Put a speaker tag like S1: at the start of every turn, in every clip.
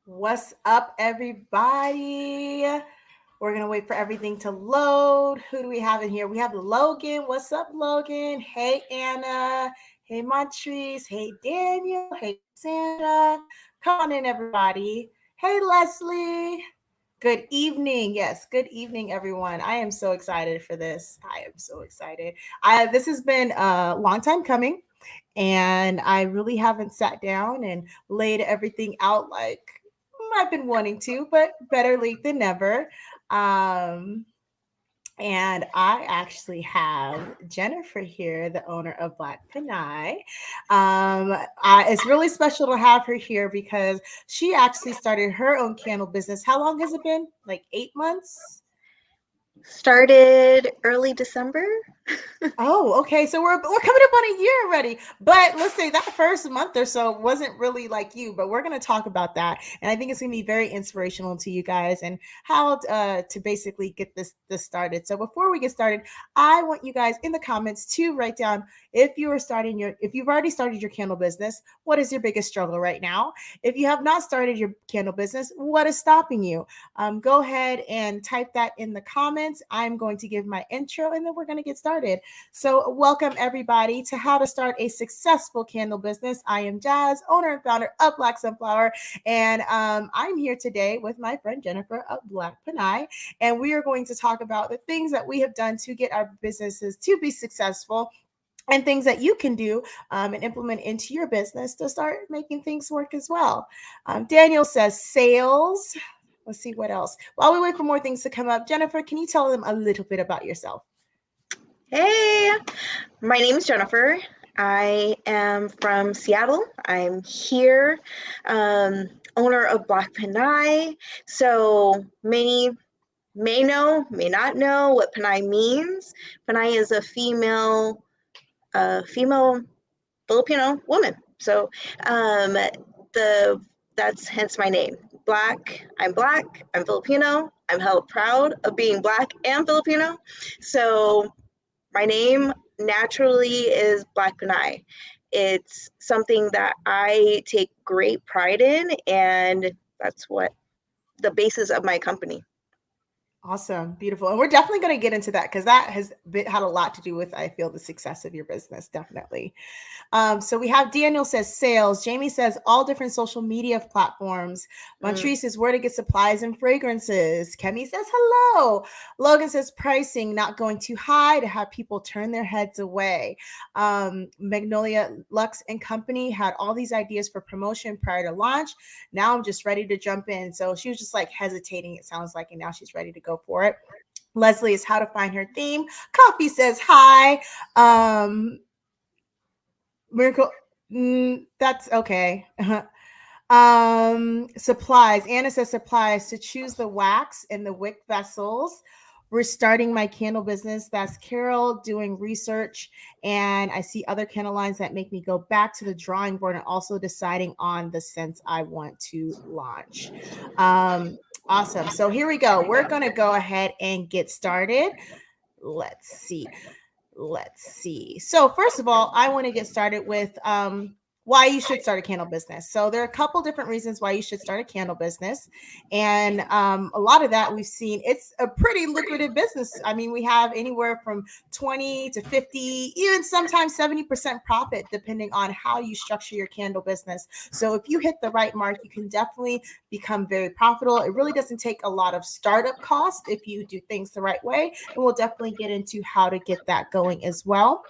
S1: What's up, everybody? We're going to wait for everything to load. Who do we have in here? We have Logan. What's up, Logan? Hey, Anna. Hey, Montrese. Hey, Daniel. Hey, Sandra. Come on in, everybody. Hey, Leslie. Good evening. Yes, good evening, everyone. I am so excited for this. I am so excited. This has been a long time coming, and I really haven't sat down and laid everything out like I've been wanting to, but better late than never. Um, and I actually have Jennifer here, the owner of Black Panai. It's really special to have her here because she actually started her own candle business. How long has it been? Like 8 months?
S2: Started early December.
S1: Oh, okay. So we're coming up on a year already. But let's say that first month or so wasn't really like you, but we're going to talk about that. And I think it's going to be very inspirational to you guys and how to basically get this started. So before we get started, I want you guys in the comments to write down if you've already started your candle business, what is your biggest struggle right now? If you have not started your candle business, what is stopping you? Go ahead and type that in the comments. I'm going to give my intro and then we're going to get started. So, welcome everybody to How to Start a Successful Candle Business. I am Jazz, owner and founder of Black Sunflower, and I'm here today with my friend Jennifer of Black Panai, and we are going to talk about the things that we have done to get our businesses to be successful and things that you can do and implement into your business to start making things work as well. Daniel says sales. Let's see what else. While we wait for more things to come up, Jennifer, can you tell them a little bit about yourself?
S2: Hey, my name is Jennifer. I am from Seattle. I'm here, owner of Black Panai. So many may know, may not know what Panai means. Panai is a female Filipino woman. So the that's hence my name. Black. I'm Black. I'm Filipino. I'm held proud of being Black and Filipino. So my name naturally is Black Panai. It's something that I take great pride in, and that's what the basis of my company.
S1: Awesome, beautiful, and we're definitely going to get into that because that had a lot to do with, I feel, the success of your business. Definitely. So we have Daniel says sales. Jamie says all different social media platforms. Montrese says where to get supplies and fragrances. Kemi says hello. Logan says pricing, not going too high to have people turn their heads away. Magnolia Lux and Company had all these ideas for promotion prior to launch. Now I'm just ready to jump in. So she was just like hesitating, it sounds like, and now she's ready to go for it. Leslie is how to find her theme. Coffee says hi. Miracle. That's okay. Supplies. Anna says supplies to choose the wax and the wick vessels. We're starting my candle business. That's Carol doing research. And I see other candle lines that make me go back to the drawing board and also deciding on the scents I want to launch. Awesome. So here we go. We're going to go ahead and get started. Let's see. So first of all, I want to get started with why you should start a candle business. So there are a couple different reasons why you should start a candle business, and a lot of that we've seen. It's a pretty lucrative business. I mean, we have anywhere from 20 to 50, even sometimes 70% profit, depending on how you structure your candle business. So if you hit the right mark, you can definitely become very profitable. It really doesn't take a lot of startup cost if you do things the right way, and we'll definitely get into how to get that going as well.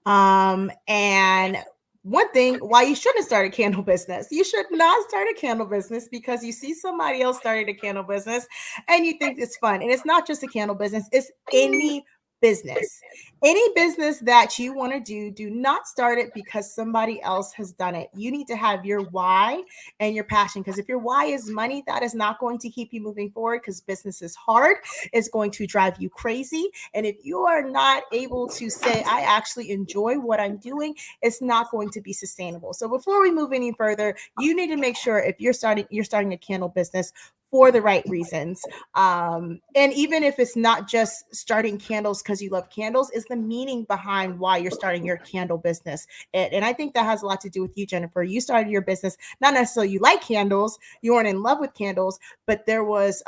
S1: And one thing why you shouldn't start a candle business. You should not start a candle business because you see somebody else starting a candle business and you think it's fun. And it's not just a candle business, it's any business. Any business that you want to do not start it because somebody else has done it. You need to have your why and your passion, because if your why is money, that is not going to keep you moving forward, because business is hard. It's going to drive you crazy. And if you are not able to say, I actually enjoy what I'm doing, it's not going to be sustainable. So before we move any further, you need to make sure if you're starting a candle business, for the right reasons. And even if it's not just starting candles because you love candles, is the meaning behind why you're starting your candle business. And I think that has a lot to do with you, Jennifer. You started your business, not necessarily you like candles, you weren't in love with candles, but there was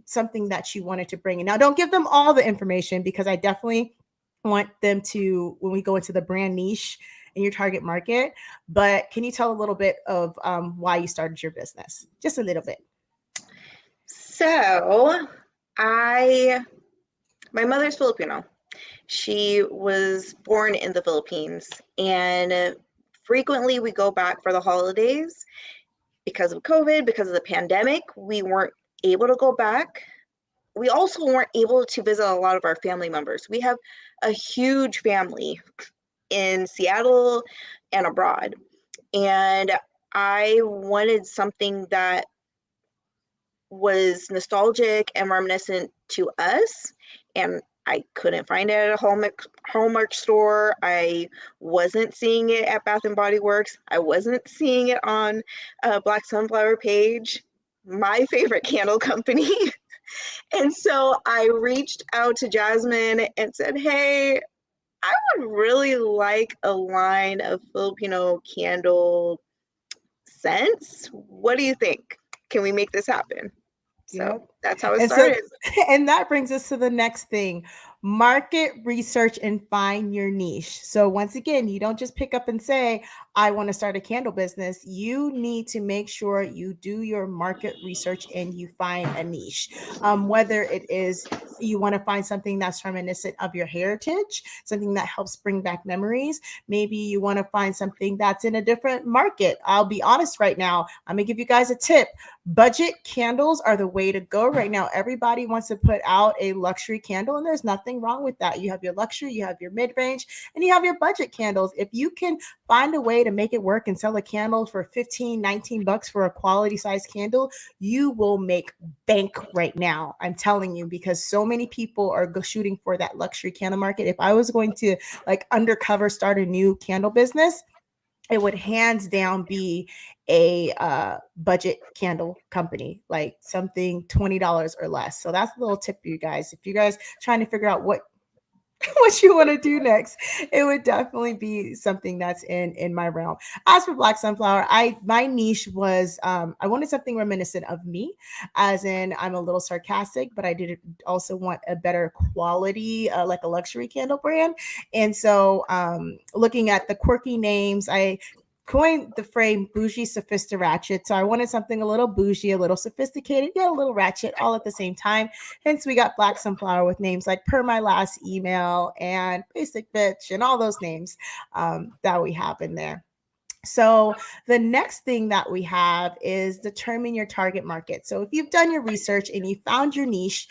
S1: something that you wanted to bring in. Now, don't give them all the information because I definitely want them to, when we go into the brand niche in your target market. But can you tell a little bit of why you started your business? Just a little bit.
S2: So, my mother's Filipino. She was born in the Philippines, and frequently we go back for the holidays. Because of COVID, because of the pandemic, we weren't able to go back. We also weren't able to visit a lot of our family members. We have a huge family in Seattle and abroad. And I wanted something that was nostalgic and reminiscent to us. And I couldn't find it at a Hallmark store. I wasn't seeing it at Bath and Body Works. I wasn't seeing it on Black Sunflower page, my favorite candle company. And so I reached out to Jasmine and said, hey, I would really like a line of Filipino candle scents. What do you think? Can we make this happen? So
S1: Yep.
S2: that's how it
S1: And so,
S2: started.
S1: and that brings us to the next thing, market research and find your niche. So, once again, you don't just pick up and say, I want to start a candle business. You need to make sure you do your market research and you find a niche. Whether it is you want to find something that's reminiscent of your heritage, something that helps bring back memories. Maybe you want to find something that's in a different market. I'll be honest right now. I'm going to give you guys a tip. Budget candles are the way to go right now. Everybody wants to put out a luxury candle, and there's nothing wrong with that. You have your luxury, you have your mid range, and you have your budget candles. If you can find a way to make it work and sell a candle for 15, 19 bucks for a quality size candle, you will make bank right now. I'm telling you, because so many people are shooting for that luxury candle market. If I was going to like undercover start a new candle business, it would hands down be a budget candle company, like something $20 or less. So that's a little tip for you guys. If you guys trying to figure out what what you want to do next, it would definitely be something that's in my realm. As for Black Sunflower, my niche was I wanted something reminiscent of me, as in I'm a little sarcastic, but I did also want a better quality, like a luxury candle brand. And so looking at the quirky names, I coined the frame bougie sophisticated ratchet. So I wanted something a little bougie, a little sophisticated, yet a little ratchet all at the same time. Hence, we got Black Sunflower with names like Per My Last Email and Basic Bitch and all those names that we have in there. So the next thing that we have is determine your target market. So if you've done your research and you found your niche,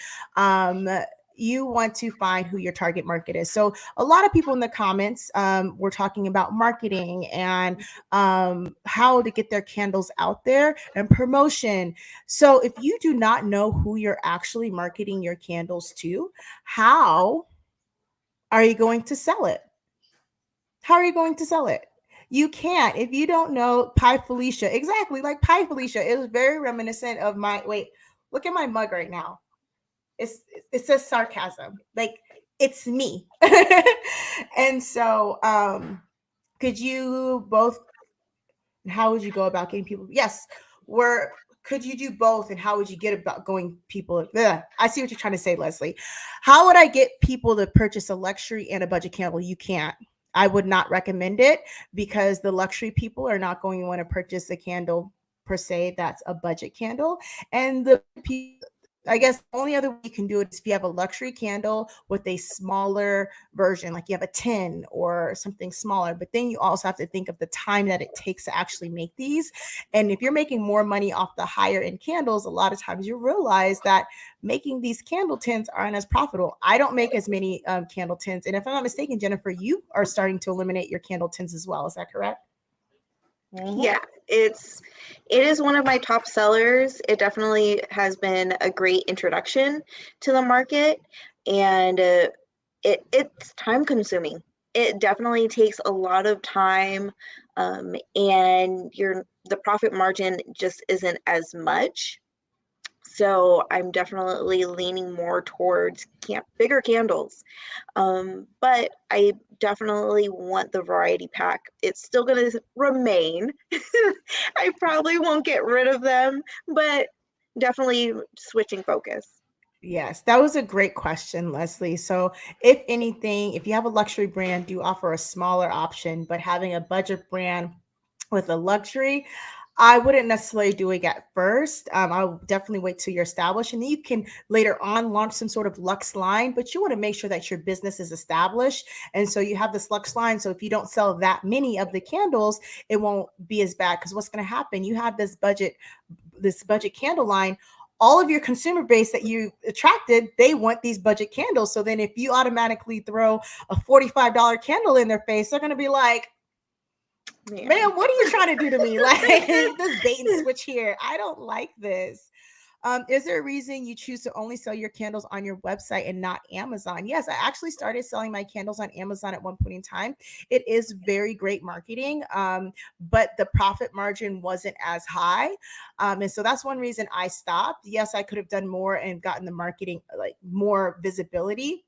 S1: you want to find who your target market is. So a lot of people in the comments were talking about marketing and how to get their candles out there and promotion. So if you do not know who you're actually marketing your candles to, how are you going to sell it? How are you going to sell it? You can't if you don't know Pie Felicia. Exactly, like Pie Felicia. It was very reminiscent of my wait, look at my mug right now. It's it says sarcasm. Like it's me. And so could you both, how would you go about getting people? Yes, where could you do both and how would you get about going people? Ugh, I see what you're trying to say, Leslie. How would I get people to purchase a luxury and a budget candle? You can't. I would not recommend it because the luxury people are not going to want to purchase a candle per se that's a budget candle, and the people, I guess the only other way you can do it is if you have a luxury candle with a smaller version, like you have a 10 or something smaller. But then you also have to think of the time that it takes to actually make these. And if you're making more money off the higher end candles, a lot of times you realize that making these candle tins aren't as profitable. I don't make as many candle tins. And if I'm not mistaken, Jennifer, you are starting to eliminate your candle tins as well. Is that correct?
S2: Mm-hmm. Yeah, it is one of my top sellers. It definitely has been a great introduction to the market, and it's time consuming. It definitely takes a lot of time, and the profit margin just isn't as much. So I'm definitely leaning more towards bigger candles. But I definitely want the variety pack. It's still going to remain. I probably won't get rid of them, but definitely switching focus.
S1: Yes, that was a great question, Leslie. So, if anything, if you have a luxury brand, do offer a smaller option, but having a budget brand with a luxury, I wouldn't necessarily do it at first. I would definitely wait till you're established, and then you can later on launch some sort of luxe line. But you want to make sure that your business is established, and so you have this luxe line. So if you don't sell that many of the candles, it won't be as bad. Because what's going to happen? You have this budget candle line. All of your consumer base that you attracted, they want these budget candles. So then if you automatically throw a $45 candle in their face, they're going to be like, man, what are you trying to do to me? Like this bait and switch here. I don't like this. Is there a reason you choose to only sell your candles on your website and not Amazon? Yes, I actually started selling my candles on Amazon at one point in time. It is very great marketing, but the profit margin wasn't as high. And so that's one reason I stopped. Yes, I could have done more and gotten the marketing, like more visibility,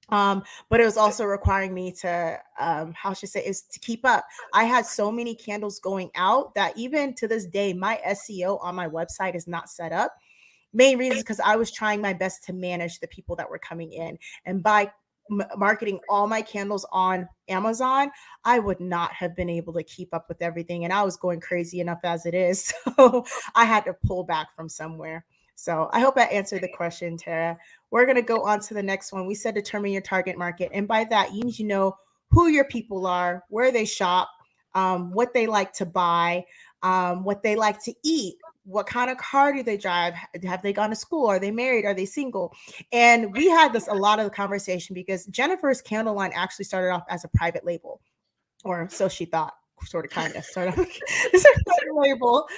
S1: but it was also requiring me to how should I say is to keep up. I had so many candles going out that even to this day my SEO on my website is not set up. Main reason is because I was trying my best to manage the people that were coming in, and by marketing all my candles on Amazon, I would not have been able to keep up with everything, and I was going crazy enough as it is. So I had to pull back from somewhere. So I hope I answered the question, Tara. We're going to go on to the next one. We said determine your target market. And by that, you need to know who your people are, where they shop, what they like to buy, what they like to eat, what kind of car do they drive, have they gone to school, are they married, are they single. And we had this a lot of the conversation because Jennifer's candle line actually started off as a private label, or so she thought, sort of kind of sort of it's a private label.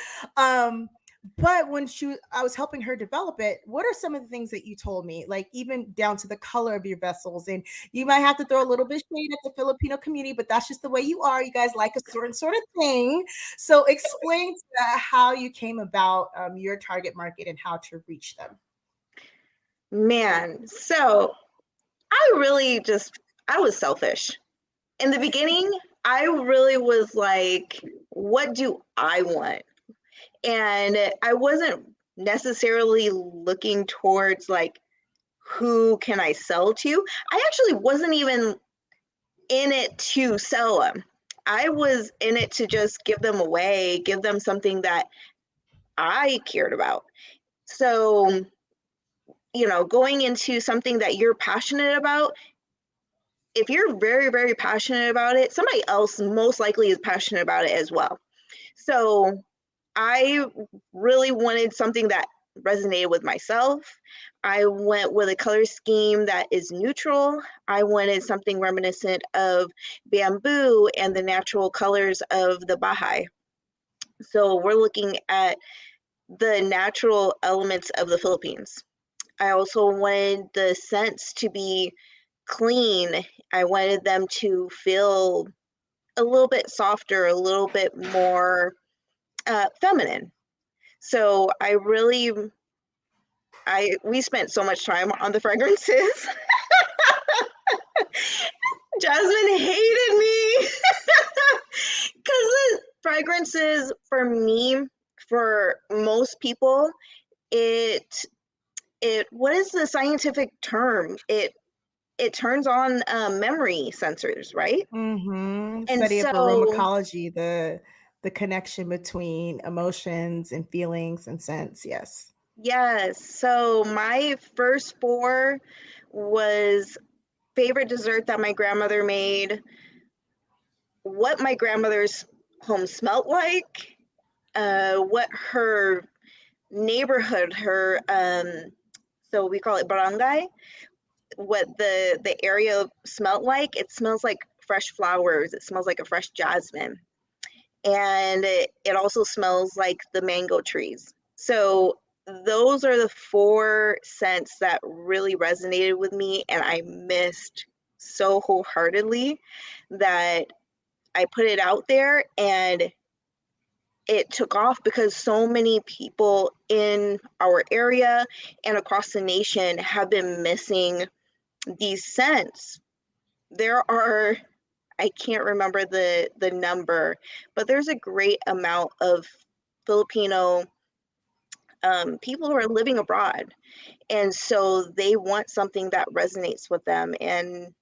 S1: But when I was helping her develop it, what are some of the things that you told me, like even down to the color of your vessels? And you might have to throw a little bit shade at the Filipino community, but that's just the way you are. You guys like a certain sort of thing. So explain how you came about your target market and how to reach them.
S2: Man, so I was selfish. In the beginning, I really was like, what do I want? And I wasn't necessarily looking towards like, who can I sell to? I actually wasn't even in it to sell them. I was in it to just give them away, give them something that I cared about. So, going into something that you're passionate about, if you're very, very passionate about it, somebody else most likely is passionate about it as well. So I really wanted something that resonated with myself. I went with a color scheme that is neutral. I wanted something reminiscent of bamboo and the natural colors of the Baha'i. So we're looking at the natural elements of the Philippines. I also wanted the scents to be clean. I wanted them to feel a little bit softer, a little bit more feminine. So we spent so much time on the fragrances. Jasmine hated me because the fragrances for me, for most people, it what is the scientific term? It turns on memory sensors, right? And
S1: Study of
S2: so
S1: aromatology, the connection between emotions and feelings and sense. Yes.
S2: yes, so my first four was favorite dessert that my grandmother made, what my grandmother's home smelled like, what her neighborhood, so we call it barangay, what the area smelled like. It smells like fresh flowers. It smells like a fresh jasmine, and it also smells like the mango trees. So those are the four scents that really resonated with me, and I missed so wholeheartedly that I put it out there and it took off because so many people in our area and across the nation have been missing these scents. There are, I can't remember the number, but there's a great amount of Filipino people who are living abroad, and so they want something that resonates with them, and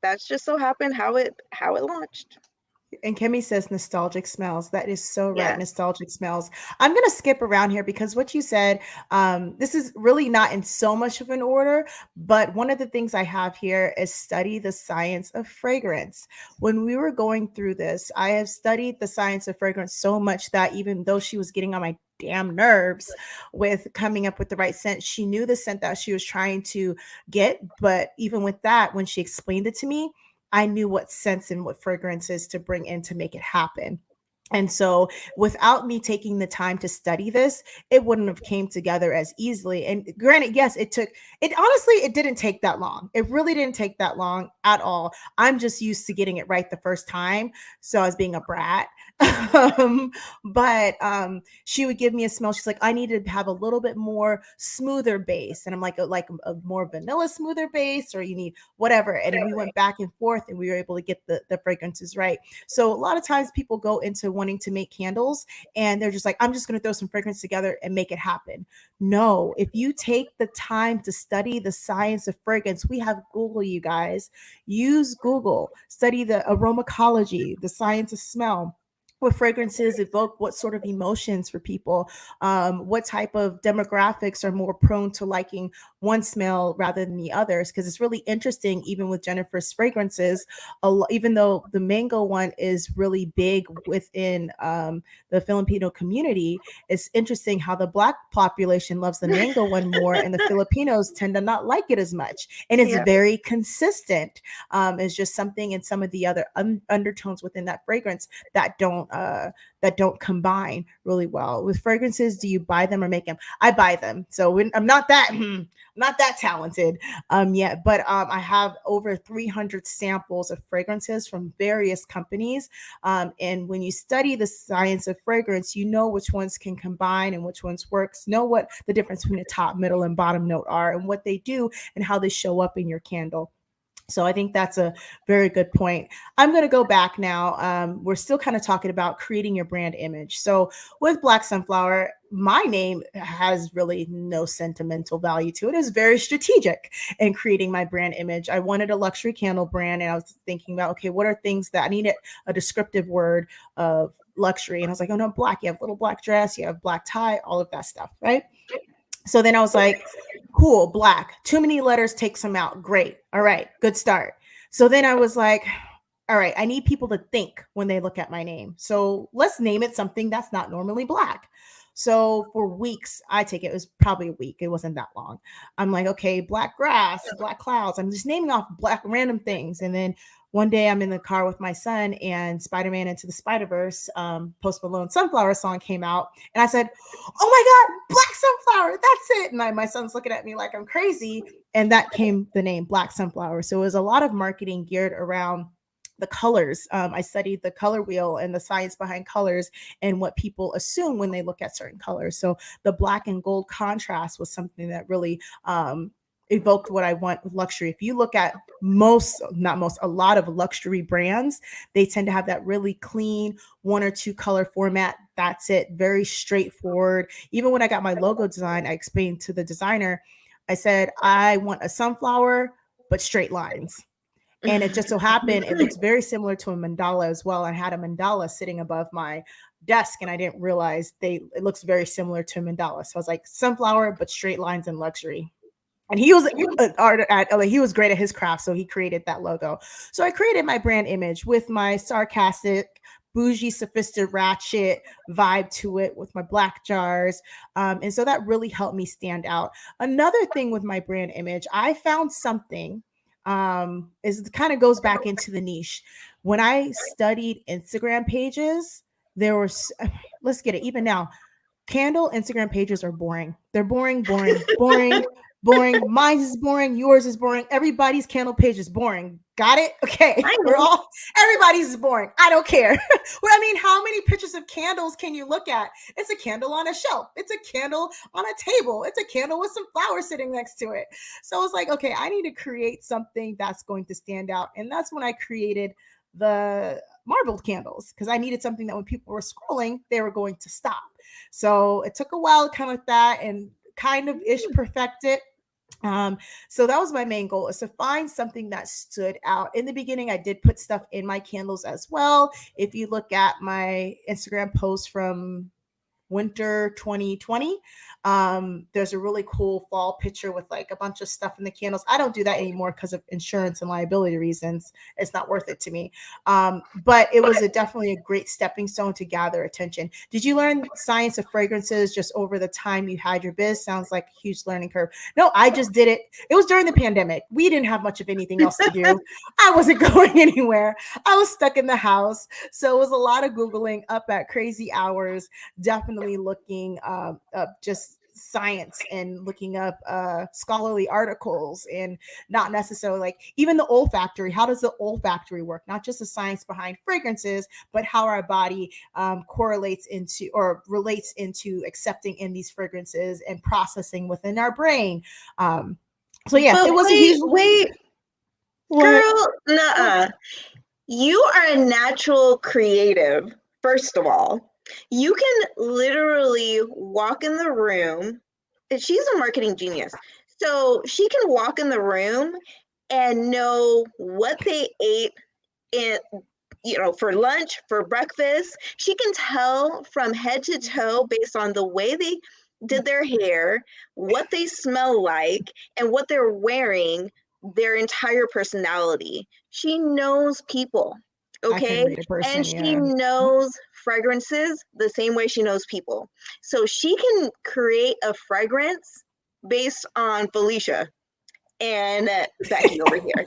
S2: that's just so happened how it launched.
S1: And Kimmy says nostalgic smells. That is so right.
S2: Yeah.
S1: Nostalgic smells. I'm going to skip around here because what you said, this is really not in so much of an order, but one of the things I have here is study the science of fragrance. When we were going through this, I have studied the science of fragrance so much that even though she was getting on my damn nerves with coming up with the right scent, she knew the scent that she was trying to get. But even with that, when she explained it to me, I knew what scents and what fragrances to bring in to make it happen. And so without me taking the time to study this, it wouldn't have came together as easily. And granted, yes, it honestly, it didn't take that long. It really didn't take that long at all. I'm just used to getting it right the first time. So I was being a brat. But she would give me a smell. She's like, I need to have a little bit more smoother base. And I'm like a more vanilla smoother base, or you need whatever. And we went back and forth and we were able to get the fragrances right. So a lot of times people go into wanting to make candles and they're just like, I'm just going to throw some fragrance together and make it happen. No, if you take the time to study the science of fragrance, we have Google, you guys. Use Google, study the aromacology, the science of smell, what fragrances evoke what sort of emotions for people, what type of demographics are more prone to liking one smell rather than the others, because it's really interesting. Even with Jennifer's fragrances, even though the mango one is really big within the Filipino community, it's interesting how the Black population loves the mango one more and the Filipinos tend to not like it as much, and it's
S2: Yeah.
S1: very consistent. It's just something in some of the other undertones within that fragrance that don't combine really well with fragrances. Do you buy them or make them? I buy them. So I'm not that not that talented yet, but I have over 300 samples of fragrances from various companies. And when you study the science of fragrance, you know which ones can combine and which ones works. Know what the difference between the top, middle, and bottom note are, and what they do, and how they show up in your candle. So I think that's a very good point. I'm going to go back now. We're still kind of talking about creating your brand image. So with Black Sunflower, my name has really no sentimental value to it. It's very strategic in creating my brand image. I wanted a luxury candle brand, and I was thinking about, okay, what are things that I needed a descriptive word of luxury? And I was like, oh no, black. You have little black dress, you have black tie, all of that stuff, right? So then I was like, cool, black. Too many letters, take some out. Great. All right, good start. So then I was like, all right, I need people to think when they look at my name. So let's name it something that's not normally black. So for weeks, it was probably a week. It wasn't that long. I'm like, okay, black grass, black clouds. I'm just naming off black random things. And then one day I'm in the car with my son and Spider-Man Into the Spider-Verse, Post Malone Sunflower song came out. And I said, oh my God, Black Sunflower, that's it. And my son's looking at me like I'm crazy. And that came the name Black Sunflower. So it was a lot of marketing geared around the colors. I studied the color wheel and the science behind colors and what people assume when they look at certain colors. So the black and gold contrast was something that really evoked what I want with luxury. If you look at a lot of luxury brands, they tend to have that really clean one or two color format. That's it. Very straightforward. Even when I got my logo design, I explained to the designer, I said, I want a sunflower, but straight lines. And it just so happened, it looks very similar to a mandala as well. I had a mandala sitting above my desk and I didn't realize it looks very similar to a mandala. So I was like, sunflower, but straight lines and luxury. And he was he was great at his craft, so he created that logo. So I created my brand image with my sarcastic, bougie, sophisticated, ratchet vibe to it with my black jars, and so that really helped me stand out. Another thing with my brand image, I found something is kind of goes back into the niche. When I studied Instagram pages, there was let's get it even now. Candle Instagram pages are boring. They're boring, boring, boring. Boring. Mine is boring. Yours is boring. Everybody's candle page is boring. Got it? Okay.
S2: I
S1: We're
S2: know.
S1: all, everybody's is boring. I don't care. Well, I mean, how many pictures of candles can you look at? It's a candle on a shelf. It's a candle on a table. It's a candle with some flowers sitting next to it. So it's like, okay, I need to create something that's going to stand out. And that's when I created the marbled candles because I needed something that when people were scrolling, they were going to stop. So it took a while to come with that and kind of ish perfect it. So that was my main goal, is to find something that stood out. In the beginning, I did put stuff in my candles as well. If you look at my Instagram post from winter 2020, there's a really cool fall picture with like a bunch of stuff in the candles. I don't do that anymore because of insurance and liability reasons. It's not worth it to me. But it was definitely a great stepping stone to gather attention. Did you learn science of fragrances just over the time you had your biz? Sounds like a huge learning curve. No, I just did it. It was during the pandemic. We didn't have much of anything else to do. I wasn't going anywhere. I was stuck in the house. So it was a lot of Googling up at crazy hours, definitely looking up just science and looking up scholarly articles, and not necessarily like even the olfactory. How does the olfactory work? Not just the science behind fragrances, but how our body correlates into or relates into accepting in these fragrances and processing within our brain. So yes,
S2: But
S1: it was a
S2: wait,
S1: huge
S2: wait,
S1: what.
S2: girl, nuh-uh. You are a natural creative, first of all. You can literally walk in the room. She's a marketing genius. So she can walk in the room and know what they ate in, for lunch, for breakfast. She can tell from head to toe based on the way they did their hair, what they smell like, and what they're wearing, their entire personality. She knows people,
S1: I can
S2: okay?
S1: read a
S2: And
S1: person,
S2: she
S1: yeah.
S2: knows fragrances the same way she knows people. So she can create a fragrance based on Felicia and Becky over here,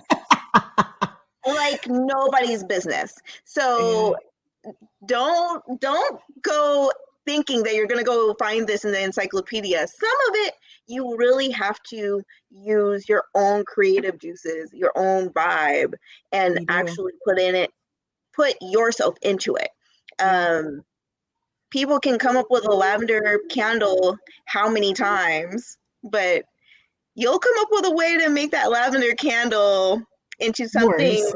S2: like nobody's business.
S1: Yeah,
S2: So don't go thinking that you're going to go find this in the encyclopedia. Some of it you really have to use your own creative juices, your own vibe, and
S1: you do.
S2: actually put yourself into it.
S1: Yeah.
S2: People can come up with a lavender candle how many times, but you'll come up with a way to make that lavender candle into something
S1: Yours.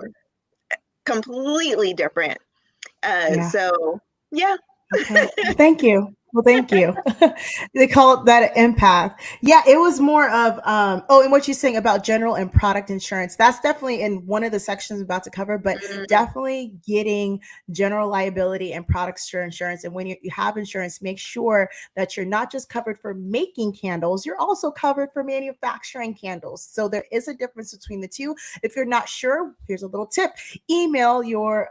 S2: completely different.
S1: Yeah.
S2: So yeah.
S1: Okay. Well, thank you. Well, thank you. They call it that an empath. Yeah, it was more of oh, and what you're saying about general and product insurance. That's definitely in one of the sections I'm about to cover, but
S2: Mm,
S1: definitely getting general liability and product insurance. And when you have insurance, make sure that you're not just covered for making candles, you're also covered for manufacturing candles. So there is a difference between the two. If you're not sure, here's a little tip. Email your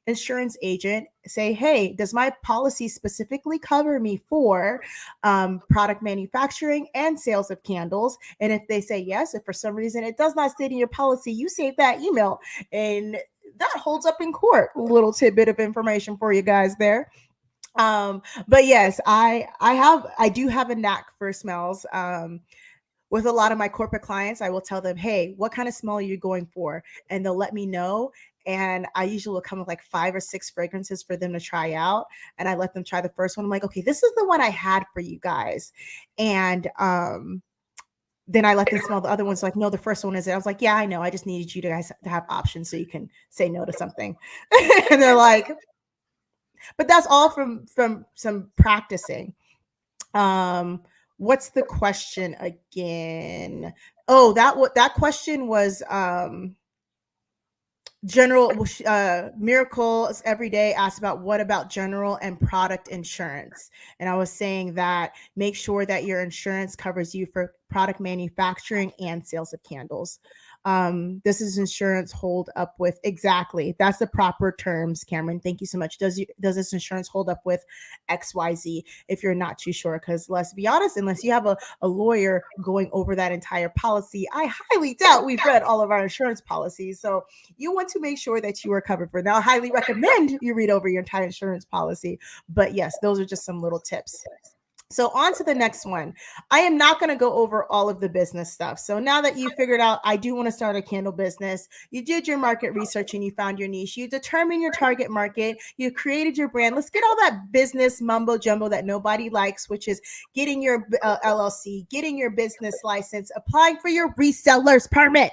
S1: insurance agent, say, hey, does my policy specifically cover me for product manufacturing and sales of candles? And if they say yes, if for some reason it does not state in your policy, you save that email, and that holds up in court. A little tidbit of information for you guys there. But yes, I do have a knack for smells. With a lot of my corporate clients, I will tell them, hey, what kind of smell are you going for? And they'll let me know. And I usually will come with like 5 or 6 fragrances for them to try out. And I let them try the first one. I'm like, okay, this is the one I had for you guys. And then I let them smell the other ones. Like, no, the first one is it. I was like, yeah, I know. I just needed you guys to have options so you can say no to something. And they're like, but that's all from some practicing. Um, what's the question again? Oh, that question was general. Miracles every day asked about what about general and product insurance, and I was saying that make sure that your insurance covers you for product manufacturing and sales of candles. This is insurance hold up with, exactly, that's the proper terms, Cameron, thank you so much. Does this insurance hold up with XYZ? If you're not too sure, because let's be honest, unless you have a lawyer going over that entire policy, I highly doubt we've read all of our insurance policies. So you want to make sure that you are covered for. Now I highly recommend you read over your entire insurance policy, but yes, those are just some little tips. So on to the next one. I am not going to go over all of the business stuff. So now that you figured out I do want to start a candle business, you did your market research and you found your niche, you determined your target market, you created your brand. Let's get all that business mumbo jumbo that nobody likes, which is getting your LLC, getting your business license, applying for your reseller's permit.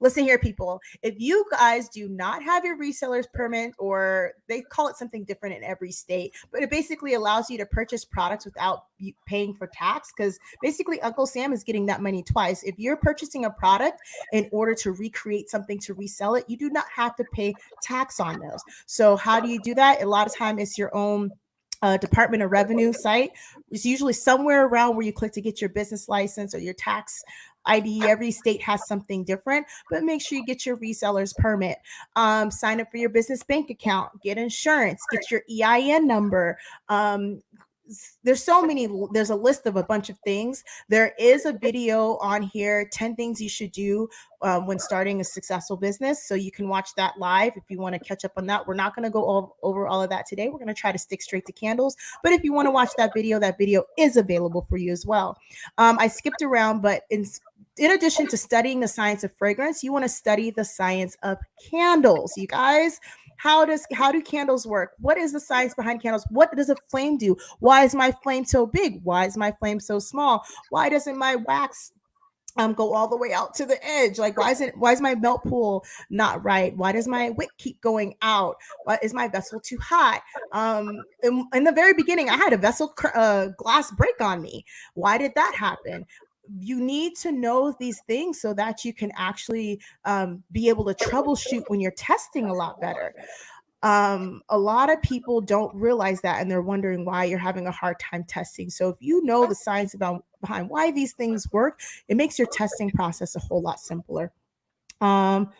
S1: Listen here, people. If you guys do not have your reseller's permit, or they call it something different in every state, but it basically allows you to purchase products without paying for tax, because basically Uncle Sam is getting that money twice. If you're purchasing a product in order to recreate something to resell it, you do not have to pay tax on those. So how do you do that? A lot of time it's your own Department of Revenue site. It's usually somewhere around where you click to get your business license or your tax ID. Every state has something different, but make sure you get your reseller's permit. Sign up for your business bank account, get insurance, get your EIN number. There's so many, there's a list of a bunch of things. There is a video on here, 10 things you should do when starting a successful business. So you can watch that live if you want to catch up on that. We're not going to go over all of that today. We're going to try to stick straight to candles. But if you want to watch that video is available for you as well. I skipped around, but in addition to studying the science of fragrance, you want to study the science of candles, you guys. How do candles work? What is the science behind candles? What does a flame do? Why is my flame so big? Why is my flame so small? Why doesn't my wax go all the way out to the edge? Like, why is my melt pool not right? Why does my wick keep going out? Why is my vessel too hot? In the very beginning, I had a vessel glass break on me. Why did that happen? You need to know these things so that you can actually be able to troubleshoot when you're testing a lot better. A lot of people don't realize that, and they're wondering why you're having a hard time testing. So if you know the science about behind why these things work, it makes your testing process a whole lot simpler. um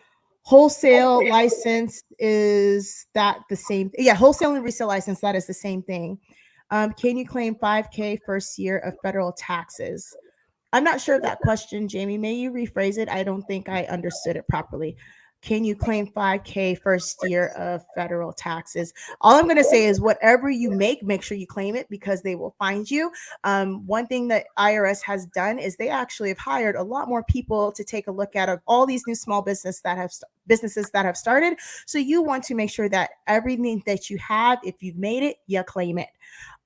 S1: Wholesale license, is that the same? Yeah, wholesale and resale license, that is the same thing. Can you claim 5K first year of federal taxes? I'm not sure of that question, Jamie. May you rephrase it? I don't think I understood it properly. Can you claim 5K first year of federal taxes? All I'm going to say is whatever you make sure you claim it, because they will find you. One thing that IRS has done is they actually have hired a lot more people to take a look at all these new small businesses that have started. So you want to make sure that everything that you have, if you've made it, you claim it.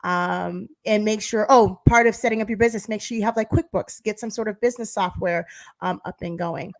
S1: And make sure, part of setting up your business, make sure you have like QuickBooks, get some sort of business software up and going.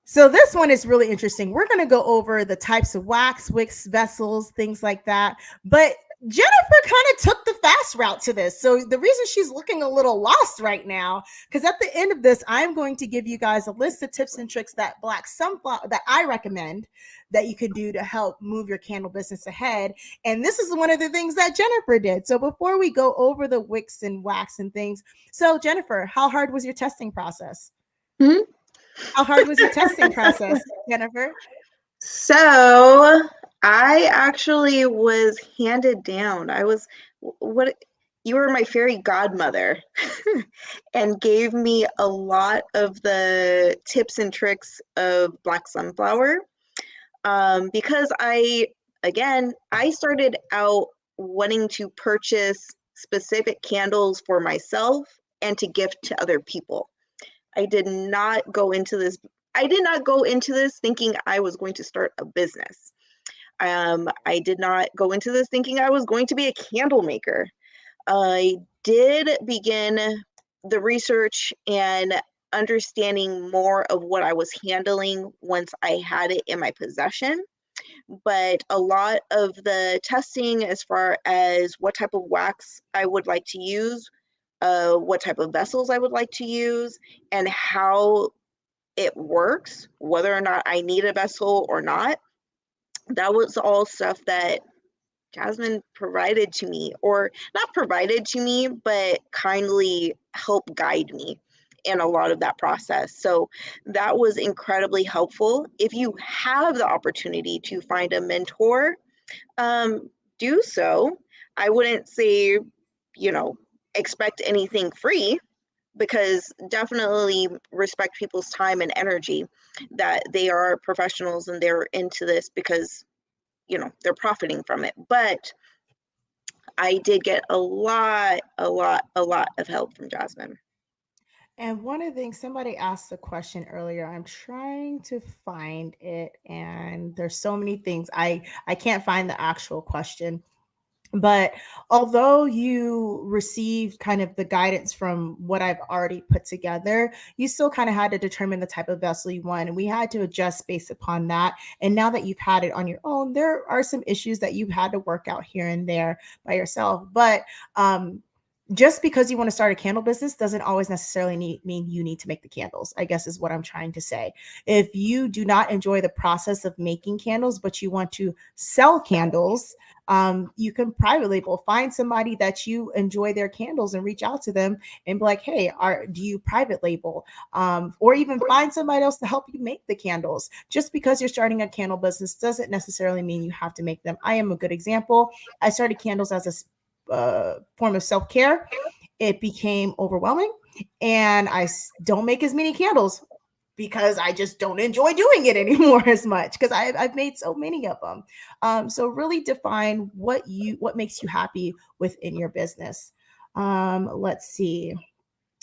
S1: So this one is really interesting. We're going to go over the types of wax, wicks, vessels, things like that. But Jennifer kind of took the fast route to this. So the reason she's looking a little lost right now, because at the end of this, I'm going to give you guys a list of tips and tricks that black sunflower that I recommend that you could do to help move your candle business ahead. And this is one of the things that Jennifer did. So before we go over the wicks and wax and things, so Jennifer, how hard was your testing process?
S2: Mm-hmm.
S1: How hard was your testing process, Jennifer?
S2: So I actually was handed down. I was what you were my fairy godmother and gave me a lot of the tips and tricks of black sunflower. Because I started out wanting to purchase specific candles for myself and to gift to other people. I did not go into this thinking I was going to start a business. I did not go into this thinking I was going to be a candle maker. I did begin the research and understanding more of what I was handling once I had it in my possession. But a lot of the testing, as far as what type of wax I would like to use, what type of vessels I would like to use, and how it works, whether or not I need a vessel or not, that was all stuff that Jasmine provided to me, or not provided to me, but kindly helped guide me in a lot of that process. So that was incredibly helpful. If you have the opportunity to find a mentor, do so. I wouldn't say, expect anything free, because definitely respect people's time and energy, that they are professionals and they're into this because they're profiting from it. But I did get a lot of help from Jasmine.
S1: And one of the things somebody asked a question earlier, I'm trying to find it, and there's so many things I can't find the actual question. But although you received kind of the guidance from what I've already put together, you still kind of had to determine the type of vessel you want. And we had to adjust based upon that. And now that you've had it on your own, there are some issues that you've had to work out here and there by yourself. But just because you want to start a candle business doesn't always necessarily mean you need to make the candles, I guess is what I'm trying to say. If you do not enjoy the process of making candles, but you want to sell candles, you can private label, find somebody that you enjoy their candles and reach out to them and be like, hey, do you private label? Or even find somebody else to help you make the candles. Just because you're starting a candle business doesn't necessarily mean you have to make them. I am a good example. I started candles as a form of self-care. It became overwhelming, and don't make as many candles because I just don't enjoy doing it anymore as much because I've made so many of them. So really define what makes you happy within your business. Let's see.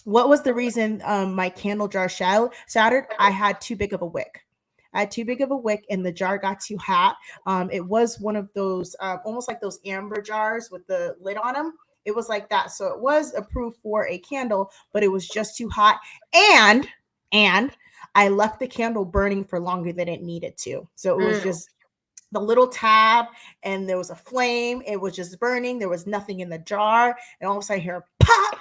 S1: What was the reason my candle jar shattered? I had too big of a wick. I had too big of a wick and the jar got too hot. It was one of those almost like those amber jars with the lid on them. It was like that. So it was approved for a candle, but it was just too hot. And I left the candle burning for longer than it needed to. So it was just the little tab and there was a flame. It was just burning. There was nothing in the jar. And all of a sudden I hear pop.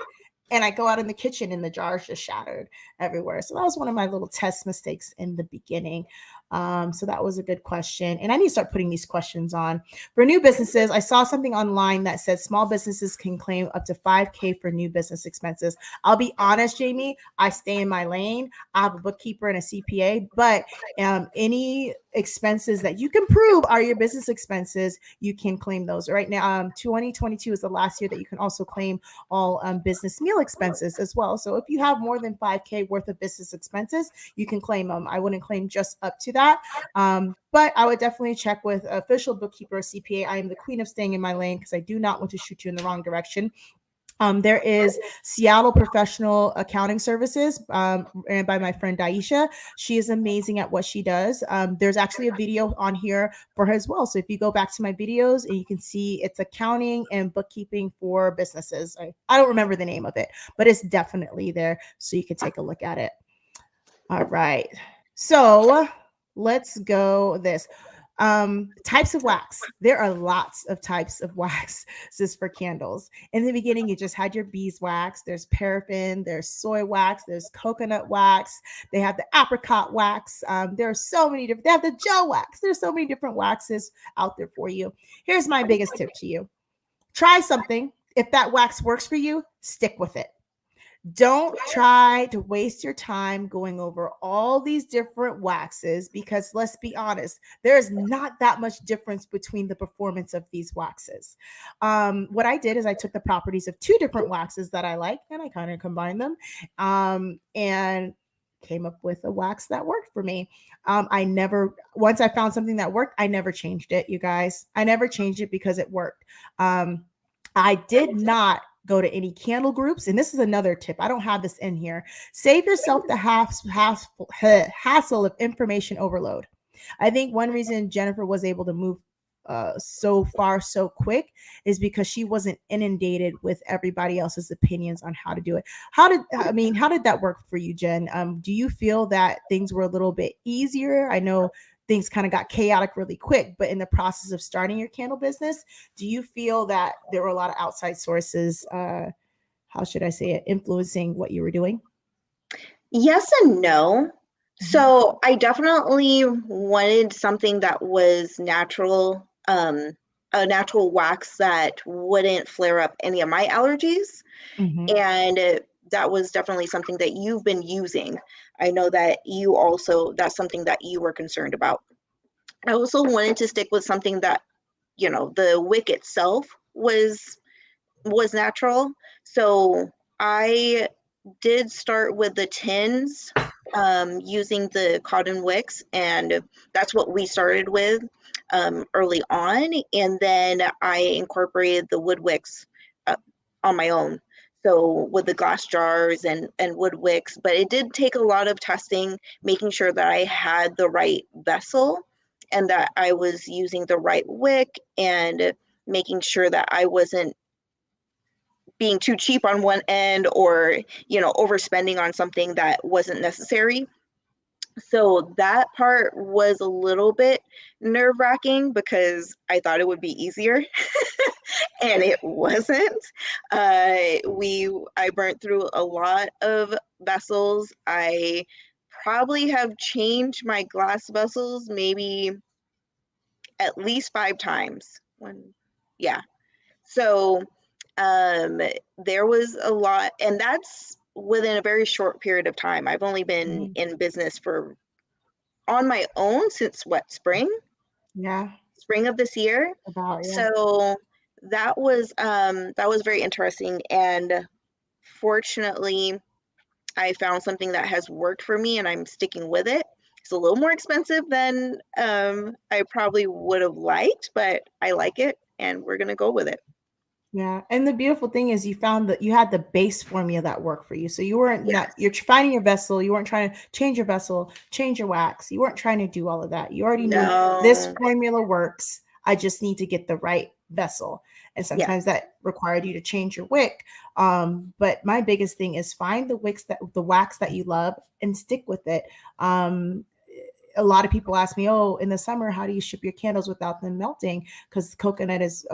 S1: And I go out in the kitchen and the jars just shattered everywhere. So that was one of my little test mistakes in the beginning. So that was a good question. And I need to start putting these questions on. For new businesses, I saw something online that said small businesses can claim up to 5K for new business expenses. I'll be honest, Jamie, I stay in my lane. I have a bookkeeper and a CPA, but any expenses that you can prove are your business expenses, you can claim those. Right now, 2022 is the last year that you can also claim all business meal expenses as well. So if you have more than 5K worth of business expenses, you can claim them. I wouldn't claim just up to that. But I would definitely check with official bookkeeper or CPA. I am the queen of staying in my lane because I do not want to shoot you in the wrong direction. There is Seattle Professional Accounting Services, ran by my friend Daisha. She is amazing at what she does. There's actually a video on here for her as well. So if you go back to my videos and you can see it's accounting and bookkeeping for businesses. I don't remember the name of it, but it's definitely there. So you can take a look at it. All right. So let's go this. Types of wax. There are lots of types of waxes for candles. In the beginning, you just had your beeswax. There's paraffin, there's soy wax, there's coconut wax. They have the apricot wax. There are so many different, they have the gel wax. There's so many different waxes out there for you. Here's my biggest tip to you. Try something. If that wax works for you, stick with it. Don't try to waste your time going over all these different waxes because let's be honest, there is not that much difference between the performance of these waxes. What I did is I took the properties of two different waxes that I like and I kind of combined them and came up with a wax that worked for me. Once I found something that worked, I never changed it, you guys. I never changed it because it worked. I did not go to any candle groups. And this is another tip. I don't have this in here. Save yourself the hassle of information overload. I think one reason Jennifer was able to move so far so quick is because she wasn't inundated with everybody else's opinions on how to do it. How did that work for you, Jen? Do you feel that things were a little bit easier? I know things kind of got chaotic really quick, but in the process of starting your candle business, do you feel that there were a lot of outside sources, how should I say it, influencing what you were doing?
S2: Yes and no. So I definitely wanted something that was natural, a natural wax that wouldn't flare up any of my allergies.
S1: Mm-hmm.
S2: And that was definitely something that you've been using. I know that that's something that you were concerned about. I also wanted to stick with something that, the wick itself was natural. So I did start with the tins using the cotton wicks, and that's what we started with. early on, and then I incorporated the wood wicks on my own. So with the glass jars and wood wicks, but it did take a lot of testing, making sure that I had the right vessel and that I was using the right wick, and making sure that I wasn't being too cheap on one end, or overspending on something that wasn't necessary. So that part was a little bit nerve-wracking because I thought it would be easier and it wasn't. I burnt through a lot of vessels. I probably have changed my glass vessels maybe at least 5 times. Yeah. So there was a lot, and that's within a very short period of time. I've only been
S1: Mhm.
S2: in business for on my own since what,
S1: Yeah.
S2: spring of this year.
S1: Yeah.
S2: So that was very interesting, and fortunately I found something that has worked for me and I'm sticking with it. It's a little more expensive than I probably would have liked, but I like it and we're gonna go with it.
S1: Yeah. And the beautiful thing is you found that you had the base formula that worked for you. So you weren't not
S2: Yes.
S1: you're finding your vessel, you weren't trying to change your vessel, change your wax. You weren't trying to do all of that. You already knew this
S2: No.
S1: formula works. I just need to get the right vessel. And
S2: Yeah.
S1: sometimes that required you to change your wick. But my biggest thing is find the wax that you love and stick with it. A lot of people ask me, oh, in the summer, how do you ship your candles without them melting? Because coconut is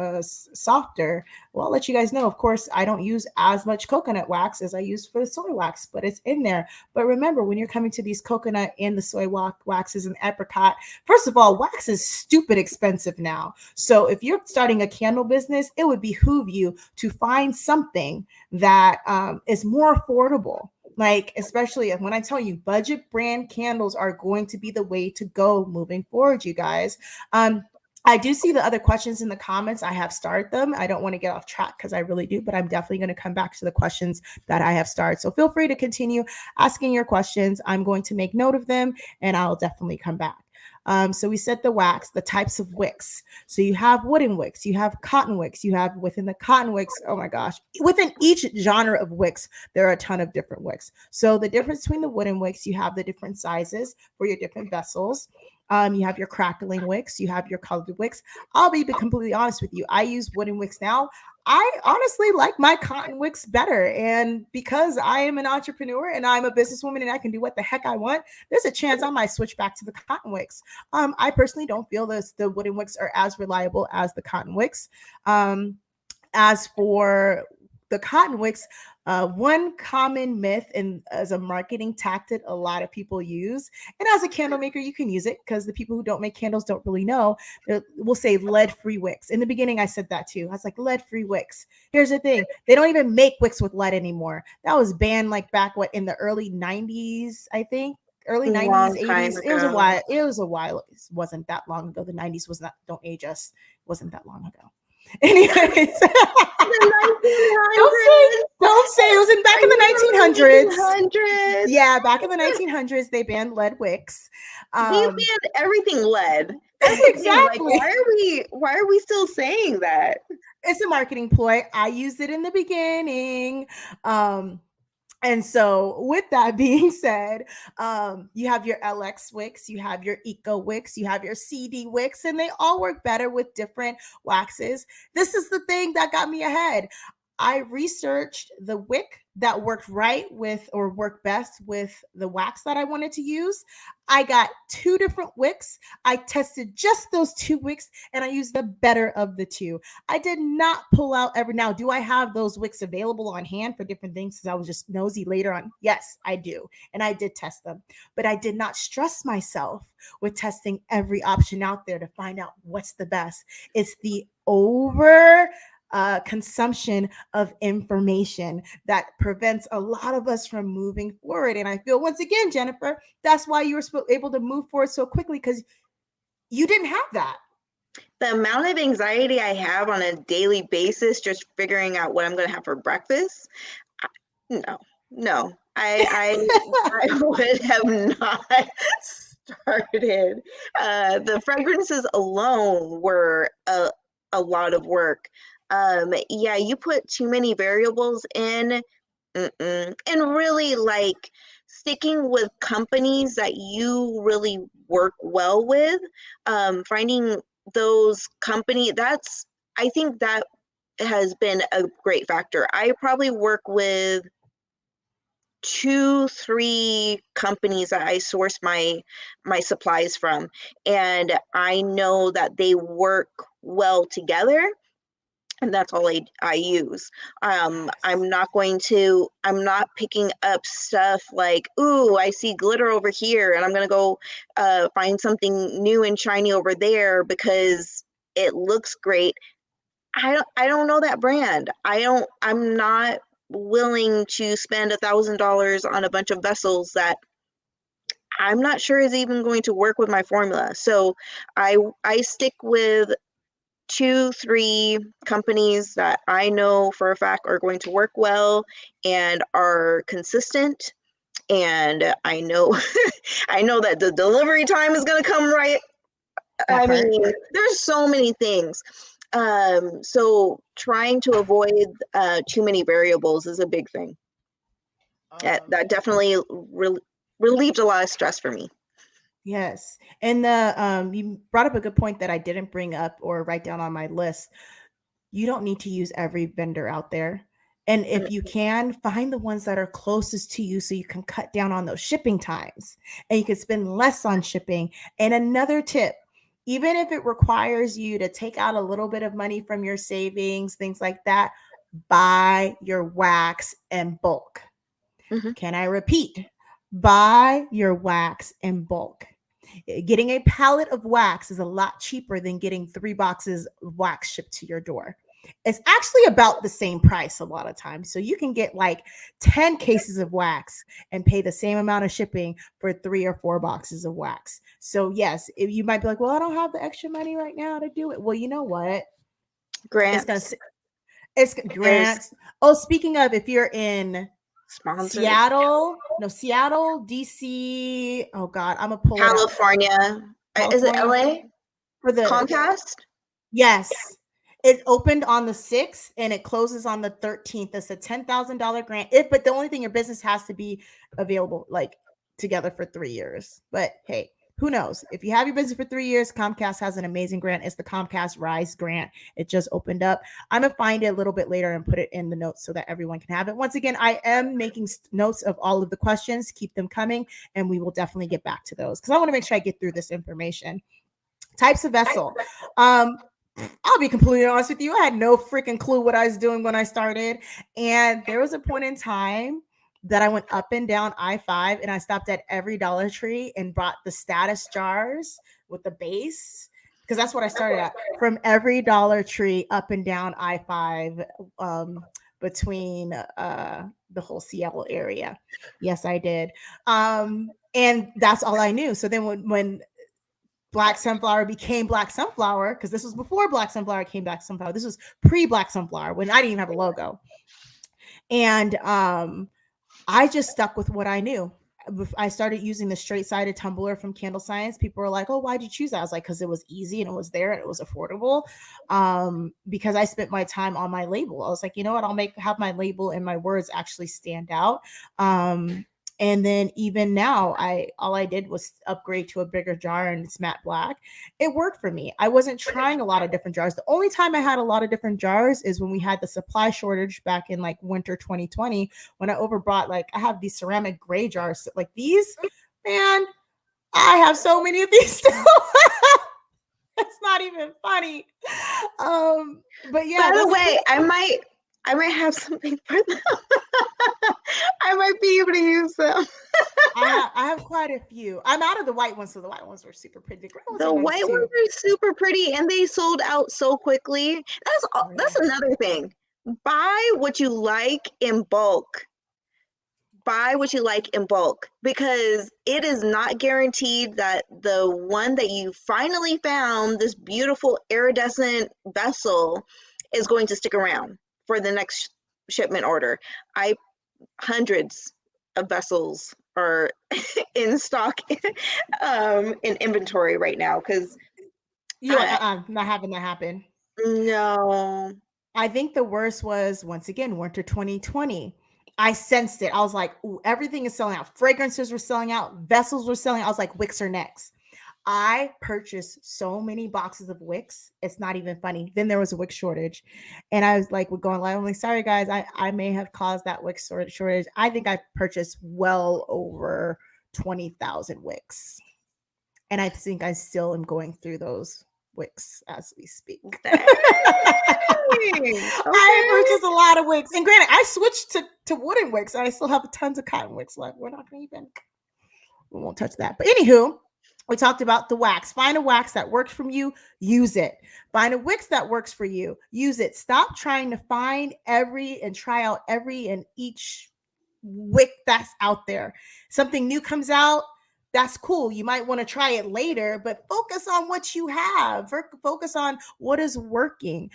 S1: softer. Well, I'll let you guys know. Of course, I don't use as much coconut wax as I use for the soy wax, but it's in there. But remember, when you're coming to these coconut and the soy waxes and apricot, first of all, wax is stupid expensive now. So if you're starting a candle business, it would behoove you to find something that is more affordable. Like, especially when I tell you budget brand candles are going to be the way to go moving forward, you guys. I do see the other questions in the comments. I have started them. I don't want to get off track because I really do, but I'm definitely going to come back to the questions that I have started. So feel free to continue asking your questions. I'm going to make note of them and I'll definitely come back. So we said the wax, the types of wicks. So you have wooden wicks, you have cotton wicks, you have within the cotton wicks, oh my gosh, within each genre of wicks, there are a ton of different wicks. So the difference between the wooden wicks, you have the different sizes for your different vessels. You have your crackling wicks, you have your colored wicks. I'll be completely honest with you. I use wooden wicks now. I honestly like my cotton wicks better. And because I am an entrepreneur and I'm a businesswoman and I can do what the heck I want, there's a chance I might switch back to the cotton wicks. I personally don't feel the wooden wicks are as reliable as the cotton wicks. As for the cotton wicks, one common myth and as a marketing tactic a lot of people use, and as a candle maker you can use it because the people who don't make candles don't really know. We'll say lead-free wicks. In the beginning I said that too. I was like, lead-free wicks. Here's the thing, they don't even make wicks with lead anymore. That was banned like back in the early 90s, I think. Early 90s,
S2: Long time
S1: 80s. It was a
S2: ago.
S1: while. It was a while. It wasn't that long ago. The 90s was not, don't age us. It wasn't that long ago. Anyways,
S2: The
S1: don't say
S2: 1900s.
S1: don't say it was in back
S2: Are
S1: in the
S2: you
S1: 1900s.
S2: in the 1900s?
S1: Yeah, back in the 1900s, they banned lead wicks.
S2: They banned everything lead. That's the thing. Like,
S1: Exactly.
S2: why are we still saying that?
S1: It's a marketing ploy. I used it in the beginning. And so, with that being said, you have your LX wicks, you have your Eco wicks, you have your CD wicks, and they all work better with different waxes. This is the thing that got me ahead. I researched the wick that worked right with or worked best with the wax that I wanted to use. I got two different wicks. I tested just those two wicks and I used the better of the two. I did not pull out every now. Do I have those wicks available on hand for different things? Because I was just nosy later on. Yes, I do. And I did test them, but I did not stress myself with testing every option out there to find out what's the best. It's the over consumption of information that prevents a lot of us from moving forward. And I feel once again, Jennifer, that's why you were able to move forward so quickly because you didn't have that.
S2: The amount of anxiety I have on a daily basis just figuring out what I'm going to have for breakfast. No, no, I would have not started, the fragrances alone were a lot of work. Yeah, you put too many variables in. Mm-mm. And really, like, sticking with companies that you really work well with, finding those company, I think that has been a great factor. I probably work with 2, 3 companies that I source my supplies from, and I know that they work well together, and that's all I use.
S1: Yes.
S2: I'm not picking up stuff like, ooh, I see glitter over here, and I'm gonna go find something new and shiny over there because it looks great. I don't know that brand. I'm not willing to spend $1,000 on a bunch of vessels that I'm not sure is even going to work with my formula. So I stick with 2, 3 companies that I know for a fact are going to work well and are consistent. And I know I know that the delivery time is going to come right.
S1: That
S2: I
S1: part.
S2: mean, there's so many things. So trying to avoid too many variables is a big thing.
S1: Um,
S2: That definitely relieved a lot of stress for me.
S1: yes. And the you brought up a good point that I didn't bring up or write down on my list. You don't need to use every vendor out there. And if you can, find the ones that are closest to you so you can cut down on those shipping times and you can spend less on shipping. And another tip, even if it requires you to take out a little bit of money from your savings, things like that, buy your wax in bulk.
S2: Mm-hmm.
S1: Can I repeat? Buy your wax in bulk. Getting a pallet of wax is a lot cheaper than getting 3 boxes of wax shipped to your door. It's actually about the same price a lot of times. So you can get like 10 cases of wax and pay the same amount of shipping for 3 or 4 boxes of wax. So, yes, if you might be like, well, I don't have the extra money right now to do it. Well, you know what? It's going
S2: Grants,
S1: to, it's
S2: there's
S1: grants. Oh, speaking of, if you're in
S2: sponsors.
S1: Seattle, no, Seattle, DC. Oh God, I'm gonna pull it up.
S2: California. Is it
S1: California
S2: LA?
S1: for the
S2: Comcast?
S1: yes. It opened on the 6th and it closes on the 13th. It's a $10,000 grant. But the only thing, your business has to be available like together for 3 years. But hey, who knows? If you have your business for 3 years, Comcast has an amazing grant. It's the Comcast Rise grant. It just opened up. I'm gonna find it a little bit later and put it in the notes so that everyone can have it. Once again, I am making notes of all of the questions. Keep them coming, and we will definitely get back to those because I want to make sure I get through this information. Types of vessel. I'll be completely honest with you. I had no freaking clue what I was doing when I started. And there was a point in time that I went up and down I-5 and I stopped at every Dollar Tree and bought the status jars with the base because that's what I started at from every Dollar Tree up and down I-5 between the whole Seattle area. Yes, I did. And that's all I knew. So then when Black Sunflower became Black Sunflower, because this was before Black Sunflower came Black Sunflower. This was pre-Black Sunflower when I didn't even have a logo. And I just stuck with what I knew. I started using the straight sided tumbler from Candle Science. People were like, "Oh, why'd you choose that?" I was like, "Because it was easy and it was there and it was affordable." Because I spent my time on my label. I was like, you know what? I'll have my label and my words actually stand out. And then even now, all I did was upgrade to a bigger jar and it's matte black. It worked for me. I wasn't trying a lot of different jars. The only time I had a lot of different jars is when we had the supply shortage back in like winter 2020 when I overbought, like I have these ceramic gray jars like these. Man, I have so many of these still. It's not even funny. But yeah,
S2: By the
S1: that's
S2: way, I might have something for them. I might be able to use them.
S1: I have quite a few. I'm out of the white ones, so the white ones were super pretty. The gray ones are
S2: The
S1: nice
S2: white ones
S1: too.
S2: are super pretty and they sold out so quickly.
S1: Oh
S2: That's
S1: yeah.
S2: another thing. Buy what you like in bulk. Buy what you like in bulk because it is not guaranteed that the one that you finally found, this beautiful iridescent vessel, is going to stick around for the next shipment order. I hundreds of vessels are in stock in inventory right now because
S1: You're like, not having that happen.
S2: no.
S1: I think the worst was once again winter 2020. I sensed it. I was like, ooh, everything is selling out. Fragrances were selling out, vessels were selling out. I was like, Wicks are next. I purchased so many boxes of Wicks. It's not even funny. Then there was a Wix shortage. And I was like, we're going live. I'm like, sorry guys, I may have caused that Wix shortage. I think I purchased well over 20,000 Wicks. And I think I still am going through those Wicks as we speak.
S2: Dang.
S1: I
S2: Okay.
S1: purchased a lot of Wicks. And granted, I switched to wooden Wicks. And I still have tons of cotton Wicks left. We're not going to even, we won't touch that. But anywho, we talked about the wax. Find a wax that works for you, use it. Find a Wix that works for you, use it. Stop trying to find every and try out every and each wick that's out there. Something new comes out, that's cool. You might want to try it later, but focus on what you have. Focus on what is working.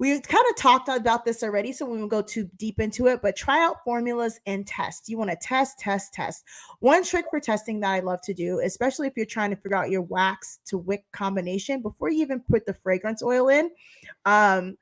S1: We kind of talked about this already, so we won't go too deep into it, but try out formulas and test. You want to test. One trick for testing that I love to do, especially if you're trying to figure out your wax to wick combination, before you even put the fragrance oil in, um,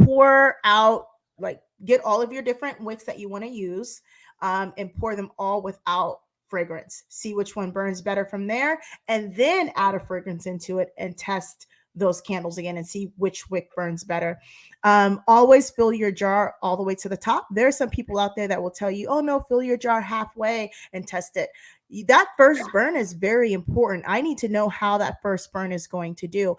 S1: pour out, like, get all of your different wicks that you want to use, and pour them all without fragrance. See which one burns better from there, and then add a fragrance into it and test those candles again and see which wick burns better. Always fill your jar all the way to the top. There are some people out there that will tell you, oh no, fill your jar halfway and test it. That first burn is very important. I need to know how that first burn is going to do.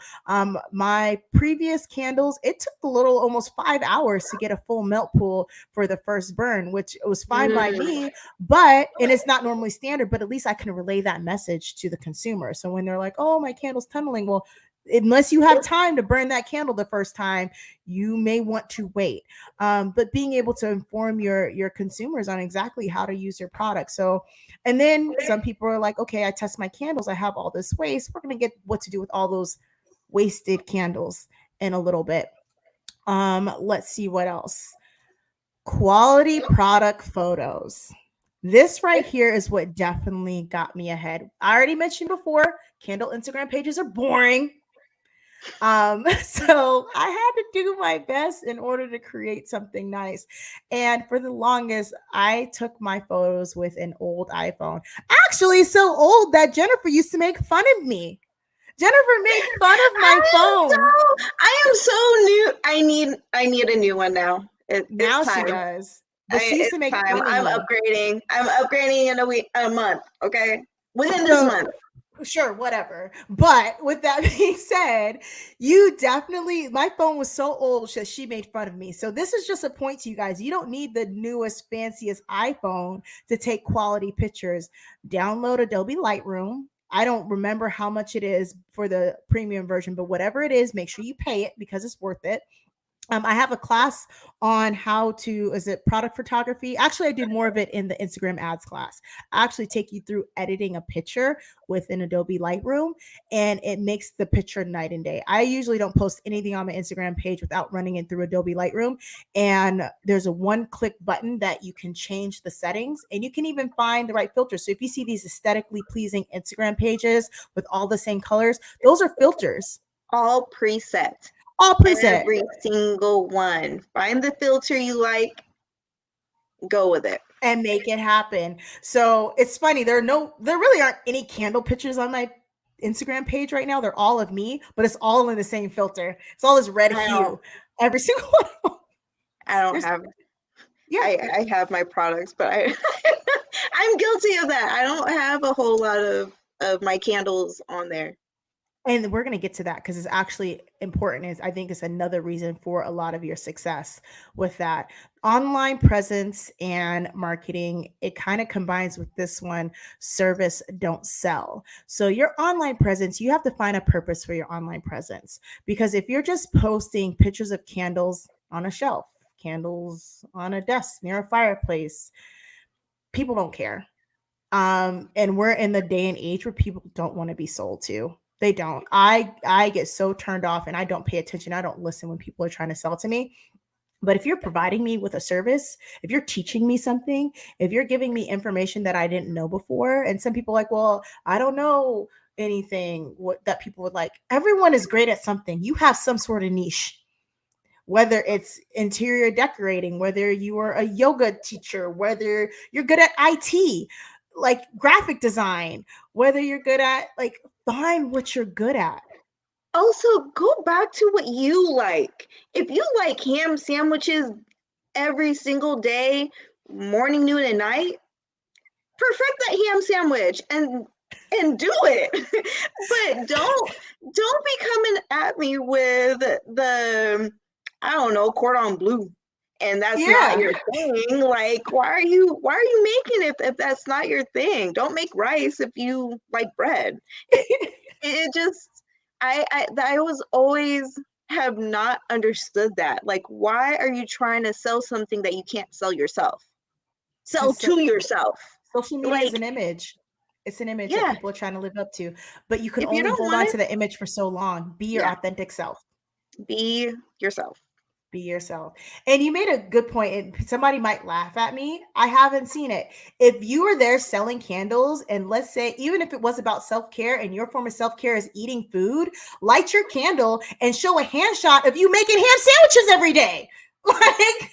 S1: My previous candles, it took a little almost 5 hours to get a full melt pool for the first burn, which was fine by me, but, and it's not normally standard, but at least I can relay that message to the consumer. So when they're like, oh, my candle's tunneling, well, unless you have time to burn that candle the first time, you may want to wait. But being able to inform your consumers on exactly how to use your product. So, and then some people are like, okay, I test my candles, I have all this waste. We're going to get what to do with all those wasted candles in a little bit. Let's see what else. Quality product photos. This right here is what definitely got me ahead. I already mentioned before, candle Instagram pages are boring. So I had to do my best in order to create something nice. And for the longest, I took my photos with an old iPhone. Actually, so old that Jennifer used to make fun of me. Jennifer made fun of my phone.
S2: I am so new. I need a new one now.
S1: Now
S2: It's
S1: she
S2: time.
S1: does. But she used to
S2: It's
S1: make
S2: time.
S1: fun of
S2: I'm
S1: me.
S2: upgrading. I'm upgrading in a month. Okay, within this
S1: So
S2: month.
S1: sure, whatever. But with that being said, you definitely, my phone was so old that she made fun of me. So this is just a point to you guys. You don't need the newest, fanciest iPhone to take quality pictures. Download Adobe Lightroom. I don't remember how much it is for the premium version, but whatever it is, make sure you pay it because it's worth it. I have a class on how to, is it product photography? Actually, I do more of it in the Instagram ads class. I actually take you through editing a picture within Adobe Lightroom, and it makes the picture night and day. I usually don't post anything on my Instagram page without running it through Adobe Lightroom. And there's a one click button that you can change the settings, and you can even find the right filters. So if you see these aesthetically pleasing Instagram pages with all the same colors, those are filters.
S2: All preset.
S1: All preset.
S2: Every single one. Find the filter you like. Go with it.
S1: And make it happen. So it's funny. There really aren't any candle pictures on my Instagram page right now. They're all of me, but it's all in the same filter. It's all this red hue. Every single one.
S2: I don't have.
S1: Yeah,
S2: I have my products, but I'm guilty of that. I don't have a whole lot of my candles on there.
S1: and we're going to get to that because it's actually important. Is I think it's another reason for a lot of your success with that online presence and marketing. It kind of combines with this one: service, don't sell. So your online presence, you have to find a purpose for your online presence, because if you're just posting pictures of candles on a shelf, candles on a desk near a fireplace, people don't care. And we're in the day and age where people don't want to be sold to. They don't. I get so turned off, and I don't pay attention. I don't listen when people are trying to sell to me. But if you're providing me with a service, if you're teaching me something, if you're giving me information that I didn't know before, and some people are like, well, I don't know anything that people would like. Everyone is great at something. You have some sort of niche, whether it's interior decorating, whether you are a yoga teacher, whether you're good at IT, like graphic design, whether you're good at, like, find what you're good at.
S2: Also, go back to what you like. If you like ham sandwiches every single day, morning, noon, and night, perfect that ham sandwich and do it. But don't be coming at me with the, I don't know, cordon bleu, and that's not
S1: Yeah.
S2: your thing. Like, why are you making it if that's not your thing? Don't make rice if you like bread. It just, I was always have not understood that. Like, why are you trying to sell something that you can't sell yourself? Sell
S1: Because
S2: to yourself.
S1: social media is
S2: Like,
S1: an image. It's an image that
S2: yeah,
S1: people are trying to live up to, but you can
S2: if you
S1: only
S2: don't
S1: hold
S2: want
S1: on
S2: it,
S1: to the image for so long. Be your
S2: yeah,
S1: authentic self.
S2: be yourself.
S1: Be yourself. And you made a good point. Somebody might laugh at me. I haven't seen it. If you are there selling candles, and let's say, even if it was about self care and your form of self care is eating food, light your candle and show a hand shot of you making ham sandwiches every day. Like,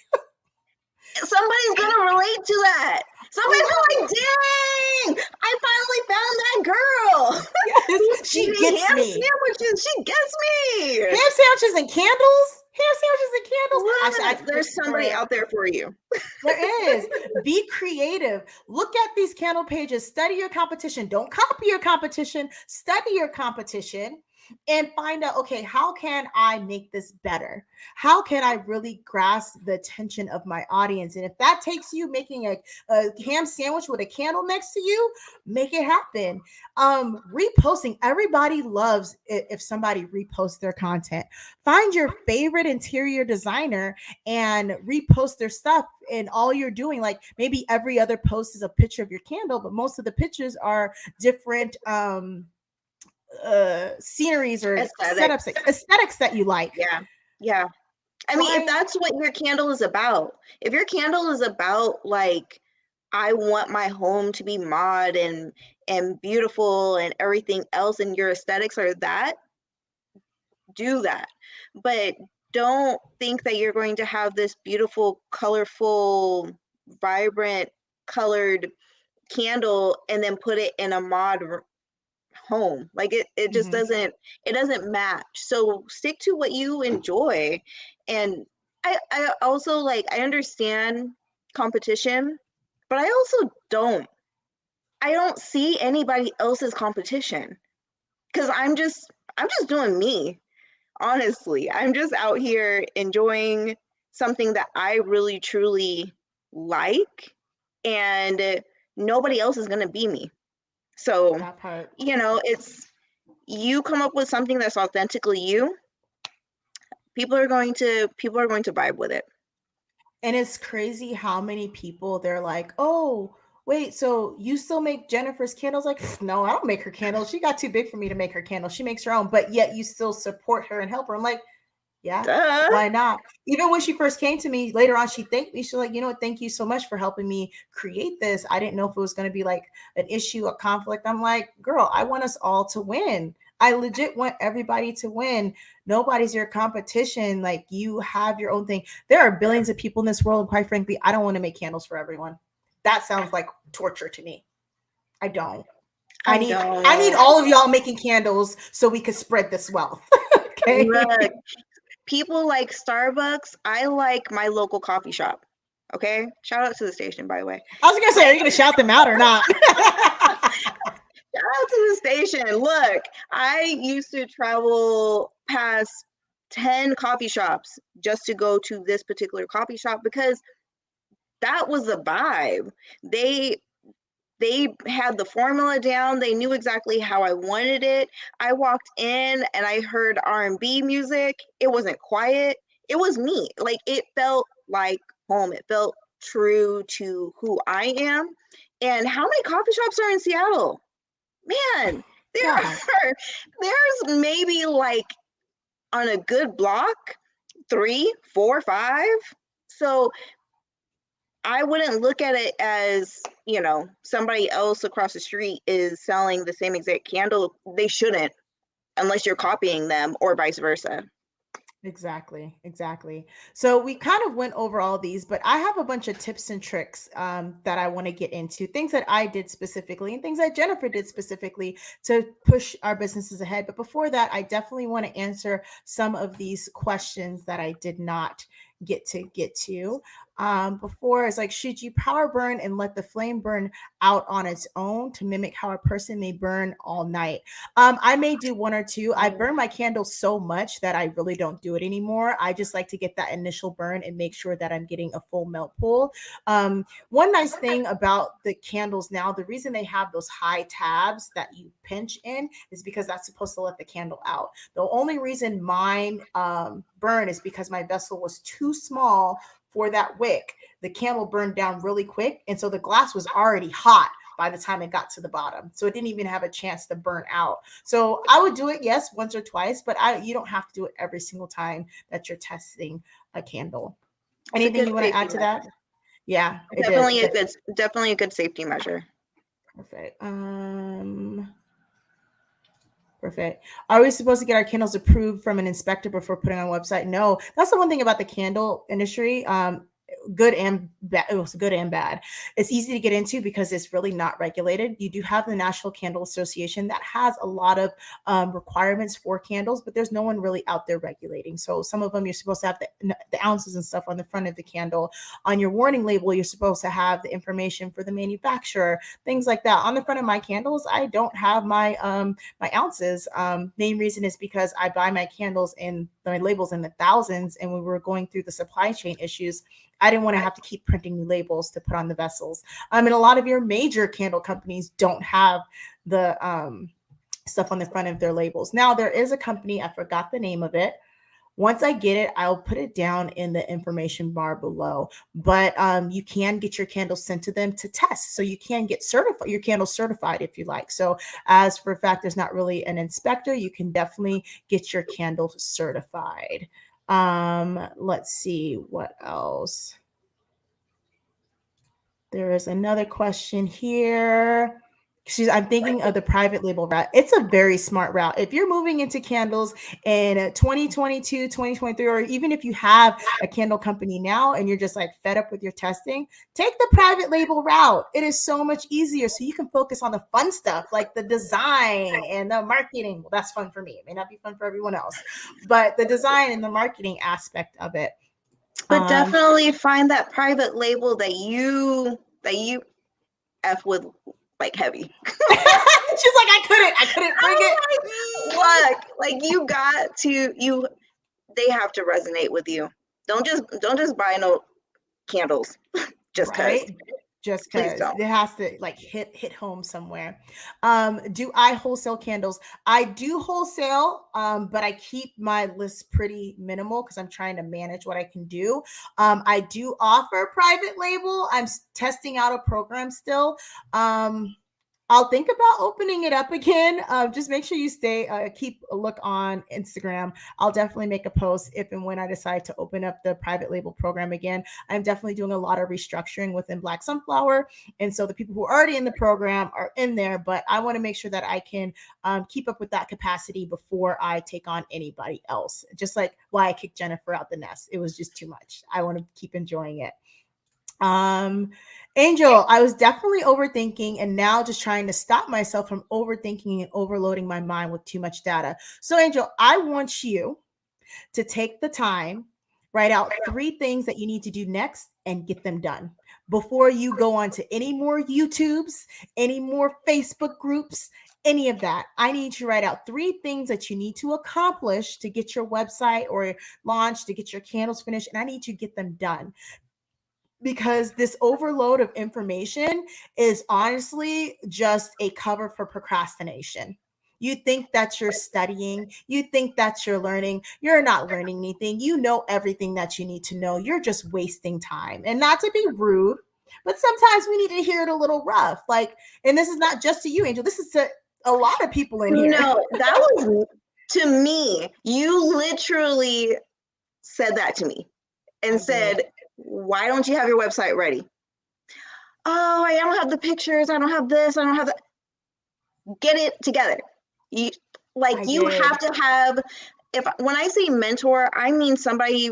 S2: Somebody's gonna relate to that. Somebody's gonna be like, dang, I finally found that girl
S1: yes,
S2: who's
S1: she
S2: eating
S1: gets
S2: ham
S1: me.
S2: sandwiches. She gets me.
S1: Ham sandwiches and candles. Ham sandwiches and candles. I
S2: Look,
S1: searched
S2: there's somebody
S1: for.
S2: out there for you.
S1: There is. Be creative. Look at these candle pages. Study your competition. Don't copy your competition. Study your competition and find out, okay, how can I make this better? How can I really grasp the attention of my audience? And if that takes you making a ham sandwich with a candle next to you, make it happen. Reposting. Everybody loves it if somebody reposts their content. Find your favorite interior designer and repost their stuff, and all you're doing, like, maybe every other post is a picture of your candle, but most of the pictures are different sceneries or
S2: Aesthetic.
S1: setups, like aesthetics that you like.
S2: Yeah. Yeah. I mean, if
S1: Find.
S2: that's what your candle is about, if your candle is about, like, I want my home to be mod and beautiful and everything else, and your aesthetics are that, do that. But don't think that you're going to have this beautiful, colorful, vibrant colored candle and then put it in a mod home. Like, it just
S1: Mhm.
S2: doesn't match. So stick to what you enjoy. And I also, like, I understand competition, but I don't see anybody else's competition, because I'm just doing me. Honestly, I'm just out here enjoying something that I really truly like, and nobody else is going to be me. So,
S1: That part.
S2: it's, you come up with something that's authentically you, people are going to vibe with it.
S1: And it's crazy how many people, they're like, oh, wait, so you still make Jennifer's candles? Like, no, I don't make her candles. She got too big for me to make her candles. She makes her own, but yet you still support her and help her. I'm like, yeah,
S2: Duh.
S1: why not? Even when she first came to me later on, she thanked me. She's like, you know what? Thank you so much for helping me create this. I didn't know if it was going to be like an issue, a conflict. I'm like, girl, I want us all to win. I legit want everybody to win. Nobody's your competition. Like, you have your own thing. There are billions of people in this world. And quite frankly, I don't want to make candles for everyone. That sounds like torture to me. I don't. I
S2: I
S1: need I need
S2: don't.
S1: all of y'all making candles so we could spread this wealth. Okay.
S2: Look, people like Starbucks. I like my local coffee shop. Okay, shout out to the station, by the way.
S1: I was gonna say, are you gonna shout them out or not?
S2: Shout out to the station. Look, I used to travel past 10 coffee shops just to go to this particular coffee shop, because that was the vibe. They had the formula down. They knew exactly how I wanted it. I walked in and I heard R&B music. It wasn't quiet. It was me. Like, it felt like home. It felt true to who I am. And how many coffee shops are in Seattle? Man,
S1: God.
S2: there's maybe, like, on a good block, 3, 4, 5. So I wouldn't look at it as, somebody else across the street is selling the same exact candle. They shouldn't, unless you're copying them or vice versa.
S1: Exactly, exactly. So we kind of went over all these, but I have a bunch of tips and tricks that I want to get into, things that I did specifically and things that Jennifer did specifically to push our businesses ahead. But before that, I definitely want to answer some of these questions that I did not get to. Before is like, should you power burn and let the flame burn out on its own to mimic how a person may burn all night? I may do one or two. I burn my candles so much that I really don't do it anymore. I just like to get that initial burn and make sure that I'm getting a full melt pool. One nice thing about the candles now, the reason they have those high tabs that you pinch in is because that's supposed to let the candle out. The only reason mine burn is because my vessel was too small for that wick. The candle burned down really quick, and so the glass was already hot by the time it got to the bottom. So it didn't even have a chance to burn out. So I would do it, yes, once or twice, but you don't have to do it every single time that you're testing a candle.
S2: It's a
S1: Anything
S2: good
S1: you want to
S2: safety
S1: add to
S2: measure.
S1: that? Yeah, it
S2: Definitely
S1: did.
S2: a good, definitely a good safety measure.
S1: Perfect. Perfect. Are we supposed to get our candles approved from an inspector before putting on a website? No, that's the one thing about the candle industry. Good and bad. It was good and bad. It's easy to get into because it's really not regulated. You do have the National Candle Association that has a lot of requirements for candles, but there's no one really out there regulating. So some of them you're supposed to have the ounces and stuff on the front of the candle. On your warning label, you're supposed to have the information for the manufacturer, things like that. On the front of my candles, I don't have my ounces. Main reason is because I buy my candles in my labels in the thousands, and when we were going through the supply chain issues, I didn't want to have to keep printing new labels to put on the vessels. And a lot of your major candle companies don't have the stuff on the front of their labels. Now, there is a company, I forgot the name of it. Once I get it, I'll put it down in the information bar below. But you can get your candles sent to them to test. So you can get certified, your candles certified if you like. So as for a fact, there's not really an inspector, you can definitely get your candles certified. Let's see what else. There is another question here. I'm thinking of the private label route. It's a very smart route. If you're moving into candles in 2022, 2023, or even if you have a candle company now and you're just like fed up with your testing, take the private label route. It is so much easier. So you can focus on the fun stuff like the design and the marketing. Well, that's fun for me. It may not be fun for everyone else, but the design and the marketing aspect of it.
S2: But definitely find that private label that you F with like heavy.
S1: She's like, I couldn't bring it.
S2: Look, like you got to they have to resonate with you. Don't just buy no candles just because.
S1: Right? Just
S2: Please
S1: because
S2: don't.
S1: it has to like hit home somewhere. Do I wholesale candles? I do wholesale, but I keep my list pretty minimal because I'm trying to manage what I can do. I do offer private label. I'm testing out a program still. I'll think about opening it up again. Just make sure you keep a look on Instagram. I'll definitely make a post if and when I decide to open up the private label program again. I'm definitely doing a lot of restructuring within Black Sunflower. And so the people who are already in the program are in there, but I want to make sure that I can keep up with that capacity before I take on anybody else. Just like why I kicked Jennifer out the nest. It was just too much. I want to keep enjoying it. Angel, I was definitely overthinking and now just trying to stop myself from overthinking and overloading my mind with too much data. So, Angel, I want you to take the time, write out 3 things that you need to do next and get them done before you go on to any more YouTubes, any more Facebook groups, any of that. I need you to write out 3 things that you need to accomplish to get your website or launch, to get your candles finished, and I need you to get them done, because this overload of information is honestly just a cover for procrastination. You think that you're studying, you think that you're learning, you're not learning anything. You know everything that you need to know. You're just wasting time. And not to be rude, but sometimes we need to hear it a little rough. Like, and this is not just to you, Angel. This is to a lot of people in here.
S2: No, that was to me. You literally said that to me and said, Why don't you have your website ready? Oh, I don't have the pictures. I don't have this. I don't have that. Get it together. You
S1: I
S2: you
S1: did.
S2: have to have, if when I say mentor, I mean somebody,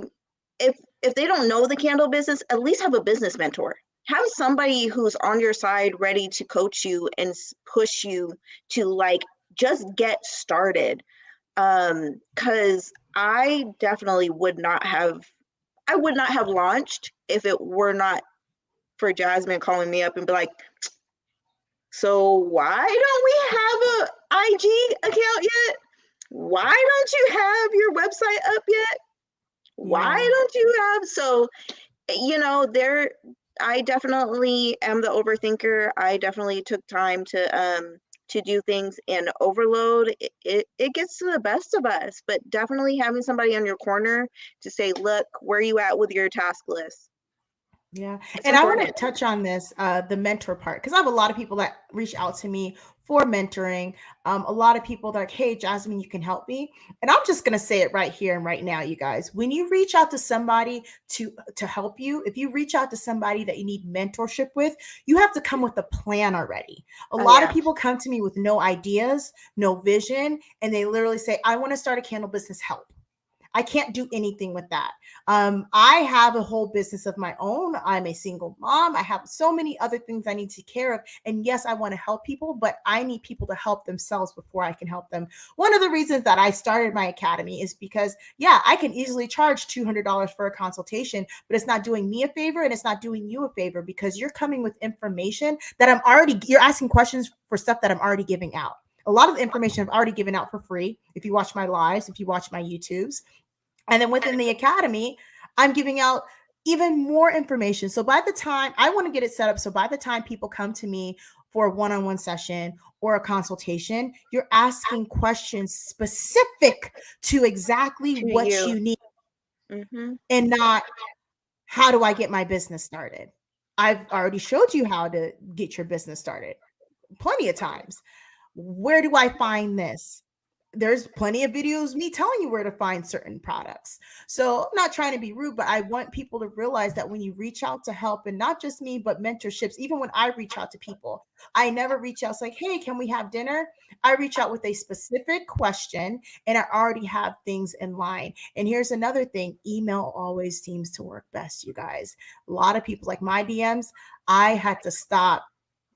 S2: if they don't know the candle business, at least have a business mentor. Have somebody who's on your side ready to coach you and push you to like just get started. Cuz I definitely would not have launched if it were not for Jasmine calling me up and be like, so why don't we have a IG account yet? Why don't you have your website up yet? Why
S1: Yeah.
S2: don't you have, so there, I definitely am the overthinker. I definitely took time to do things, and overload it gets to the best of us, but definitely having somebody on your corner to say, look, where are you at with your task list?
S1: Yeah.
S2: It's
S1: And I want to
S2: important.
S1: touch on this, the mentor part, because I have a lot of people that reach out to me for mentoring. A lot of people that are like, hey, Jasmine, you can help me. And I'm just going to say it right here and right now, you guys. When you reach out to somebody to help you, if you reach out to somebody that you need mentorship with, you have to come with a plan already. A
S2: Oh
S1: lot of
S2: yeah.
S1: people come to me with no ideas, no vision, and they literally say, I want to start a candle business, help. I can't do anything with that. I have a whole business of my own. I'm a single mom. I have so many other things I need to take care of. And yes, I want to help people, but I need people to help themselves before I can help them. One of the reasons that I started my academy is because, yeah, I can easily charge $200 for a consultation, but it's not doing me a favor and it's not doing you a favor because you're coming with information that you're asking questions for stuff that I'm already giving out. A lot of the information I've already given out for free. If you watch my lives, if you watch my YouTubes, and then within the academy, I'm giving out even more information. So by the time I want to get it set up, so by the time people come to me for a one on one session or a consultation, you're asking questions specific to exactly
S2: To
S1: what
S2: you.
S1: you need
S2: Hmm.
S1: and not how do I get my business started. I've already showed you how to get your business started plenty of times. Where do I find this? There's plenty of videos me telling you where to find certain products. So I'm not trying to be rude, but I want people to realize that when you reach out to help, and not just me, but mentorships, even when I reach out to people, I never reach out like, hey, can we have dinner? I reach out with a specific question and I already have things in line. And here's another thing, email always seems to work best, you guys. A lot of people like my DMs, I had to stop.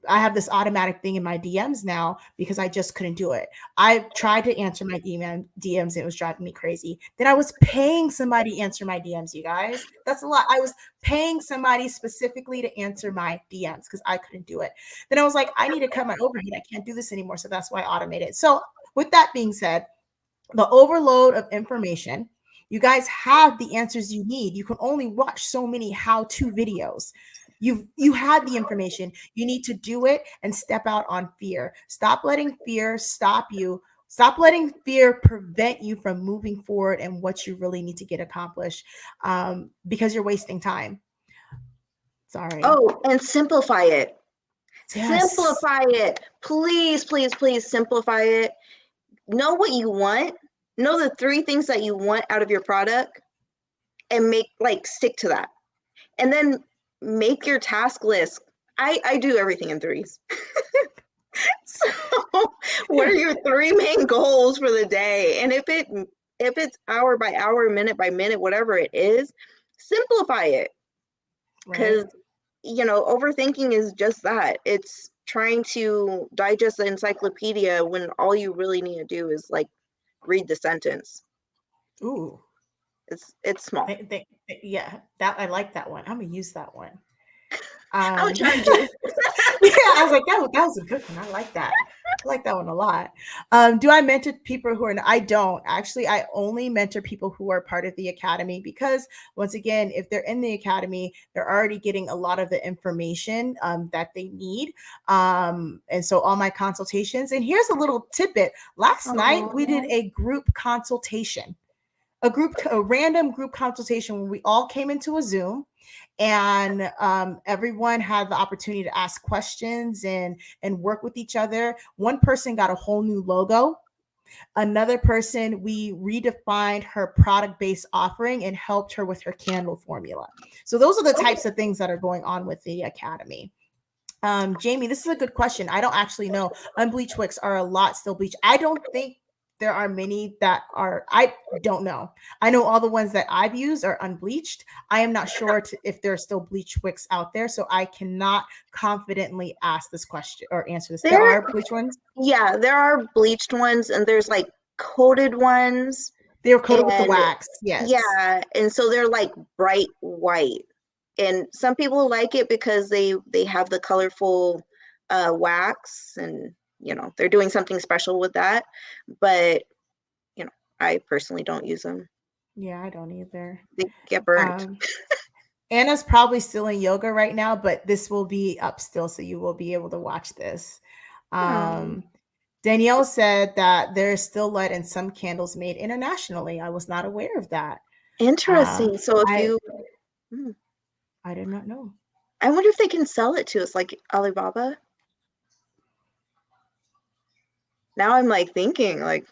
S1: I have this automatic thing in my DMs now because I just couldn't do it. I tried to answer my email DMs. It was driving me crazy. Then I was paying somebody to answer my DMs, you guys. That's a lot. I was paying somebody specifically to answer my DMs because I couldn't do it. Then I was like, I need to cut my overhead. I can't do this anymore. So that's why I automated. So with that being said, the overload of information, you guys have the answers you need. You can only watch so many how-to videos. You had the information. You need to do it and step out on fear. Stop letting fear stop you. Stop letting fear prevent you from moving forward and what you really need to get accomplished, because you're wasting time. Sorry.
S2: Oh, and simplify it.
S1: Yes.
S2: Simplify it. Please, please, please simplify it. Know what you want. Know the three things that you want out of your product and stick to that. And then make your task list. I do everything in threes. So what are your three main goals for the day? And if it's hour by hour, minute by minute, whatever it is, simplify it.
S1: Right.
S2: Because overthinking is just that. It's trying to digest the encyclopedia when all you really need to do is read the sentence.
S1: Ooh.
S2: It's small.
S1: Yeah, that I like that one. I'm gonna use that one.
S2: I'll
S1: Um,
S2: charge you.
S1: yeah, I was like, that was a good one. I like that. I like that one a lot. Do I mentor people who are? I don't actually. I only mentor people who are part of the academy because, once again, if they're in the academy, they're already getting a lot of the information that they need. And so all my consultations. And here's a little tidbit. Last night we did
S2: Oh,
S1: a group consultation, a random group consultation where we all came into a Zoom and everyone had the opportunity to ask questions and work with each other. One person got a whole new logo. Another person, we redefined her product-based offering and helped her with her candle formula. So those are the types of things that are going on with the academy. Jamie, this is a good question. I don't actually know. Unbleached wicks are a lot still bleached. I don't think there are many that are. I don't know. I know all the ones that I've used are unbleached. I am not sure if there are still bleached wicks out there, so I cannot confidently ask this question or answer this. There
S2: There,
S1: are bleached ones.
S2: yeah, there are bleached ones, and there's like coated ones,
S1: They were coated with the
S2: and
S1: wax. Yes.
S2: yeah, and so they're like bright white. And some people like it because they have the colorful wax, and they're doing something special with that. But I personally don't use them.
S1: Yeah, I don't either.
S2: They get burnt.
S1: Um, Anna's probably still in yoga right now, but this will be up still, so you will be able to watch this.
S2: Oh,
S1: Danielle said that there is still lead in some candles made internationally. I was not aware of that. Uh,
S2: interesting. So if
S1: I
S2: you, hmm,
S1: I did not know.
S2: I wonder if they can sell it to us like Alibaba. Now I'm like thinking like,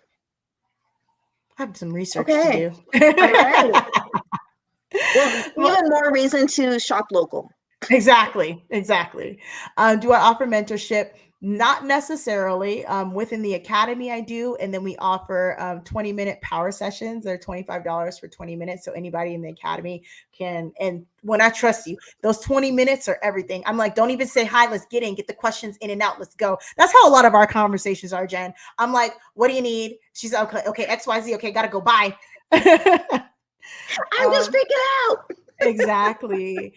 S1: I have some research to
S2: okay,
S1: do.
S2: all right. Well, even more reason to shop local.
S1: Exactly. Do I offer mentorship? Not necessarily. Within the academy, I do, and then we offer 20-minute power sessions. They're $25 for 20 minutes, so anybody in the academy can. And when I trust you, those 20 minutes are everything. I'm like, don't even say hi. Let's get the questions in and out. Let's go. That's how a lot of our conversations are, Jen. I'm like, what do you need? She's like, okay, XYZ. Okay, gotta go. Bye.
S2: I'm just
S1: um,
S2: freaking out.
S1: Exactly.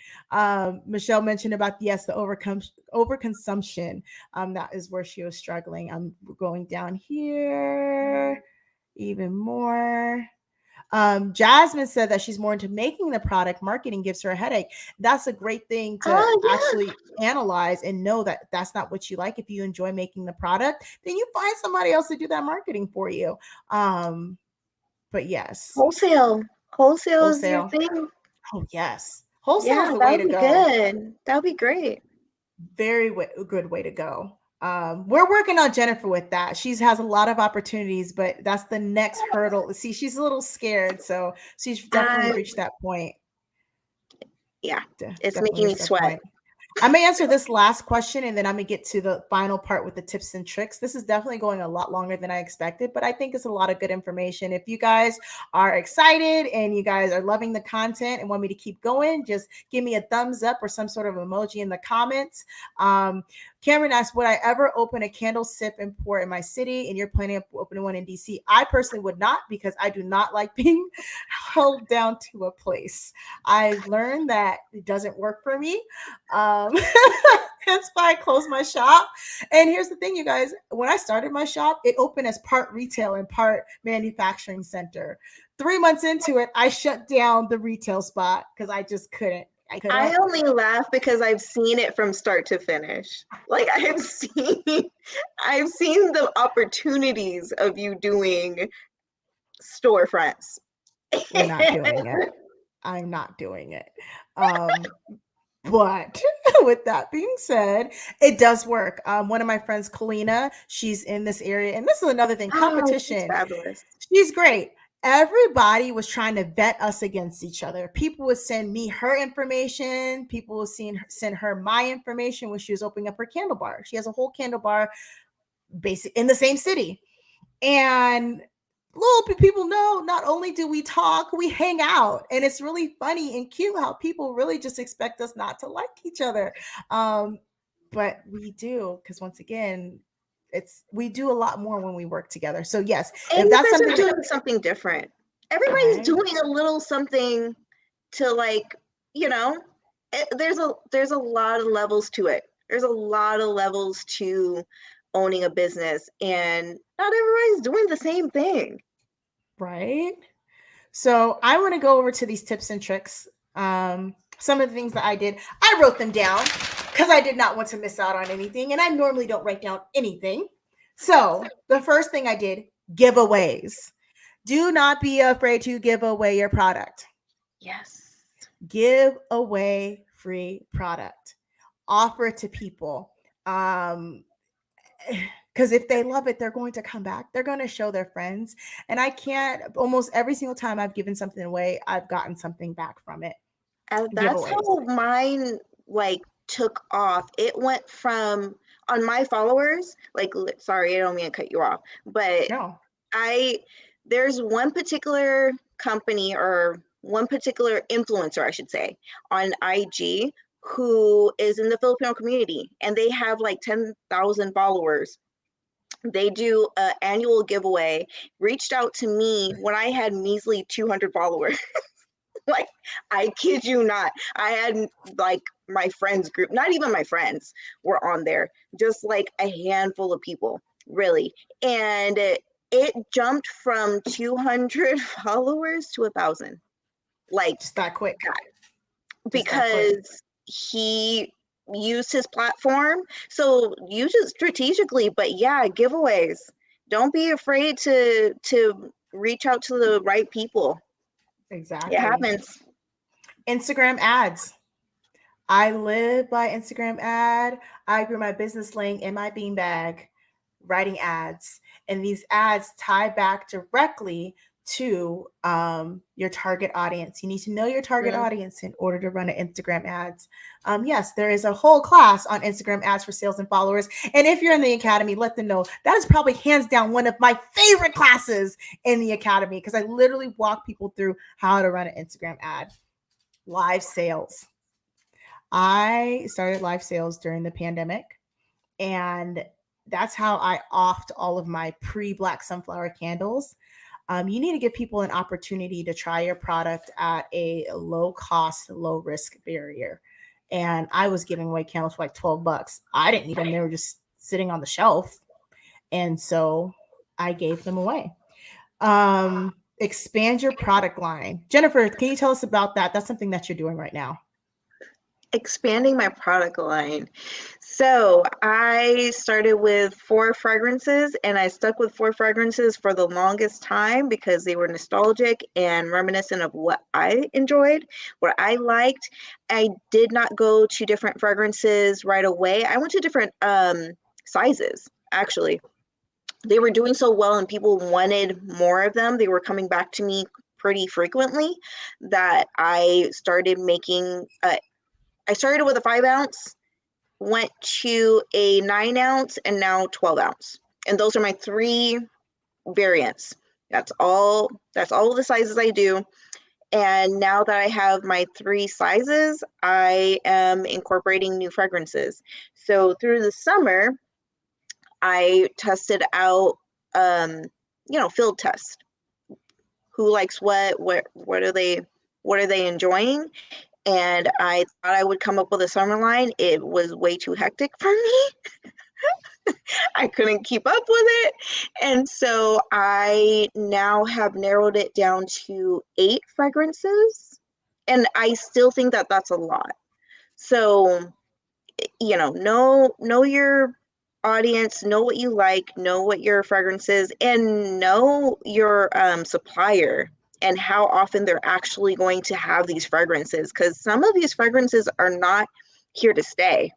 S1: Michelle mentioned about yes, the overconsumption. That is where she was struggling. I'm going down here even more. Jasmine said that she's more into making the product. Marketing gives her a headache. That's a great thing to
S2: Oh
S1: actually
S2: yeah.
S1: analyze and know that that's not what you like. If you enjoy making the product, then you find somebody else to do that marketing for you. But yes,
S2: Wholesale. Wholesale is your
S1: wholesale.
S2: thing.
S1: Oh yes, wholesale is
S2: Yeah,
S1: the
S2: that
S1: way
S2: would
S1: to
S2: be
S1: go.
S2: good. That would be great.
S1: Very good way to go. We're working on Jennifer with that. She has a lot of opportunities, but that's the next hurdle. See, she's a little scared, so she's definitely
S2: Uh,
S1: reached that point.
S2: yeah, it's
S1: Definitely
S2: making me
S1: reached that
S2: sweat.
S1: point. I'm gonna answer this last question and then I'm gonna get to the final part with the tips and tricks. This is definitely going a lot longer than I expected, but I think it's a lot of good information. If you guys are excited and you guys are loving the content and want me to keep going, just give me a thumbs up or some sort of emoji in the comments. Um, Cameron asked, would I ever open a candle sip and pour in my city? And you're planning on opening one in DC. I personally would not because I do not like being held down to a place. I've learned that it doesn't work for me. Um, Hence why I closed my shop. And here's the thing, you guys, when I started my shop, it opened as part retail and part manufacturing center. 3 months into it, I shut down the retail spot because I just couldn't. I
S2: I
S1: couldn't.
S2: only laugh because I've seen it from start to finish. Like I've seen the opportunities of you doing storefronts.
S1: We're not doing it. I'm not doing it. But with that being said, it does work. One of my friends, Kalina, she's in this area. And this is another thing,
S2: Oh, she's
S1: competition.
S2: fabulous.
S1: She's great. Everybody was trying to vet us against each other. People would send me her information. People would send her my information when she was opening up her candle bar. She has a whole candle bar basic in the same city. And little people know not only do we talk, we hang out. And it's really funny and cute how people really just expect us not to like each other. Um, but we do, because once again, we do a lot more when we work together. So yes,
S2: And
S1: if
S2: you
S1: that's
S2: guys are
S1: something that
S2: doing something different. Everybody's
S1: right,
S2: doing a little something to like, there's a lot of levels to it. There's a lot of levels to owning a business, and not everybody's doing the same thing.
S1: right? So I want to go over to these tips and tricks. Some of the things that I did, I wrote them down because I did not want to miss out on anything. And I normally don't write down anything. So the first thing I did, giveaways. Do not be afraid to give away your product.
S2: Yes.
S1: Give away free product. Offer it to people. Um, Because if they love it, they're going to come back. They're going to show their friends. And I can't, almost every single time I've given something away, I've gotten something back from it.
S2: That's
S1: Giveaways.
S2: how mine like took off. It went from on my followers, like sorry, I don't mean to cut you off, but
S1: No.
S2: I there's one particular company or one particular influencer, I should say, on IG who is in the Filipino community and they have like 10,000 followers. They do an annual giveaway, reached out to me when I had measly 200 followers. Like, I kid you not. I had like my friends group, not even my friends were on there, just like a handful of people, really. And it jumped from 200 followers to 1,000. Like
S1: Just that quick.
S2: that.
S1: Just that quick.
S2: Because he used his platform. So use it strategically, but yeah, giveaways. Don't be afraid to reach out to the right people. It
S1: Exactly.
S2: happens.
S1: Instagram ads. I live by Instagram ad. I grew my business laying in my beanbag, writing ads. And these ads tie back directly to your target audience. You need to know your target audience in order to run an Instagram ads. Yes, there is a whole class on Instagram ads for sales and followers. And if you're in the academy, let them know that is probably hands down one of my favorite classes in the academy because I literally walk people through how to run an Instagram ad. Live sales. I started live sales during the pandemic, and that's how I offed all of my pre-Black Sunflower candles. You need to give people an opportunity to try your product at a low cost, low risk barrier. And I was giving away candles for like $12. I didn't need them, they were just sitting on the shelf. And so I gave them away. Expand your product line. Jennifer, can you tell us about that? That's something that you're doing right now.
S2: Expanding my product line. So I started with 4 fragrances and I stuck with 4 fragrances for the longest time because they were nostalgic and reminiscent of what I enjoyed, what I liked. I did not go to different fragrances right away. I went to different sizes, actually. They were doing so well and people wanted more of them. They were coming back to me pretty frequently that I started making I started with a 5-ounce, went to a 9-ounce, and now 12-ounce. And those are my 3 variants. That's all the sizes I do. And now that I have my 3 sizes, I am incorporating new fragrances. So through the summer, I tested out, field test. Who likes what are they enjoying? And I thought I would come up with a summer line. It was way too hectic for me. I couldn't keep up with it. And so I now have narrowed it down to 8 fragrances. And I still think that that's a lot. So, know your audience, know what you like, know what your fragrance is, and know your supplier and how often they're actually going to have these fragrances, because some of these fragrances are not here to stay.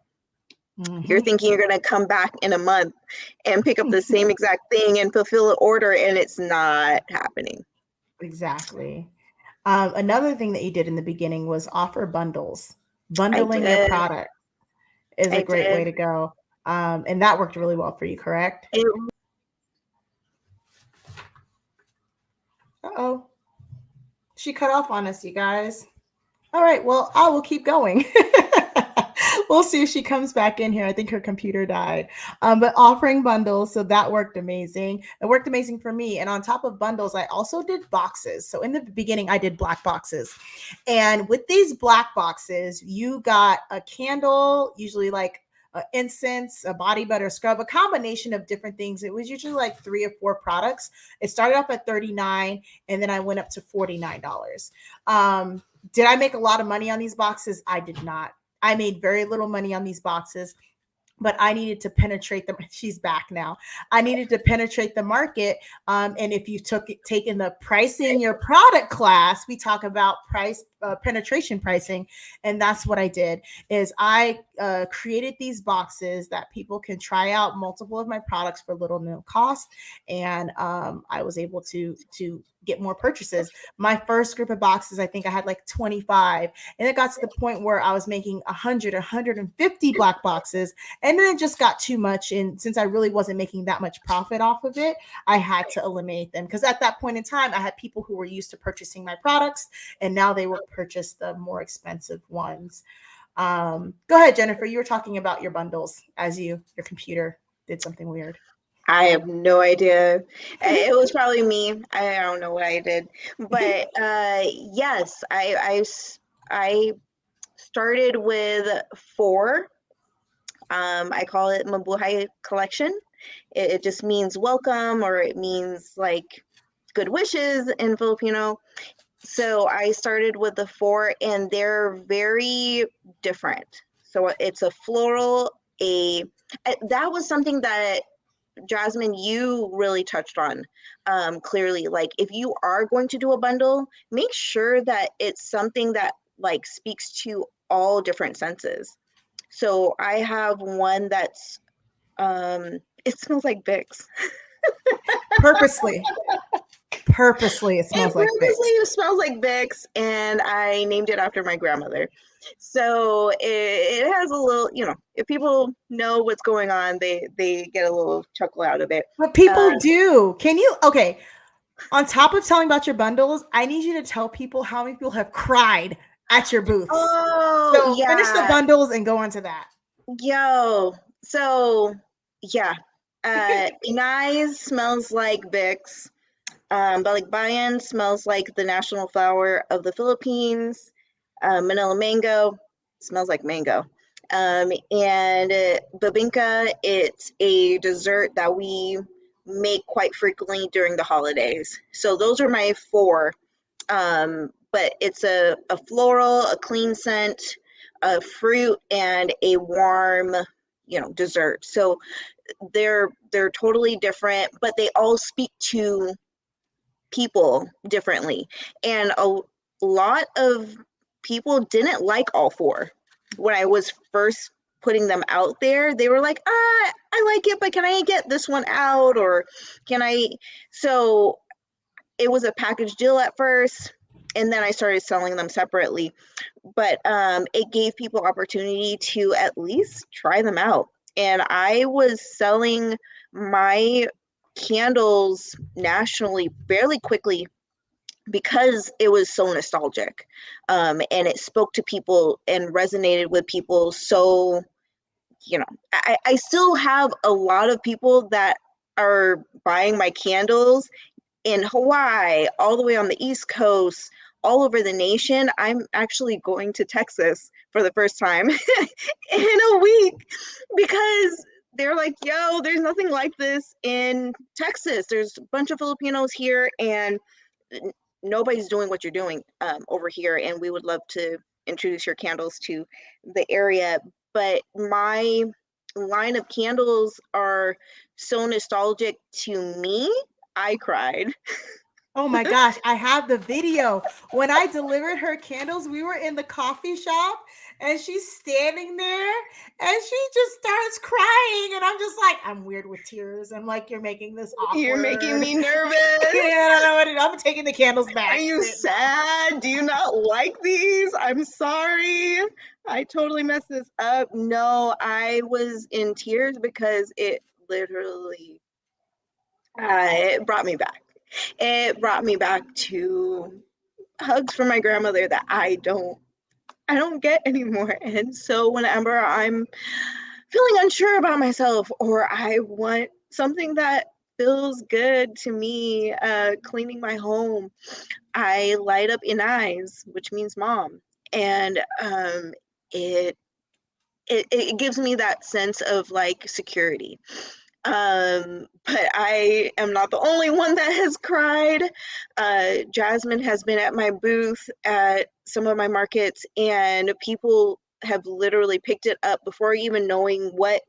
S2: You're thinking you're going to come back in a month and pick up the same exact thing and fulfill an order, and it's not happening.
S1: Exactly. Another thing that you did in the beginning was offer bundles. Bundling your product is a great way to go. And that worked really well for you, correct? Uh-oh. She cut off on us, you guys. All right, well, I will keep going. We'll see if she comes back in here. I think her computer died. But offering bundles, so that worked amazing. It worked amazing for me. And on top of bundles, I also did boxes. So in the beginning, I did black boxes. And with these black boxes, you got a candle, usually like incense, a body butter scrub, a combination of different things. It was usually like 3 or 4 products. It started off at $39 and then I went up to $49. Did I make a lot of money on these boxes? I did not. I made very little money on these boxes, but I needed to penetrate them. She's back now. I needed to penetrate the market. And if you taken the pricing your product class, we talk about price penetration pricing. And that's what I did is I created these boxes that people can try out multiple of my products for little no cost. And I was able to get more purchases. My first group of boxes, I think I had like 25, and it got to the point where I was making 100, 150 black boxes, and then it just got too much. And since I really wasn't making that much profit off of it, I had to eliminate them, because at that point in time, I had people who were used to purchasing my products, and now they will purchase the more expensive ones. Go ahead, Jennifer. You were talking about your bundles as your computer did something weird.
S2: I have no idea. It was probably me. I don't know what I did, but yes, I started with 4. I call it Mabuhay collection. It just means welcome, or it means like good wishes in Filipino. So I started with the 4, and they're very different. So it's a floral, that was something that Jasmine, you really touched on clearly. Like, if you are going to do a bundle, make sure that it's something that like speaks to all different senses. So I have one that's it smells like Vicks.
S1: Purposely, purposely, it
S2: It
S1: smells like Vicks.
S2: purposely smells like Vicks, and I named it after my grandmother. So it has a little, if people know what's going on, they get a little chuckle out of it.
S1: But people do. Can you? Okay. On top of telling about your bundles, I need you to tell people how many people have cried at your booths.
S2: Oh
S1: So finish the
S2: yeah,
S1: bundles and go on to that.
S2: yo. So yeah, Inez smells like Vicks. Balikbayan smells like the national flower of the Philippines. Manila mango smells like mango. And babinka, it's a dessert that we make quite frequently during the holidays. So those are my 4. But it's a floral, a clean scent, a fruit, and a warm, dessert. So they're totally different, but they all speak to people differently. And a lot of people didn't like all 4. When I was first putting them out there, they were like, I like it, but can I get this one out? Or can I? So it was a package deal at first, and then I started selling them separately. But it gave people opportunity to at least try them out. And I was selling my candles nationally fairly quickly because it was so nostalgic, and it spoke to people and resonated with people. So, I still have a lot of people that are buying my candles in Hawaii, all the way on the East Coast, all over the nation. I'm actually going to Texas for the first time in a week because they're like, yo, there's nothing like this in Texas. There's a bunch of Filipinos here, and nobody's doing what you're doing over here. And we would love to introduce your candles to the area. But my line of candles are so nostalgic to me. I cried.
S1: Oh my gosh, I have the video. When I delivered her candles, we were in the coffee shop, and she's standing there and she just starts crying. And I'm just like, I'm weird with tears. I'm like, you're making this
S2: You're making
S1: awkward.
S2: me nervous.
S1: Yeah, I don't know what to do. I'm taking the candles back.
S2: Are you sad? Do you not like these? I'm sorry. I totally messed this up. No, I was in tears because it literally it brought me back. It brought me back to hugs from my grandmother that I don't get anymore. And so whenever I'm feeling unsure about myself, or I want something that feels good to me, cleaning my home, I light up in eyes, which means mom. And it, it gives me that sense of like security. But I am not the only one that has cried. Jasmine has been at my booth at some of my markets, and people have literally picked it up before even knowing what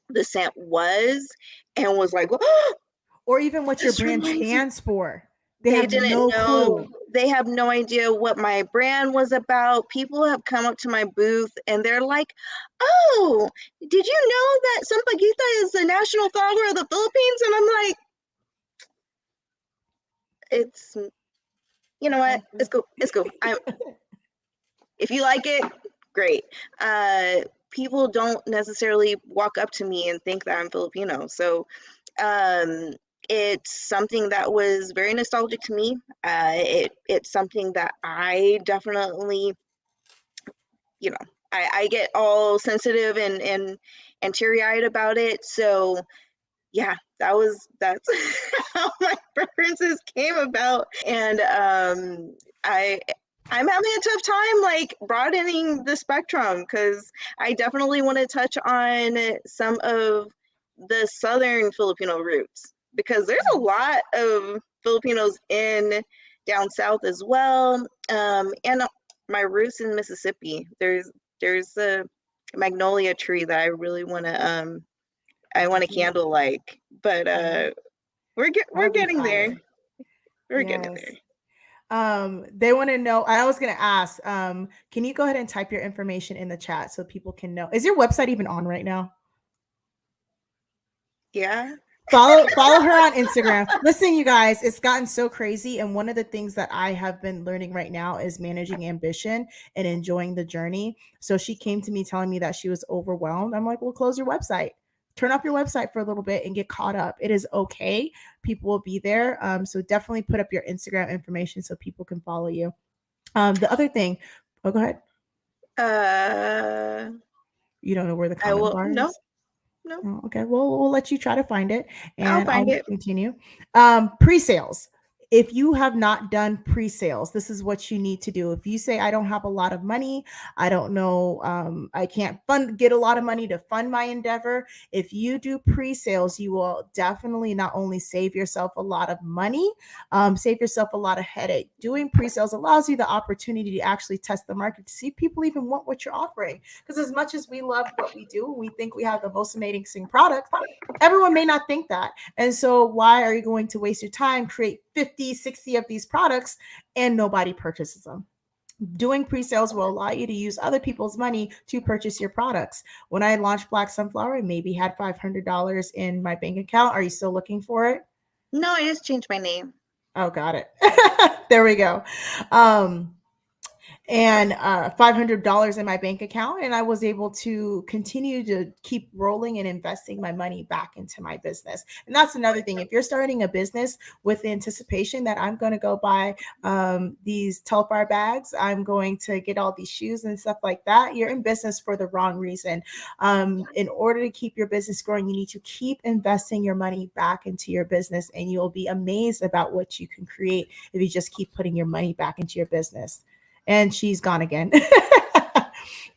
S2: the scent was, and was like, oh,
S1: Or even what your
S2: this
S1: brand
S2: reminds me.
S1: stands for. They
S2: They
S1: have
S2: didn't
S1: no
S2: know.
S1: clue.
S2: They have no idea what my brand was about. People have come up to my booth and they're like, "Oh, did you know that Sampaguita is the national flower of the Philippines?" And I'm like, "It's, you know what? It's cool. It's cool. If you like it, great." People don't necessarily walk up to me and think that I'm Filipino. So um, it's something that was very nostalgic to me. It's something that I definitely, you know, I get all sensitive and teary eyed about it. So yeah, that's how my preferences came about. And I I'm having a tough time like broadening the spectrum because I definitely want to touch on some of the southern Filipino roots because there's a lot of Filipinos in down south as well. And my roots in Mississippi. There's a magnolia tree that I really want to I want a
S1: Do.
S2: candle like, but
S1: Yeah,
S2: we're
S1: that'd be
S2: getting there.
S1: fire.
S2: We're getting
S1: Yes.
S2: there.
S1: They want to know. I was gonna ask, can you go ahead and type your information in the chat so people can know? Is your website even on right now?
S2: Yeah.
S1: Follow her on Instagram. Listen, you guys, it's gotten so crazy, and one of the things that I have been learning right now is managing ambition and enjoying the journey. So she came to me telling me that she was overwhelmed. I'm like, well, close your website. Turn off your website for a little bit and get caught up. It is okay. People will be there. So definitely put up your Instagram information so people can follow you. The other thing, oh, go ahead.
S2: Uh,
S1: You don't know where the
S2: I
S1: comment
S2: will.
S1: bar
S2: No,
S1: is?
S2: no.
S1: Oh, okay. Well, we'll let you try to find it
S2: I'll
S1: and
S2: find
S1: I'll
S2: it.
S1: continue. Pre-sales. If you have not done pre-sales, this is what you need to do. If you say, I don't have a lot of money, I don't know, I can't get a lot of money to fund my endeavor. If you do pre-sales, you will definitely not only save yourself a lot of money, save yourself a lot of headache. Doing pre-sales allows you the opportunity to actually test the market to see if people even want what you're offering. Because as much as we love what we do, we think we have the most amazing product, everyone may not think that. And so why are you going to waste your time, create 50, 60 of these products and nobody purchases them? Doing pre-sales will allow you to use other people's money to purchase your products. When I launched Black Sunflower, I maybe had $500 in my bank account. Are you still looking for it?
S2: No, I just changed my name.
S1: Oh, got it. There we go. Um, and $500 in my bank account, and I was able to continue to keep rolling and investing my money back into my business. And that's another thing. If you're starting a business with the anticipation that I'm going to go buy these Telfar bags, I'm going to get all these shoes and stuff like that, you're in business for the wrong reason. In order to keep your business growing, you need to keep investing your money back into your business, and you'll be amazed about what you can create if you just keep putting your money back into your business. And she's gone again.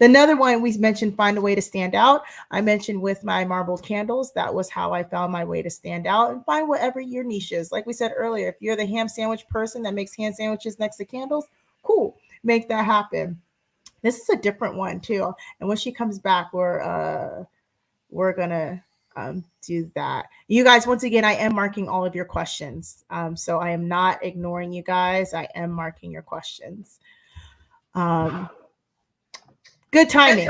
S1: Another one we mentioned, find a way to stand out. I mentioned with my marbled candles, that was how I found my way to stand out, and find whatever your niche is. Like we said earlier, if you're the ham sandwich person that makes ham sandwiches next to candles, cool, make that happen. This is a different one too. And when she comes back, we're gonna do that. You guys, once again, I am marking all of your questions. So I am not ignoring you guys. I am marking your questions. Um, Good timing.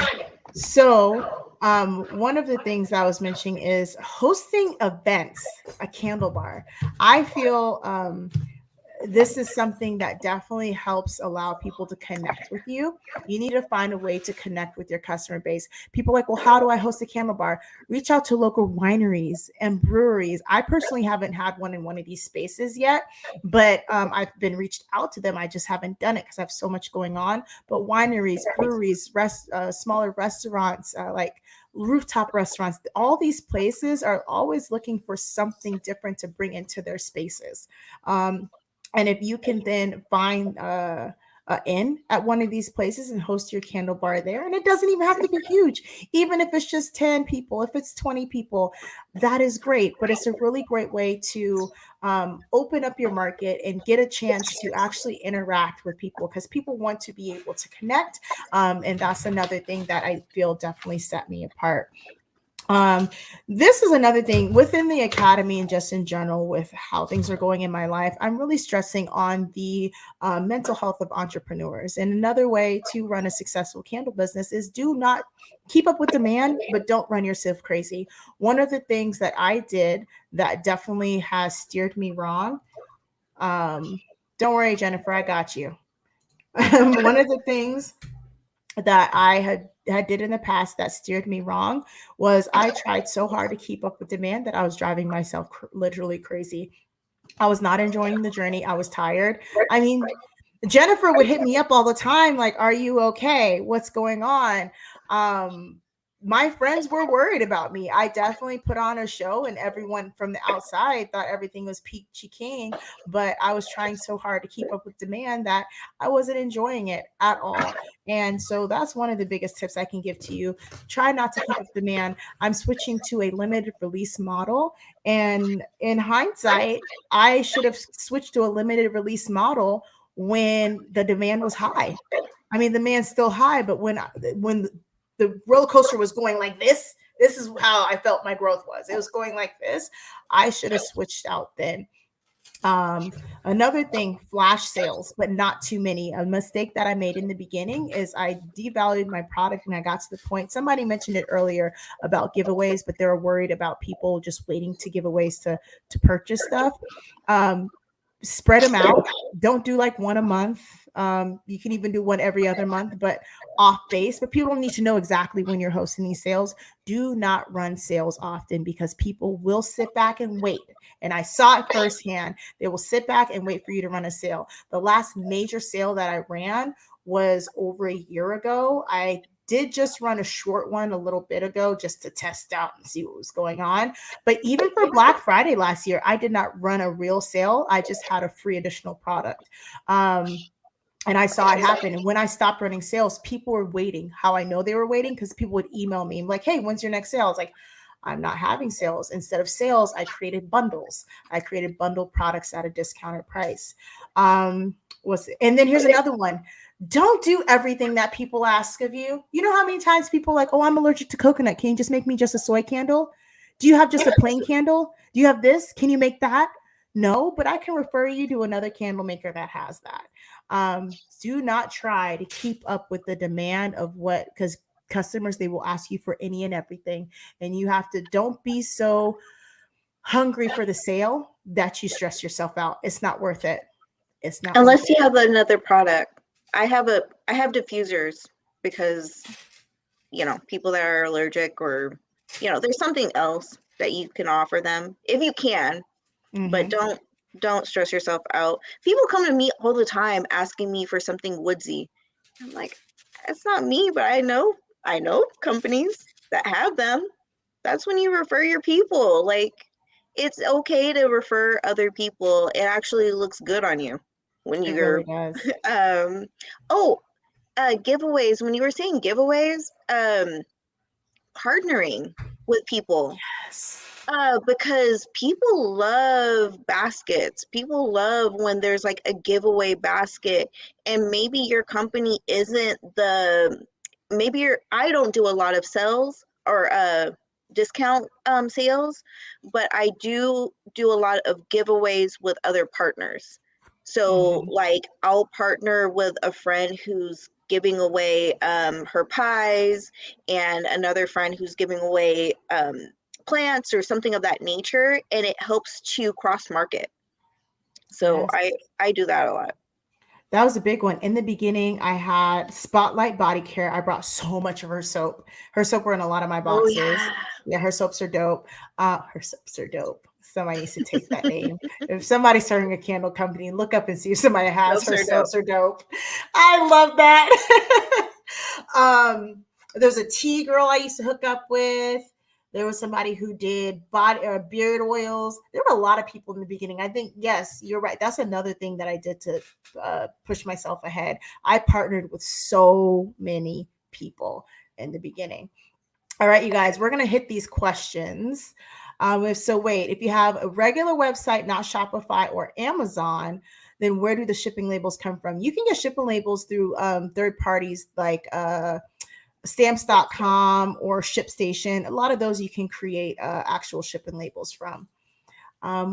S1: So, one of the things I was mentioning is hosting events, a candle bar. I feel this is something that definitely helps allow people to connect with you. You need to find a way to connect with your customer base. People are like, well, how do I host a candle bar? Reach out to local wineries and breweries. I personally haven't had one in one of these spaces yet, but I've been reached out to them. I just haven't done it because I have so much going on. But wineries, breweries, smaller restaurants, like rooftop restaurants, all these places are always looking for something different to bring into their spaces. And if you can then find a inn at one of these places and host your candle bar there, and it doesn't even have to be huge, even if it's just 10 people, if it's 20 people, that is great. But it's a really great way to open up your market and get a chance to actually interact with people, because people want to be able to connect. And that's another thing that I feel definitely set me apart. Um, this is another thing within the academy and just in general with how things are going in my life. I'm really stressing on the mental health of entrepreneurs. And another way to run a successful candle business is do not keep up with demand, but don't run yourself crazy. One of the things that I did that definitely has steered me wrong. Don't worry, Jennifer, I got you. One of the things that I had did in the past that steered me wrong was I tried so hard to keep up with demand that I was driving myself literally crazy. I was not enjoying the journey. I was tired. I mean, Jennifer would hit me up all the time, like, "Are you okay? What's going on?" Um, my friends were worried about me. I definitely put on a show, and everyone from the outside thought everything was peachy keen. But I was trying so hard to keep up with demand that I wasn't enjoying it at all. And so that's one of the biggest tips I can give to you. Try not to keep up demand. I'm switching to a limited release model, and in hindsight, I should have switched to a limited release model when the demand was high. I mean, the demand's still high, but when the roller coaster was going like this is how I felt my growth was. It was going like this. I should have switched out then. Um, Another thing, flash sales, but not too many. A mistake that I made in the beginning is I devalued my product and I got to the point. Somebody mentioned it earlier about giveaways, but they were worried about people just waiting to giveaways to purchase stuff. Um, Spread them out. Don't do like one a month. You can even do one every other month, but off base. But people don't need to know exactly when you're hosting these sales. Do not run sales often because people will sit back and wait. And I saw it firsthand. They will sit back and wait for you to run a sale. The last major sale that I ran was over a year ago. I did just run a short one a little bit ago just to test out and see what was going on. But even for Black Friday last year, I did not run a real sale. I just had a free additional product. And I saw it happen. And when I stopped running sales, people were waiting. How I know they were waiting? Because people would email me like, "Hey, when's your next sale?" I was like, "I'm not having sales." Instead of sales, I created bundles. I created bundled products at a discounted price. And then here's another one. Don't do everything that people ask of you. You know how many times people are like, "Oh, I'm allergic to coconut. Can you just make me just a soy candle? Do you have just a plain candle? Do you have this? Can you make that?" No, but I can refer you to another candle maker that has that. Do not try to keep up with the demand of what, because customers, they will ask you for any and everything. And you have to, don't be so hungry for the sale that you stress yourself out. It's not worth it. It's not worth
S2: Unless you
S1: it.
S2: have another product. I have diffusers because people that are allergic, or there's something else that you can offer them if you can, but
S1: Mm-hmm.
S2: don't stress yourself out. People come to me all the time asking me for something woodsy. I'm like, it's not me, but I know companies that have them. That's when you refer your people. Like, it's okay to refer other people. It actually looks good on you when
S1: It
S2: you're
S1: really does.
S2: um oh, giveaways. When you were saying giveaways, partnering with people,
S1: Yes.
S2: because people love baskets. People love when there's like a giveaway basket, and maybe your company isn't maybe I don't do a lot of sales or discount sales, but I do a lot of giveaways with other partners. So
S1: Mm-hmm.
S2: like I'll partner with a friend who's giving away her pies, and another friend who's giving away plants or something of that nature, and it helps to cross market. So
S1: Yes.
S2: I do that a lot.
S1: That was a big one. In the beginning, I had Spotlight Body Care. I brought so much of her soap. Her soap were in a lot of my
S2: Oh
S1: boxes.
S2: yeah.
S1: Yeah, her soaps are dope. Her soaps are dope. Somebody needs to take that name. If somebody's starting a candle company, look up and see if somebody has
S2: Soaps
S1: her
S2: are dope.
S1: soaps are dope. I love that. There's a tea girl I used to hook up with. There was somebody who did body or beard oils. There were a lot of people in the beginning. I think, yes, you're right. That's another thing that I did to push myself ahead. I partnered with so many people in the beginning. All right, you guys, we're going to hit these questions. If you have a regular website, not Shopify or Amazon, then where do the shipping labels come from? You can get shipping labels through third parties like stamps.com or ShipStation. A lot of those you can create actual shipping labels from.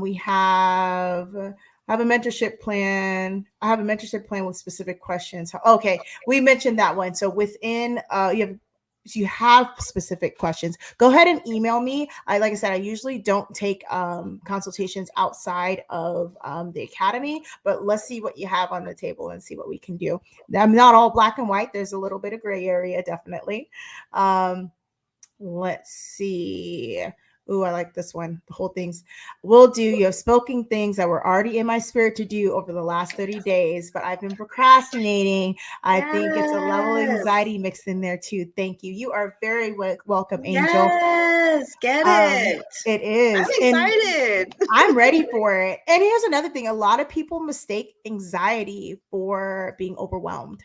S1: We have a mentorship plan. I have a mentorship plan with specific questions. Okay, we mentioned that one. So within you have specific questions, go ahead and email me. Like I said, I usually don't take consultations outside of the academy, but let's see what you have on the table and see what we can do. I'm not all black and white. There's a little bit of gray area, definitely. Let's see. Ooh, I like this one. The whole things will do. You have spoken things that were already in my spirit to do over the last 30 days, but I've been procrastinating. I think it's a level of
S2: Yes.
S1: anxiety mixed in there too. Thank you. You are very welcome, Angel.
S2: Yes. Get it.
S1: It
S2: I'm
S1: is. And
S2: excited.
S1: I'm ready for it. And here's another thing, a lot of people mistake anxiety for being overwhelmed.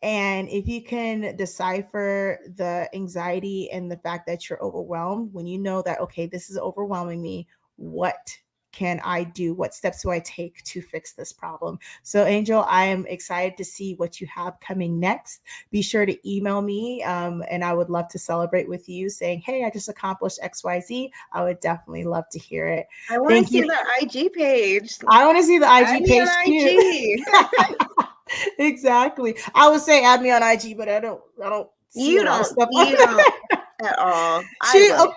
S1: And if you can decipher the anxiety and the fact that you're overwhelmed, when you know that, okay, this is overwhelming me, what can I do? What steps do I take to fix this problem? So, Angel, I am excited to see what you have coming next. Be sure to email me, and I would love to celebrate with you saying, hey, I just accomplished XYZ. I would definitely love to hear it.
S2: I want to
S1: Thank
S2: see
S1: you.
S2: the IG page.
S1: I want to see the
S2: Add
S1: IG
S2: me on
S1: page too.
S2: IG.
S1: Exactly. I would say add me on IG, but I don't see a
S2: You
S1: lot of
S2: don't.
S1: stuff on
S2: You don't at all. I
S1: she
S2: would.
S1: okay,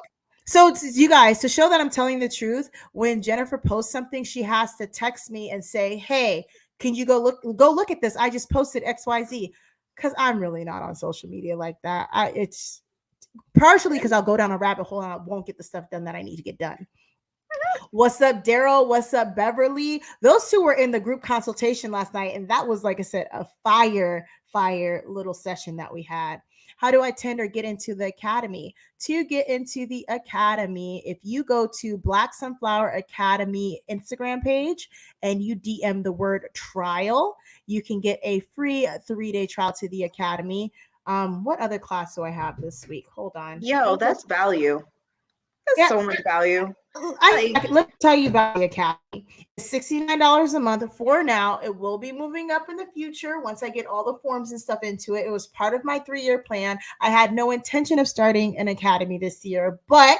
S1: so you guys, to show that I'm telling the truth, when Jennifer posts something, she has to text me and say, hey, can you go look at this? I just posted XYZ. Because I'm really not on social media like that. It's partially because I'll go down a rabbit hole and I won't get the stuff done that I need to get done. What's up, Daryl? What's up, Beverly? Those two were in the group consultation last night, and that was, like I said, a fire little session that we had. How do I attend or get into the academy? To get into the academy, if you go to Black Sunflower Academy Instagram page and you DM the word trial, you can get a free 3-day trial to the academy. What other class do I have this week? Hold on. I
S2: Yo,
S1: think
S2: that's value. That's
S1: yeah,
S2: so much value.
S1: let me tell you about the academy. It's $69 a month for now. It will be moving up in the future once I get all the forms and stuff into it. It was part of my 3-year plan. I had no intention of starting an academy this year, but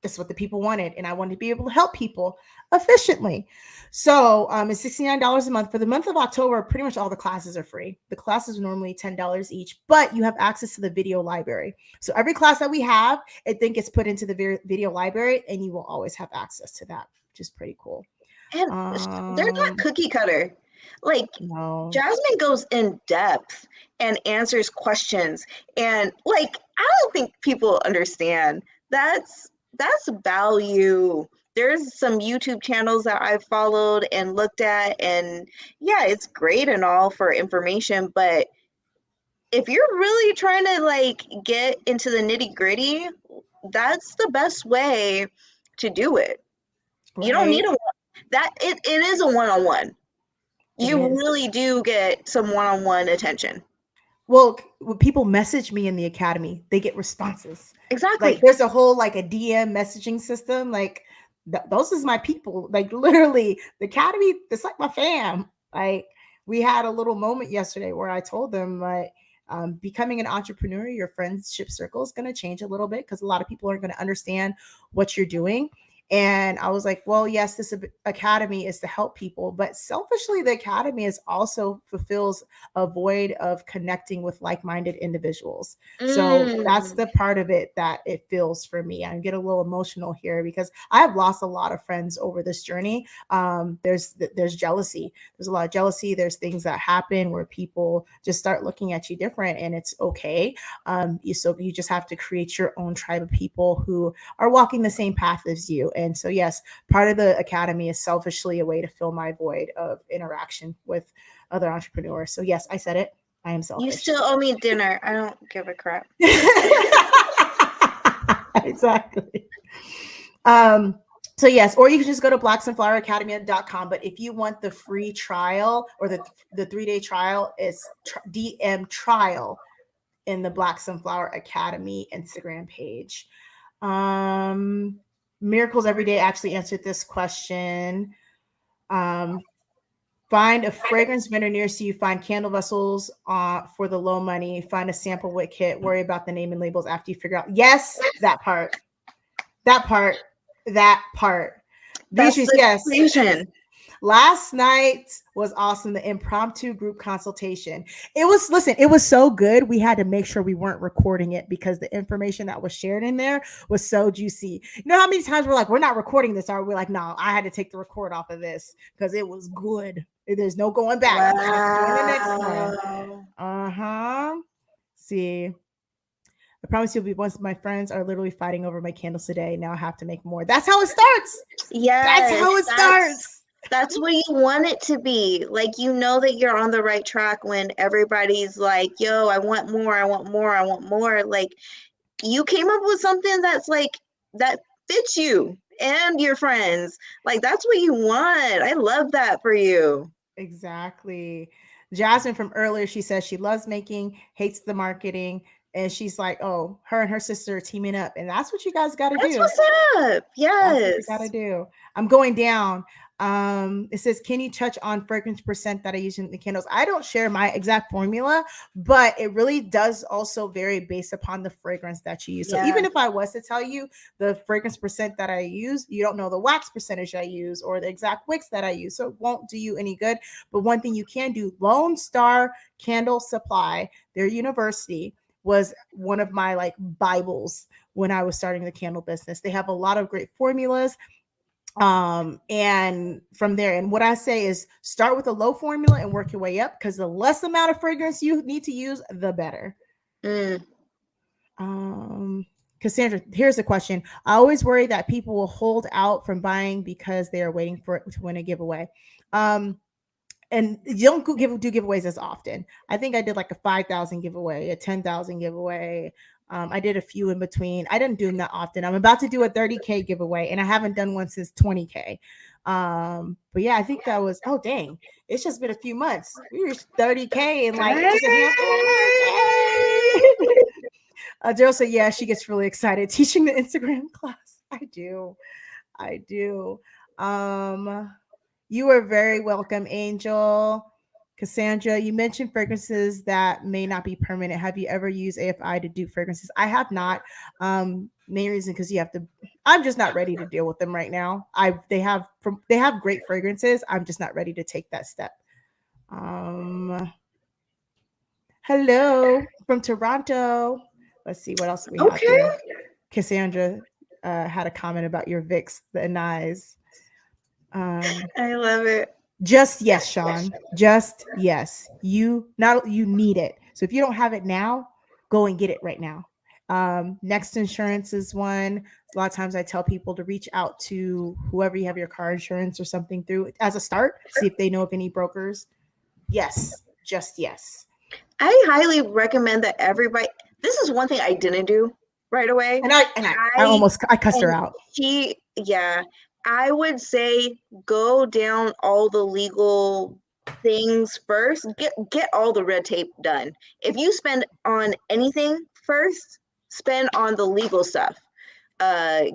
S1: that's what the people wanted, and I wanted to be able to help people efficiently. So it's $69 a month. For the month of October, pretty much all the classes are free. The classes are normally $10 each, but you have access to the video library. So every class that we have, it then gets put into the video library, and you will always have access to that, which is pretty cool.
S2: And they're not cookie cutter. Like,
S1: No.
S2: Jasmine goes in depth and answers questions. And like, I don't think people understand that's value. There's some YouTube channels that I've followed and looked at, and yeah, it's great and all for information, but if you're really trying to like get into the nitty-gritty, that's the best way to do it. You don't need
S1: Right.
S2: it is a one-on-one.
S1: It
S2: You
S1: is.
S2: really do get some one-on-one attention.
S1: Well, when people message me in the academy, they get responses. Like
S2: Exactly.
S1: there's a whole like a DM messaging system. Like those is my people. Like literally, the academy. It's like my fam. Like we had a little moment yesterday where I told them like. Becoming an entrepreneur, your friendship circle is going to change a little bit because a lot of people aren't going to understand what you're doing. And I was like, well, yes, this academy is to help people, but selfishly, the academy is also fulfills a void of connecting with like-minded individuals. So that's
S2: Mm.
S1: the part of it that it feels for me. I get a little emotional here because I have lost a lot of friends over this journey. There's jealousy. There's a lot of jealousy. There's things that happen where people just start looking at you different, and it's okay. So you just have to create your own tribe of people who are walking the same path as you. And so, yes, part of the academy is selfishly a way to fill my void of interaction with other entrepreneurs. So, yes, I said it. I am
S2: You
S1: selfish.
S2: still owe me dinner. I don't give a crap.
S1: Exactly. So yes, or you can just go to blacksunfloweracademy.com. But if you want the free trial or the 3-day trial, it's DM trial in the Black Sunflower Academy Instagram page. Miracles Every Day actually answered this question. Find a fragrance vendor nearest you. Find candle vessels for the low money. Find a sample wick kit. Worry about the name and labels after you figure out. Yes, that part. That part. That part.
S2: That's
S1: Beatrice,
S2: the
S1: yes.
S2: equation.
S1: Last night was awesome. The impromptu group consultation. It was so good. We had to make sure we weren't recording it because the information that was shared in there was so juicy. You know how many times we're like, we're not recording this, or we're like, no, I had to take the record off of this because it was good. There's no going back. You just have to join the next one. Uh-huh. See. I promise you'll be once my friends are literally fighting over my candles today. Now I have to make more. That's how it starts.
S2: Yes,
S1: That's how it starts.
S2: That's what you want it to be. Like, you know that you're on the right track when everybody's like, yo, I want more, I want more, I want more. Like, you came up with something that's like, that fits you and your friends. Like, that's what you want. I love that for you.
S1: Exactly. Jasmine from earlier, she says she loves making, hates the marketing, and she's like, oh, her and her sister are teaming up, and that's what you guys got to
S2: That's
S1: do.
S2: what's up.
S1: That's what you
S2: Yes.
S1: got to do. I'm going down. It says, can you touch on fragrance percent that I use in the candles? I don't share my exact formula, but it really does also vary based upon the fragrance that you use. So even if I was to tell you the fragrance percent that I use, you don't know the wax percentage I use or the exact wicks that I use. So it won't do you any good. But one thing you can do, Lone Star Candle Supply, their university, was one of my like Bibles when I was starting the candle business. They have a lot of great formulas. And from there, and what I say is start with a low formula and work your way up, because the less amount of fragrance you need to use, the better. Cassandra, here's a question. I always worry that people will hold out from buying because they are waiting for it to win a giveaway. And you don't do giveaways as often. I think I did like a 5,000 giveaway, a 10,000 giveaway. I did a few in between. I didn't do them that often. I'm about to do a 30K giveaway, and I haven't done one since 20K. But yeah, I think that was, oh dang, it's just been a few months. We reached 30K in like just a handful of months. Daryl said, yeah, she gets really excited teaching the Instagram class. I do. You are very welcome, Angel. Cassandra, you mentioned fragrances that may not be permanent. Have you ever used AFI to do fragrances? I have not. Main reason because you have to. I'm just not ready to deal with them right now. They have great fragrances. I'm just not ready to take that step. Hello from Toronto. Let's see what else we have here. Cassandra had a comment about your Vicks, the Anise.
S2: I love it.
S1: Just yes, Sean. Just yes. You need it. So if you don't have it now, go and get it right now. Next Insurance is one. A lot of times I tell people to reach out to whoever you have your car insurance or something through as a start. See if they know of any brokers. Yes, just yes.
S2: I highly recommend that everybody. This is one thing I didn't do right away.
S1: And I cussed her out.
S2: I would say go down all the legal things first. Get all the red tape done. If you spend on anything first, spend on the legal stuff.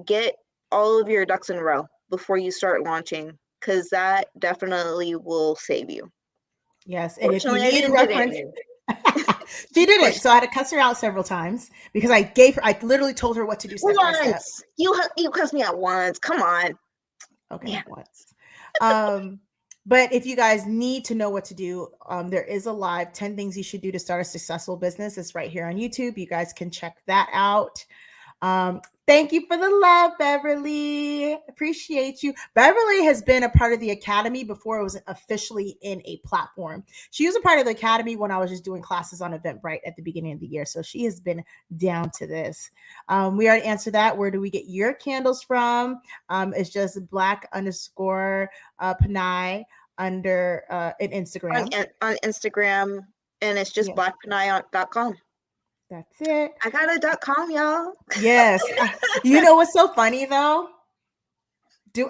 S2: Get all of your ducks in a row before you start launching, because that definitely will save you.
S1: Yes, and if you need a reference, she didn't. So I had to cuss her out several times because I literally told her what to do step by step.
S2: You cussed me out once. Come on.
S1: Okay, once. But if you guys need to know what to do, there is a live 10 things you should do to start a successful business. It's right here on YouTube. You guys can check that out. Thank you for the love, Beverly. Appreciate you. Beverly has been a part of the Academy before it was officially in a platform. She was a part of the Academy when I was just doing classes on Eventbrite at the beginning of the year. So she has been down to this. We already answered that. Where do we get your candles from? It's just black_Panay under in Instagram.
S2: On Instagram, and it's just blackpanay.com.
S1: That's it.
S2: I got a .com, y'all.
S1: Yes. You know what's so funny though?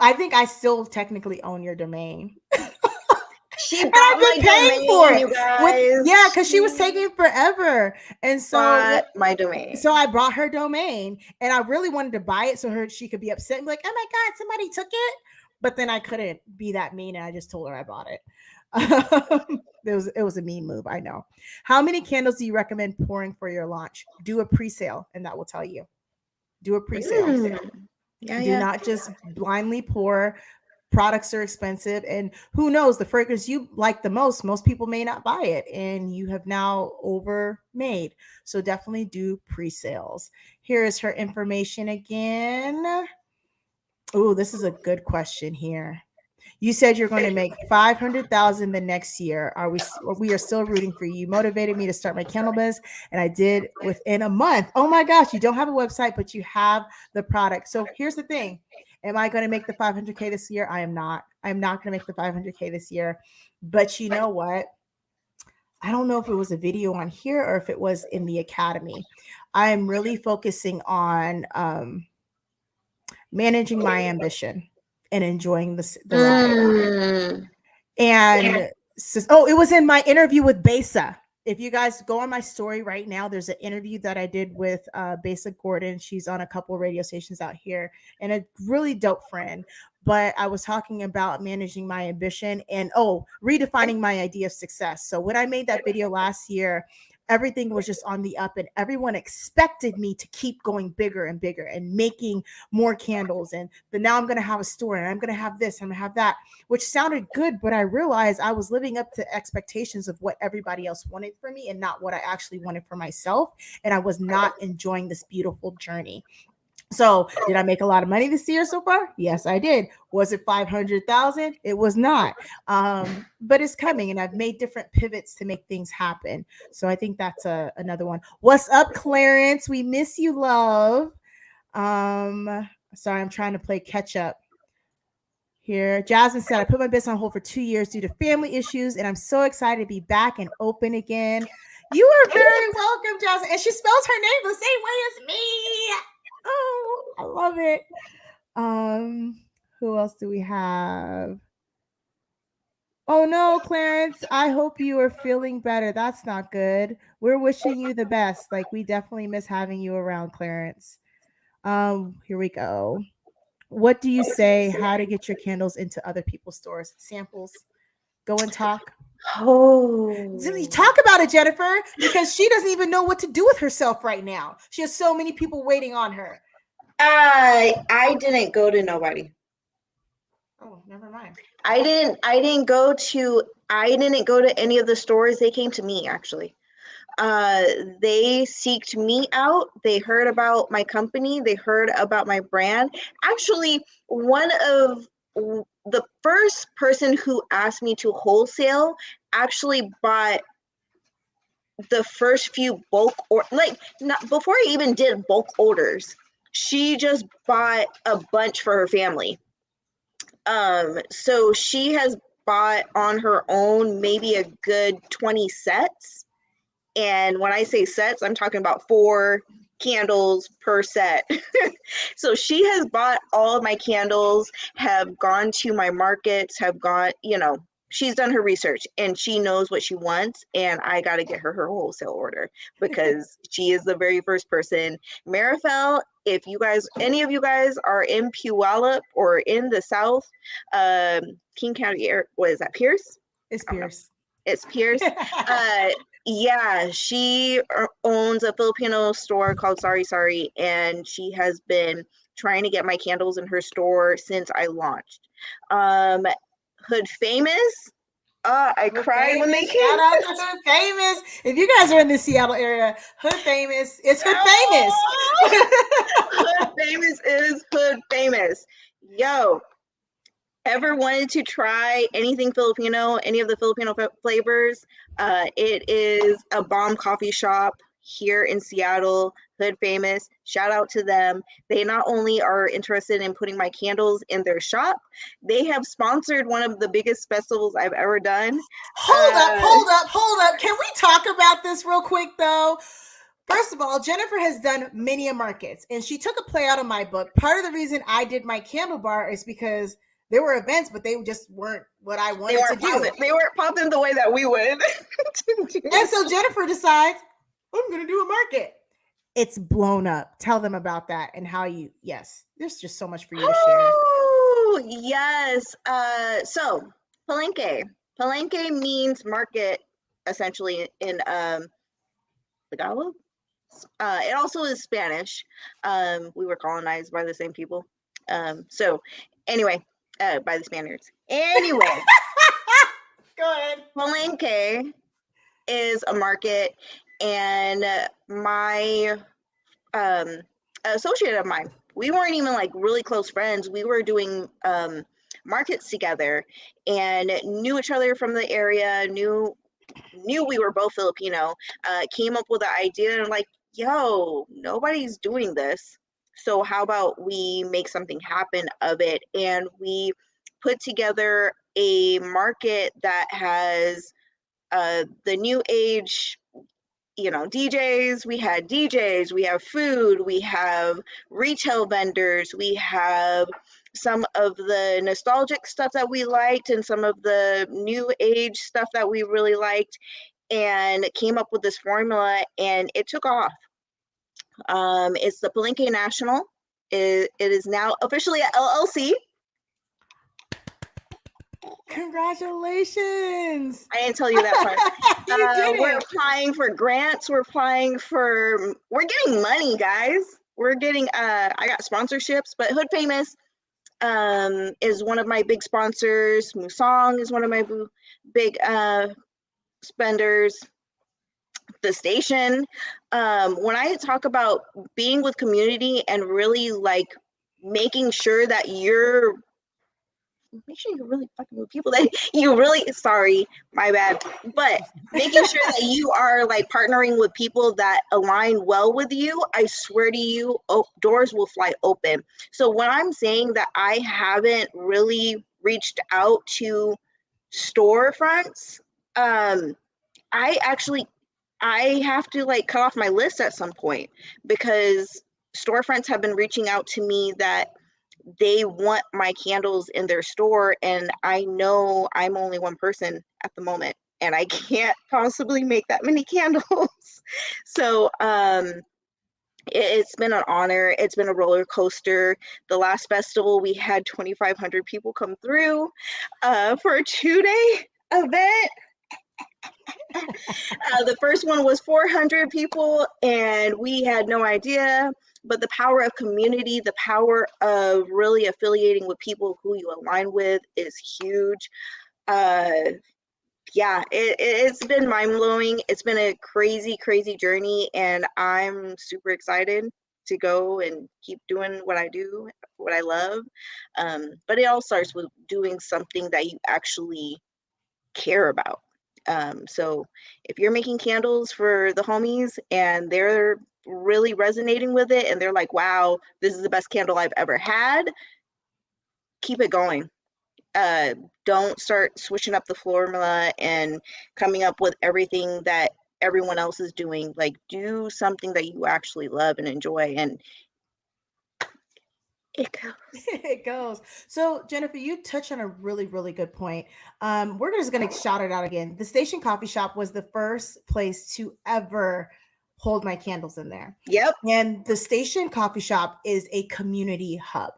S1: I think I still technically own your domain.
S2: She got my domain for it. You guys.
S1: Because she was taking forever. And so
S2: my domain.
S1: So I brought her domain, and I really wanted to buy it so she could be upset and be like, oh my God, somebody took it. But then I couldn't be that mean, and I just told her I bought it. It was a mean move, I know. How many candles do you recommend pouring for your launch? Do a pre-sale, and that will tell you. Do a pre-sale.
S2: Yeah,
S1: Do
S2: yeah.
S1: not just blindly pour. Products are expensive, and who knows, the fragrance you like the most people may not buy it, and you have now over made. So definitely do pre-sales. Here is her information again. Oh, this is a good question here. You said you're going to make 500,000 the next year. We are still rooting for you. You motivated me to start my candle business, and I did within a month. Oh my gosh, you don't have a website, but you have the product. So here's the thing. Am I going to make the 500K this year? I am not. I'm not going to make the 500K this year. But you know what? I don't know if it was a video on here or if it was in the academy. I am really focusing on managing my ambition and enjoying the ride.
S2: Mm.
S1: And oh, it was in my interview with Besa. If you guys go on my story right now, there's an interview that I did with Besa Gordon. She's on a couple of radio stations out here and a really dope friend. But I was talking about managing my ambition and redefining my idea of success. So when I made that video last year, everything was just on the up and everyone expected me to keep going bigger and bigger and making more candles. And but now I'm going to have a store and I'm going to have this, I'm going to have that, which sounded good, but I realized I was living up to expectations of what everybody else wanted for me and not what I actually wanted for myself. And I was not enjoying this beautiful journey. So, did I make a lot of money this year so far? Yes, I did. Was it 500,000? It was not. But it's coming, and I've made different pivots to make things happen. So, I think that's another one. What's up, Clarence? We miss you, love. Sorry, I'm trying to play catch up here. Jasmine said, I put my business on hold for 2 years due to family issues, and I'm so excited to be back and open again. You are very welcome, Jasmine. And she spells her name the same way as me. Oh, I love it. Who else do we have? Oh no, Clarence, I hope you are feeling better. That's not good. We're wishing you the best. Like, we definitely miss having you around, Clarence. Here we go. What do you say how to get your candles into other people's stores? Samples. Go and talk.
S2: Oh.
S1: Talk about it, Jennifer, because she doesn't even know what to do with herself right now. She has so many people waiting on her.
S2: I didn't go to nobody.
S1: Oh, never mind.
S2: I didn't go to any of the stores. They came to me, actually. They seeked me out. They heard about my company. They heard about my brand. Actually, one of the first person who asked me to wholesale actually bought the first few bulk, or like, not before I even did bulk orders. She just bought a bunch for her family. So she has bought on her own maybe a good 20 sets. And when I say sets, I'm talking about 4 candles per set. So she has bought all of my candles, have gone to my markets, have gone, she's done her research and she knows what she wants. And I got to get her wholesale order because she is the very first person. Marifel, if you guys, any of you guys are in Puyallup or in the South, King County, what is that, Pierce?
S1: It's Pierce.
S2: It's Pierce. Yeah, she owns a Filipino store called Sorry Sorry, and she has been trying to get my candles in her store since I launched. Hood Famous. I cried when they came.
S1: Shout out to Hood Famous. If you guys are in the Seattle area, Hood Famous. It's Hood Famous.
S2: Hood Famous is Hood Famous. Yo, ever wanted to try anything Filipino, any of the Filipino flavors, it is a bomb coffee shop here in Seattle, Hood Famous. Shout out to them. They not only are interested in putting my candles in their shop, they have sponsored one of the biggest festivals I've ever done.
S1: Hold up. Can we talk about this real quick, though? First of all, Jennifer has done many markets, and she took a play out of my book. Part of the reason I did my candle bar is because there were events, but they just weren't what I wanted to do.
S2: They weren't popping the way that we would.
S1: And so Jennifer decides, I'm going to do a market. It's blown up. Tell them about that and how there's just so much for you to share.
S2: Oh, yes. So Palenque. Palenque means market, essentially, in Tagalog. It also is Spanish. We were colonized by the same people. So, anyway, by the Spaniards. Anyway,
S1: Go ahead.
S2: Palenque is a market, and my um, associate of mine, we weren't even like really close friends. We were doing markets together and knew each other from the area, knew we were both Filipino, came up with the idea and like, yo, nobody's doing this. So how about we make something happen of it? And we put together a market that has the new age, DJs. We had DJs, we have food, we have retail vendors, we have some of the nostalgic stuff that we liked and some of the new age stuff that we really liked, and came up with this formula, and it took off. It's the Palenque National. It is now officially a LLC.
S1: Congratulations.
S2: I didn't tell you that part.
S1: You did
S2: We're
S1: it.
S2: applying for grants. We're getting money, guys. We're getting, I got sponsorships, but Hood Famous is one of my big sponsors. Musong is one of my big spenders. The station. When I talk about being with community and really like making sure that you're really fucking with people that you really, sorry, my bad, but making sure that you are like partnering with people that align well with you, I swear to you, doors will fly open. So when I'm saying that I haven't really reached out to storefronts, I actually, I have to like cut off my list at some point, because storefronts have been reaching out to me that they want my candles in their store, and I know I'm only one person at the moment and I can't possibly make that many candles. So it's been an honor. It's been a roller coaster. The last festival we had 2,500 people come through for a 2-day event. The first one was 400 people, and we had no idea. But the power of community, the power of really affiliating with people who you align with is huge. Yeah, it's been mind blowing. It's been a crazy, crazy journey, and I'm super excited to go and keep doing what I do, what I love. But it all starts with doing something that you actually care about. So if you're making candles for the homies and they're really resonating with it and they're like, wow, this is the best candle I've ever had, keep it going. Don't start switching up the formula and coming up with everything that everyone else is doing. Like, do something that you actually love and enjoy, and it goes.
S1: It goes. So, Jennifer, you touched on a really, really good point. We're just going to shout it out again. The Station Coffee Shop was the first place to ever hold my candles in there.
S2: Yep.
S1: And the Station Coffee Shop is a community hub.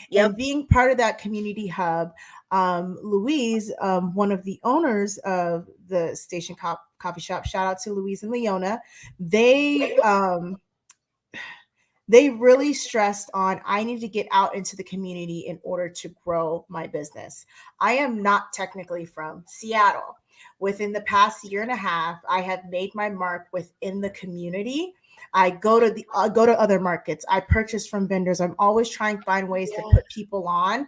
S2: Yep.
S1: And being part of that community hub, Louise, one of the owners of the Station Coffee Shop, shout out to Louise and Leona, they really stressed on I need to get out into the community in order to grow my business. I am not technically from Seattle. Within the past year and a half, I have made my mark within the community. I go to other markets. I purchase from vendors. I'm always trying to find ways to put people on.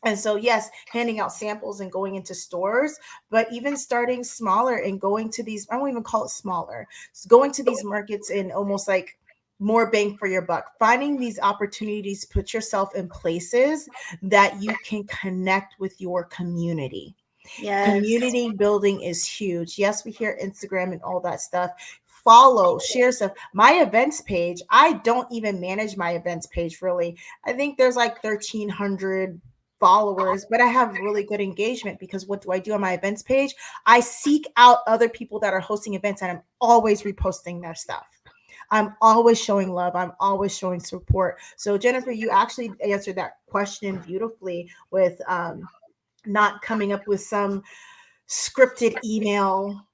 S1: And so, yes, handing out samples and going into stores, but even starting smaller and going to these, I won't even call it smaller, it's going to these markets and almost like more bang for your buck, finding these opportunities, put yourself in places that you can connect with your community.
S2: Yes.
S1: Community building is huge. Yes, we hear Instagram and all that stuff. Follow, share stuff. My events page, I don't even manage my events page really. I think there's like 1,300 followers, but I have really good engagement because what do I do on my events page? I seek out other people that are hosting events and I'm always reposting their stuff. I'm always showing love. I'm always showing support. So Jennifer, you actually answered that question beautifully with not coming up with some scripted email,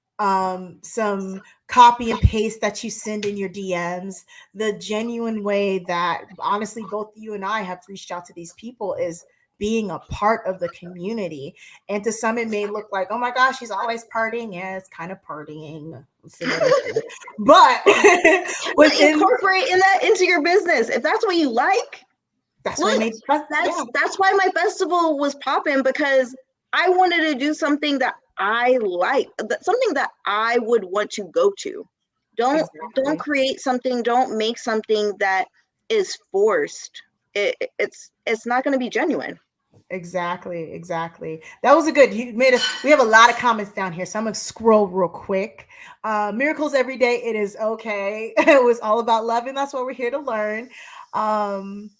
S1: some copy and paste that you send in your DMs. The genuine way that honestly both you and I have reached out to these people is being a part of the community. And to some, it may look like, oh my gosh, she's always partying. Yeah, it's kind of partying. It's a little bit. But
S2: But
S1: within
S2: incorporating that into your business, if that's what you like,
S1: that's what
S2: look,
S1: made yeah,
S2: that's why my festival was popping, because I wanted to do something that I like, something that I would want to go to. Don't
S1: exactly.
S2: create something, don't make something that is forced. It's not going to be genuine.
S1: Exactly, exactly. That was a good. You made us. We have a lot of comments down here, so I'm gonna scroll real quick. Miracles every day. It is okay. It was all about love, and that's what we're here to learn. Um,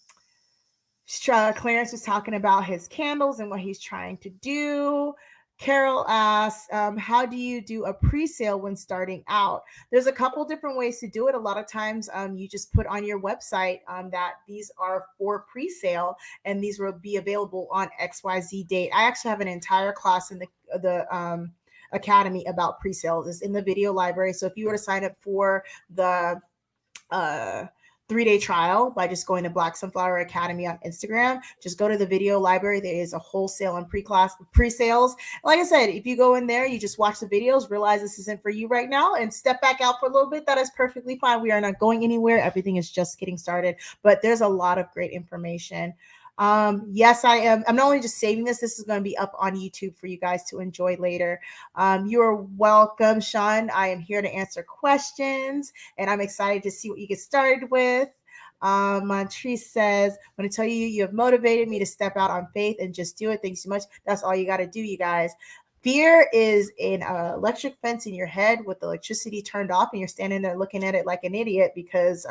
S1: Clarence was talking about his candles and what he's trying to do. Carol asks, how do you do a pre-sale when starting out? There's a couple different ways to do it. A lot of times, you just put on your website that these are for pre-sale and these will be available on XYZ date. I actually have an entire class in the academy about pre-sales. It's in the video library. So if you were to sign up for the uh 3-day trial by just going to Black Sunflower Academy on Instagram. Just go to the video library. There is a wholesale and pre-sales. Like I said, if you go in there, you just watch the videos, realize this isn't for you right now, and step back out for a little bit. That is perfectly fine. We are not going anywhere. Everything is just getting started. But there's a lot of great information. Yes, I am. I'm not only just saving this, this is going to be up on YouTube for you guys to enjoy later. You're welcome, Sean. I am here to answer questions, and I'm excited to see what you get started with. Montrese says, "I'm going to tell you, you have motivated me to step out on faith and just do it. Thanks so much. That's all you got to do, you guys." Fear is an electric fence in your head with the electricity turned off, and you're standing there looking at it like an idiot because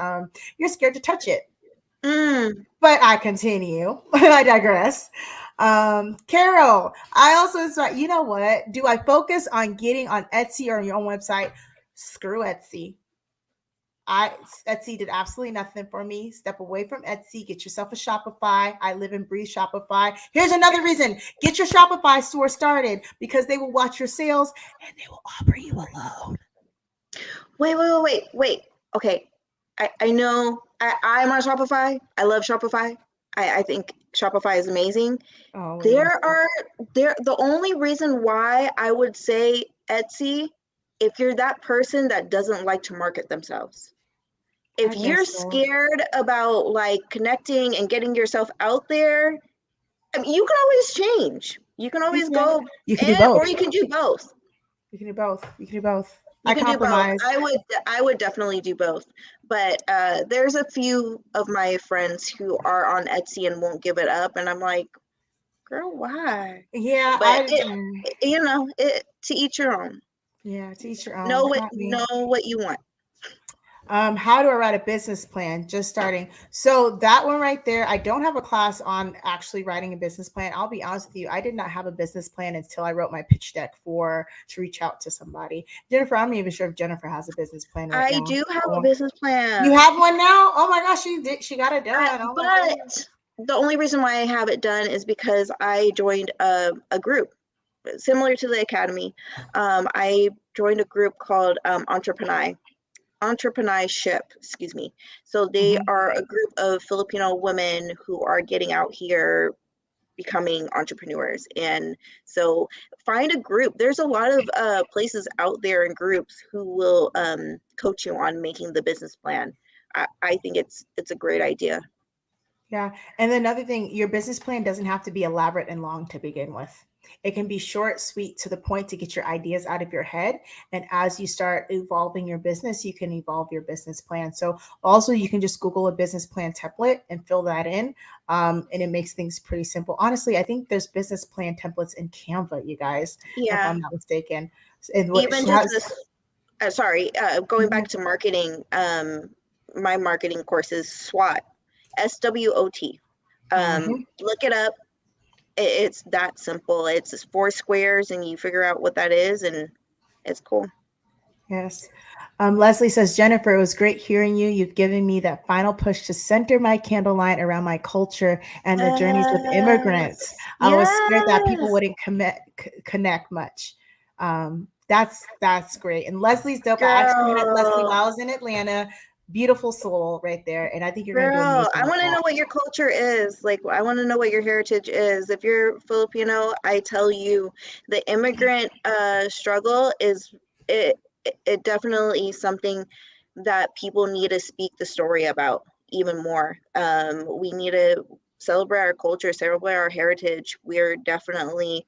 S1: you're scared to touch it.
S2: Mm.
S1: But I continue. I digress. Carol, I also thought, you know what? Do I focus on getting on Etsy or on your own website? Screw Etsy. I Etsy did absolutely nothing for me. Step away from Etsy. Get yourself a Shopify. I live and breathe Shopify. Here's another reason: get your Shopify store started because they will watch your sales and they will offer you a loan.
S2: Wait. Okay. I know I'm on Shopify. I love Shopify. I think Shopify is amazing.
S1: Oh, what do you want to
S2: There
S1: say?
S2: are the only reason why I would say Etsy, if you're that person that doesn't like to market themselves.
S1: I
S2: If you're
S1: guess so.
S2: scared about like connecting and getting yourself out there, I mean, you can always change. You can
S1: You
S2: always
S1: can.
S2: go
S1: You can do
S2: in,
S1: both.
S2: or you can do both.
S1: You can do both. You can do both.
S2: You
S1: I
S2: can do both.
S1: compromise.
S2: I would definitely do both. But there's a few of my friends who are on Etsy and won't give it up, and I'm like, girl, why?
S1: Yeah,
S2: But to each your own.
S1: yeah, to each your own.
S2: Know what
S1: Not me.
S2: know what you want.
S1: How do I write a business plan? Just starting. So that one right there, I don't have a class on actually writing a business plan. I'll be honest with you, I did not have a business plan until I wrote my pitch deck for to reach out to somebody. Jennifer, I'm not even sure if Jennifer has a business plan right
S2: I
S1: now.
S2: do have a
S1: Oh,
S2: business
S1: you
S2: plan,
S1: have one now? Oh my gosh, she did. She got it done. Oh my goodness.
S2: but the only reason why I have it done is because I joined a group similar to the academy. I joined a group called Entrepreneurship, excuse me. So they
S1: Mhm.
S2: are a group of Filipino women who are getting out here becoming entrepreneurs. And so find a group. There's a lot of places out there and groups who will coach you on making the business plan. I think it's a great idea.
S1: Yeah. And then another thing, your business plan doesn't have to be elaborate and long to begin with. It can be short, sweet, to the point to get your ideas out of your head. And as you start evolving your business, you can evolve your business plan. So also you can just Google a business plan template and fill that in. And it makes things pretty simple. Honestly, I think there's business plan templates in Canva, you guys, if
S2: Yeah,
S1: I'm not mistaken. And what
S2: even
S1: she
S2: just
S1: has.
S2: this. Sorry, going
S1: Mhm,
S2: back to marketing. My marketing course is SWOT, SWOT.
S1: mhm.
S2: Look it up. It's that simple. It's 4 squares, and you figure out what that is, and it's cool.
S1: Yes. Leslie says, Jennifer, it was great hearing you. You've given me that final push to center my candle line around my culture and the journeys of immigrants.
S2: Yes,
S1: I was scared that people
S2: yes.
S1: wouldn't connect much. That's great. And Leslie's dope. I actually met Leslie
S2: Girl,
S1: while I was in Atlanta. Beautiful soul right there. And I think you're going to do
S2: girl,
S1: amazing
S2: I
S1: with
S2: want to
S1: that.
S2: know what your culture is. Like, I want to know what your heritage is. If you're Filipino, I tell you, the immigrant struggle is it, it definitely something that people need to speak the story about even more. We need to celebrate our culture, celebrate our heritage. We're definitely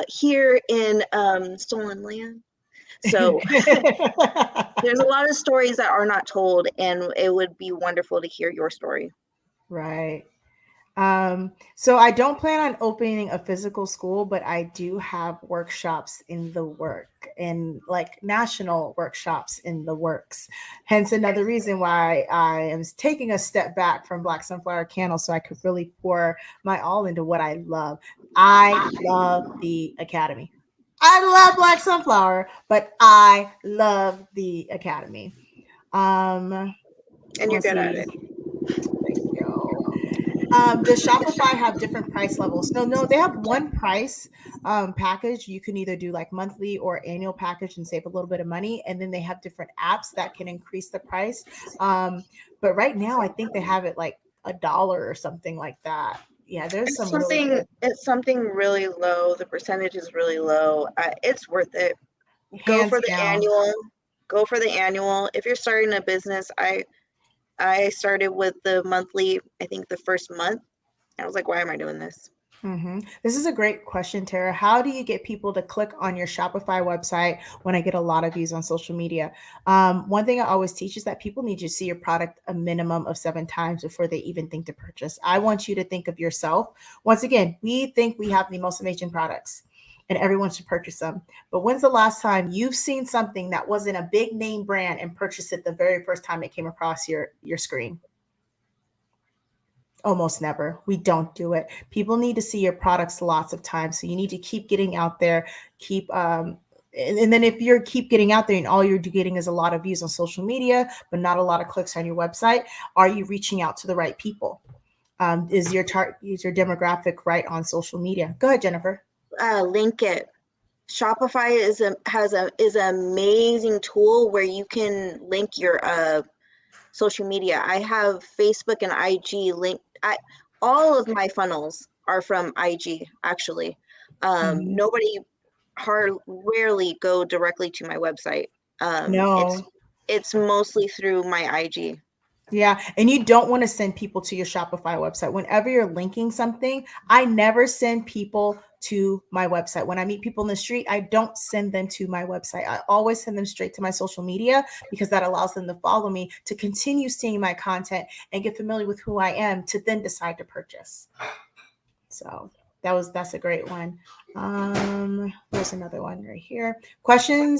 S2: here in stolen land. So there's a lot of stories that are not told, and it would be wonderful to hear your story.
S1: Right. So I don't plan on opening a physical school, but I do have workshops in the work and like national workshops in the works. Hence another reason why I am taking a step back from Black Sunflower Candle so I could really pour my all into what I love. I love the Academy. I love Black Sunflower, but I love the Academy. Um,
S2: And you're
S1: let's
S2: good at
S1: see.
S2: it.
S1: Thank you. Does Shopify have different price levels? No, they have one price package. You can either do like monthly or annual package and save a little bit of money. And then they have different apps that can increase the price. But right now, I think they have it like $1 or something like that. Yeah, there's some really good,
S2: It's something really low. The percentage is really low. It's worth it. Go
S1: hands
S2: for the
S1: down.
S2: annual. Go for the annual. If you're starting a business, I started with the monthly. I think the first month, I was like, why am I doing this?
S1: This is a great question, Tara. How do you get people to click on your Shopify website when I get a lot of views on social media? One thing I always teach is that people need you to see your product a minimum of 7 times before they even think to purchase. I want you to think of yourself. Once again, we think we have the most amazing products and everyone should purchase them. But when's the last time you've seen something that wasn't a big name brand and purchased it the very first time it came across your screen? Almost never. We don't do it. People need to see your products lots of times. So you need to keep getting out there, keep and then if you're keep getting out there and all you're getting is a lot of views on social media, but not a lot of clicks on your website, are you reaching out to the right people? Is your demographic right on social media? Go ahead, Jennifer.
S2: Link it. Shopify is an amazing tool where you can link your social media. I have Facebook and IG linked. All of my funnels are from IG actually.
S1: Mhm.
S2: Nobody rarely go directly to my website.
S1: No.
S2: It's mostly through my IG.
S1: Yeah, and you don't want to send people to your Shopify website. Whenever you're linking something, I never send people to my website. When I meet people in the street, I don't send them to my website. I always send them straight to my social media because that allows them to follow me, to continue seeing my content and get familiar with who I am to then decide to purchase. So that's a great one. There's another one right here. Question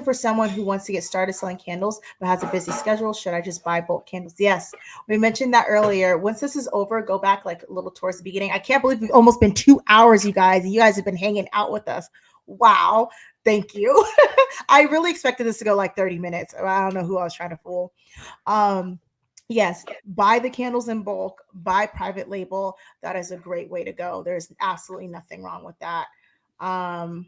S1: for someone who wants to get started selling candles but has a busy schedule. Should I just buy bulk candles? Yes. We mentioned that earlier. Once this is over, go back like a little towards the beginning. I can't believe we've almost been 2 hours, you guys. You guys have been hanging out with us. Wow. Thank you. I really expected this to go like 30 minutes. I don't know who I was trying to fool. Um, yes, buy the candles in bulk, buy private label. That is a great way to go. There's absolutely nothing wrong with that. Um,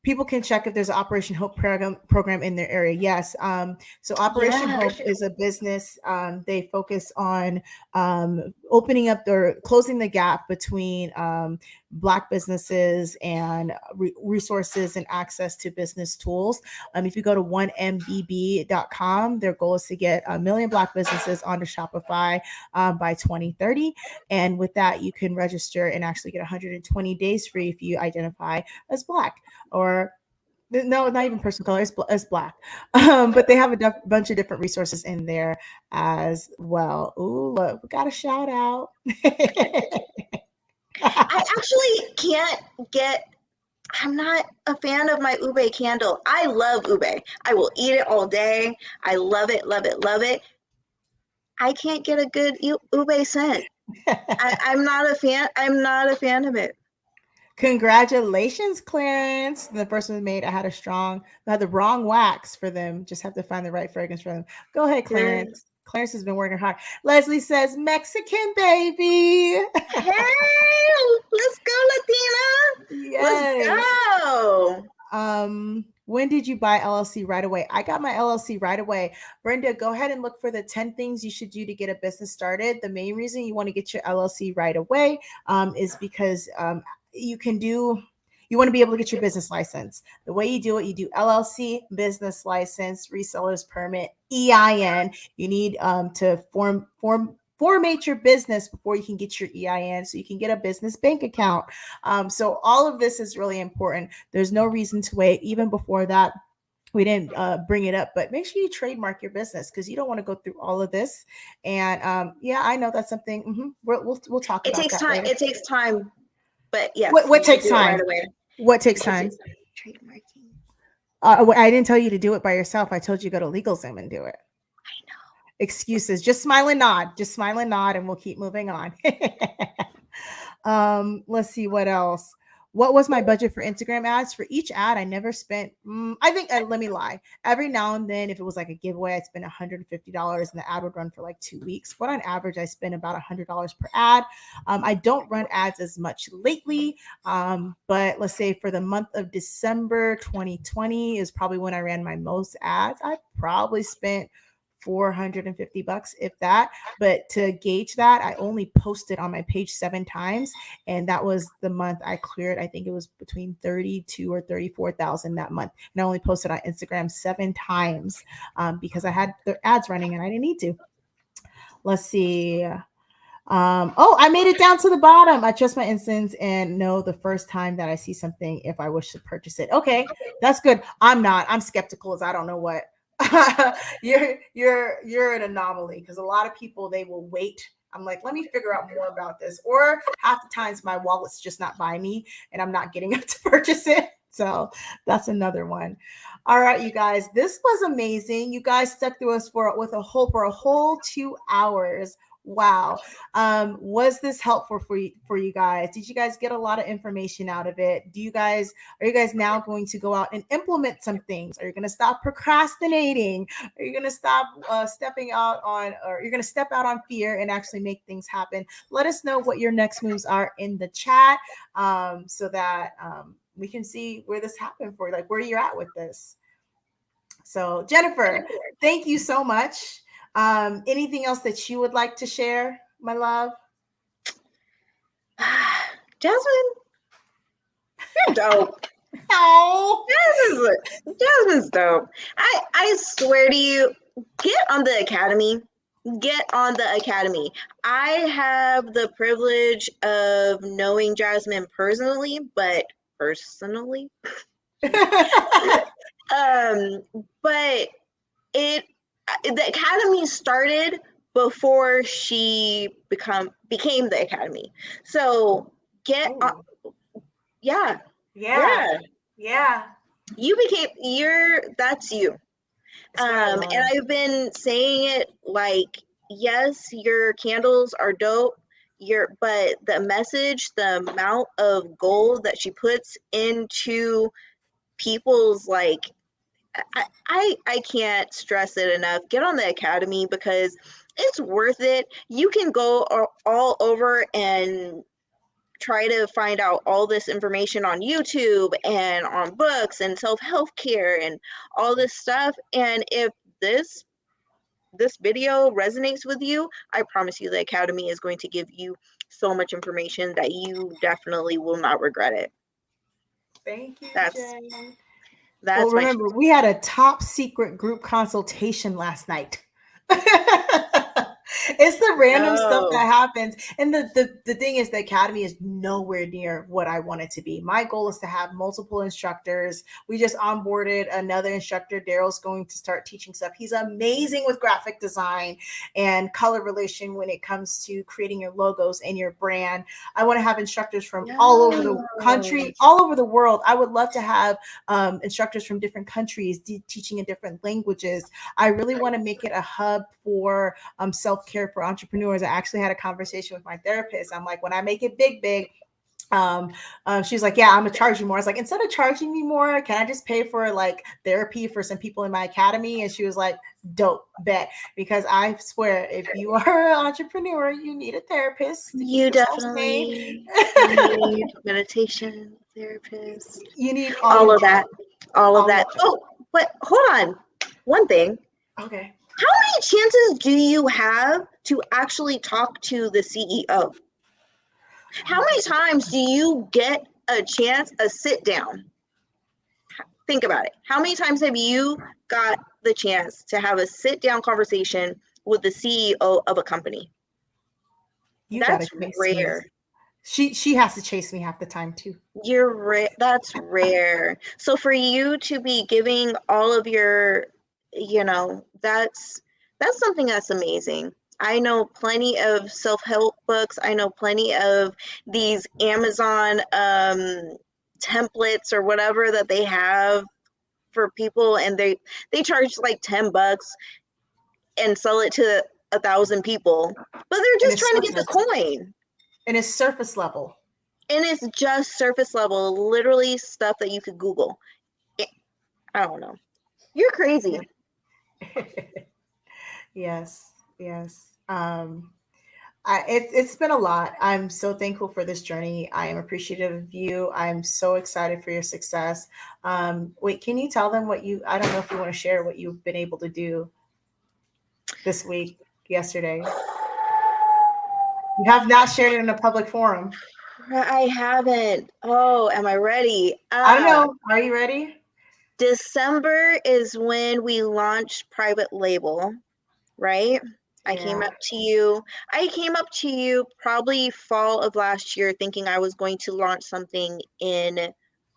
S1: People can check if there's an Operation Hope program in their area. Yes. So Operation
S2: Yeah.
S1: Hope is a business. They focus on opening up or closing the gap between Black businesses and resources and access to business tools. If you go to 1mbb.com, their goal is to get 1 million Black businesses onto Shopify by 2030. And with that, you can register and actually get 120 days free if you identify as Black or no, not even person of color. It's black, but they have a bunch of different resources in there as well. Ooh, look, we got a shout out.
S2: I actually can't get. I'm not a fan of my ube candle. I love ube. I will eat it all day. I love it, love it, love it. I can't get a good ube scent. I'm not a fan. I'm not a fan of it.
S1: Congratulations, Clarence. The first one made. I had the wrong wax for them. Just have to find the right fragrance for them. Go ahead,
S2: Good.
S1: Clarence. Clarence has been working hard. Leslie says, Mexican baby.
S2: Hey, let's go, Latina. Let's
S1: Yes.
S2: go.
S1: When did you buy LLC right away? I got my LLC right away. Brenda, go ahead and look for the 10 things you should do to get a business started. The main reason you want to get your LLC right away is because you can do you want to be able to get your business license. The way you do it, you do LLC, business license, resellers permit, EIN. You need to formate your business before you can get your EIN so you can get a business bank account. So all of this is really important. There's no reason to wait. Even before that, we didn't bring it up, but make sure you trademark your business because you don't want to go through all of this. And yeah, I know that's something we'll talk
S2: It
S1: about
S2: takes
S1: that
S2: time.
S1: later.
S2: It takes time, but yes,
S1: What
S2: you should
S1: takes
S2: do it right
S1: time?
S2: away.
S1: What takes
S2: It
S1: time?
S2: takes trademarking.
S1: I didn't tell you to do it by yourself. I told you to go to LegalZoom and do it.
S2: I know.
S1: Excuses. Just smile and nod. Just smile and nod, and we'll keep moving on. Let's see what else. What was my budget for Instagram ads? For each ad, I never spent. I think. Let me lie. Every now and then, if it was like a giveaway, I'd spend $150, and the ad would run for like 2 weeks. But on average, I spend about $100 per ad. I don't run ads as much lately, but let's say for the month of December 2020 is probably when I ran my most ads. I probably spent $450 if that. But to gauge that, I only posted on my page 7 times, and that was the month I cleared. I think it was between 32 or 34,000 that month, and I only posted on Instagram 7 times because I had the ads running and I didn't need to. Let's see. Oh, I made it down to the bottom. I trust my instincts and know the first time that I see something if I wish to purchase it. Okay, that's good. I'm not. I'm skeptical as I don't know what. You're an anomaly because a lot of people they will wait. I'm like, let me figure out more about this. Or half the times my wallet's just not by me and I'm not getting up to purchase it. So that's another one. All right, you guys, this was amazing. You guys stuck through us for a whole 2 hours. Wow. Was this helpful for you guys? Did you guys get a lot of information out of it? Are you guys now going to go out and implement some things? Are you going to stop procrastinating? Are you going to stop stepping out on, or you're going to step out on fear and actually make things happen? Let us know what your next moves are in the chat so that we can see where this happened for you, like where you're at with this. So, Jennifer, thank you so much. Anything else that you would like to share, my love?
S2: Jasmine, you're dope.
S1: Oh,
S2: Jasmine's dope. I swear to you, get on the academy. Get on the academy. I have the privilege of knowing Jasmine personally, but but it the academy started before she became the academy. So get on, yeah,
S1: yeah, yeah.
S2: That's you. And I've been saying it like, yes, your candles are dope. But the message, the amount of gold that she puts into people's like, I can't stress it enough. Get on the academy because it's worth it. You can go all over and try to find out all this information on YouTube and on books and self-help care and all this stuff. And if this video resonates with you, I promise you the Academy is going to give you so much information that you definitely will not regret it.
S1: Thank you, Jen.
S2: That's
S1: remember, we had a top secret group consultation last night. It's the random stuff that happens. And the thing is, the academy is nowhere near what I want it to be. My goal is to have multiple instructors. We just onboarded another instructor. Daryl's going to start teaching stuff. He's amazing with graphic design and color relation when it comes to creating your logos and your brand. I want to have instructors from all over the country, all over the world. I would love to have instructors from different countries teaching in different languages. I really want to make it a hub for self-care for entrepreneurs. I actually had a conversation with my therapist. I'm like, when I make it big, um, she's like, yeah, I'm gonna charge you more. I was like, instead of charging me more, can I just pay for like therapy for some people in my academy? And she was like, dope, bet. Because I swear, if you are an entrepreneur, you need a therapist to keep
S2: You
S1: yourself sane.
S2: definitely need meditation, therapist,
S1: You need all
S2: all
S1: of
S2: of
S1: that.
S2: that, all of
S1: All of
S2: that. Oh, but hold on. One thing.
S1: that. Okay.
S2: How many chances do you have to actually talk to the CEO? How many times do you get a chance, a sit down? Think about it. How many times have you got the chance to have a sit down conversation with the CEO of a company?
S1: You gotta
S2: That's
S1: chase me.
S2: rare.
S1: She has to chase me half the time too.
S2: You're that's rare. So for you to be giving all of your, that's something that's amazing. I know plenty of self-help books. I know plenty of these Amazon templates or whatever that they have for people, and they charge like $10 and sell it to 1,000 people, but they're
S1: And
S2: just
S1: it's
S2: trying to get the
S1: surface.
S2: coin.
S1: And it's surface level.
S2: And it's just surface level, literally stuff that you could Google. I don't know. You're crazy.
S1: Yes, yes. It's been a lot. I'm so thankful for this journey. I am appreciative of you. I'm so excited for your success. Wait, can you tell them what you? I don't know if you want to share what you've been able to do this week, yesterday. You have not shared it in a public forum.
S2: I haven't. Oh, am I ready?
S1: I don't know. Are you ready?
S2: December is when we launched private label, right? I came
S1: Yeah.
S2: up to you. I came up to you probably fall of last year thinking I was going to launch something in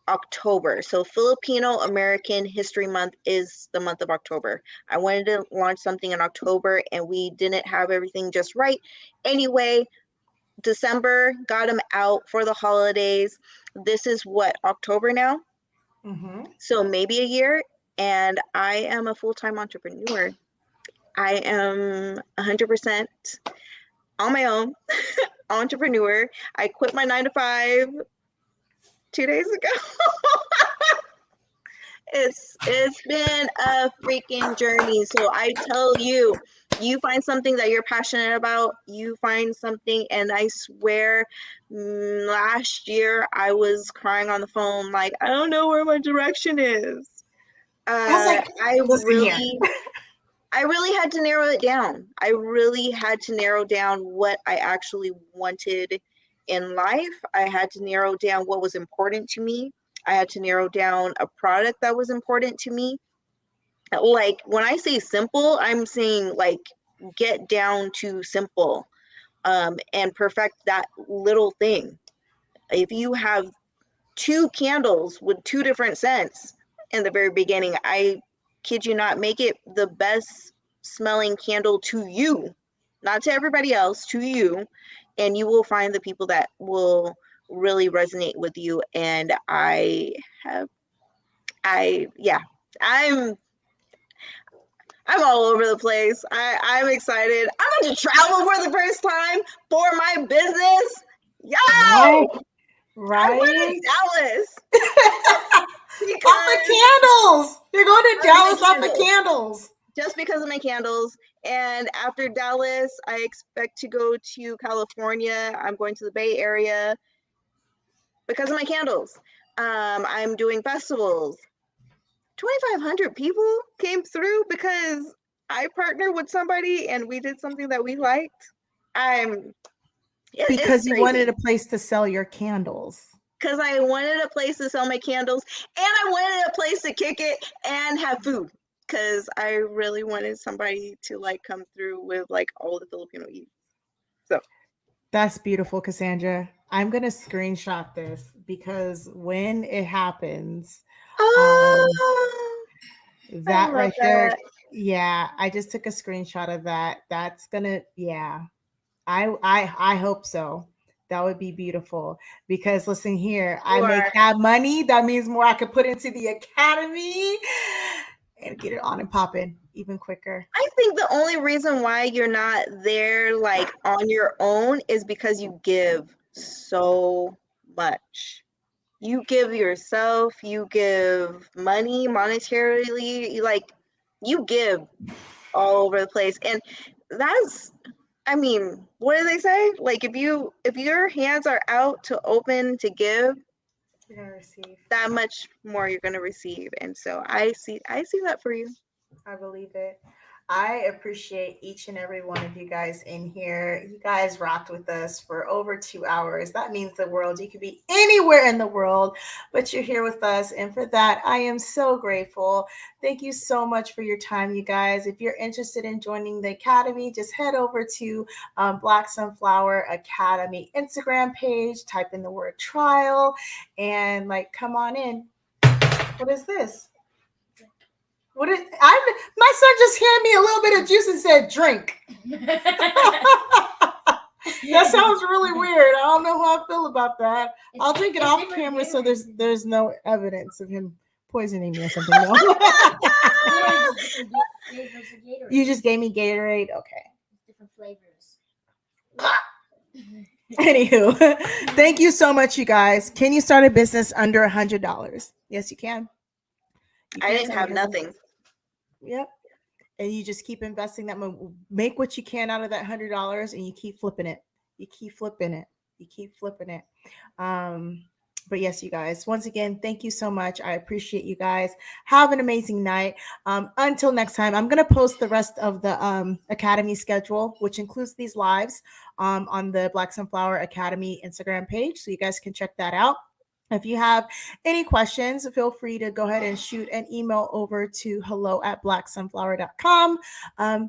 S2: October. So Filipino American History Month is the month of October. I wanted to launch something in October and we didn't have everything just right. Anyway, December got them out for the holidays. This is what, October now?
S1: Mm-hmm.
S2: So maybe a year, and I am a full-time entrepreneur. I am 100% on my own entrepreneur. I quit my 9 to 5 2 days ago. It's been a freaking journey. So I tell you, you find something that you're passionate about, you find something, and I swear last year I was crying on the phone like, I don't know where my direction is.
S1: I was like,
S2: I
S1: listen here.
S2: really had to narrow it down. I really had to narrow down what I actually wanted in life. I had to narrow down what was important to me. I had to narrow down a product that was important to me. Like when I say simple, I'm saying like get down to simple, and perfect that little thing. If you have two candles with two different scents in the very beginning, I kid you not, make it the best smelling candle to you, not to everybody else, to you, and you will find the people that will really resonate with you. And have, yeah, I'm I'm all over the place. I'm excited. I'm going to travel for the first time for my business.
S1: Right.
S2: Yo, I'm going to
S1: Right.
S2: Dallas
S1: Off the
S2: because
S1: candles. You're going to
S2: of my
S1: Dallas off the
S2: candles.
S1: candles.
S2: Just because of my candles. And after Dallas, I expect to go to California. I'm going to the Bay Area because of my candles. I'm doing festivals. 2,500 people came through because I partnered with somebody and we did something that we liked. It's
S1: Because you wanted
S2: crazy
S1: a place to sell your candles.
S2: because I wanted a place to sell my candles and I wanted a place to kick it and have food because I really wanted somebody to like come through with like all the Filipino eats. So,
S1: That's beautiful, Cassandra. I'm going to screenshot this because when it happens, um,
S2: oh, I
S1: that
S2: love
S1: right there,
S2: that.
S1: yeah, I just took a screenshot of that. That's gonna, yeah, I hope so. That would be beautiful because listen here, I
S2: You
S1: make
S2: are.
S1: that money. That means more I could put into the academy and get it on and popping even quicker.
S2: I think the only reason why you're not there like on your own is because you give so much. You give yourself, you give money monetarily, you give all over the place. And that's, I mean, what do they say? Like if your hands are out to open to give,
S1: You're gonna receive.
S2: that much more you're gonna receive. And so I see that for you.
S1: I believe it. I appreciate each and every one of you guys in here. You guys rocked with us for over 2 hours. That means the world. You could be anywhere in the world, but you're here with us. And for that, I am so grateful. Thank you so much for your time, you guys. If you're interested in joining the Academy, just head over to Black Sunflower Academy Instagram page, type in the word trial, and like, come on in. What is this? What is my son just handed me a little bit of juice and said drink. That sounds really weird. I don't know how I feel about that. I'll drink it off camera so there's no evidence of him poisoning me or something. No. You just gave me Gatorade. Okay.
S3: Different flavors.
S1: Anywho, thank you so much, you guys. Can you start a business under $100? Yes, you can.
S2: I didn't have nothing.
S1: Yep. And you just keep investing that money. Make what you can out of that $100 and you keep flipping it. You keep flipping it. You keep flipping it. But yes, you guys, once again, thank you so much. I appreciate you guys. Have an amazing night. Until next time, I'm going to post the rest of the Academy schedule, which includes these lives on the Black Sunflower Academy Instagram page. So you guys can check that out. If you have any questions, feel free to go ahead and shoot an email over to hello@blacksunflower.com.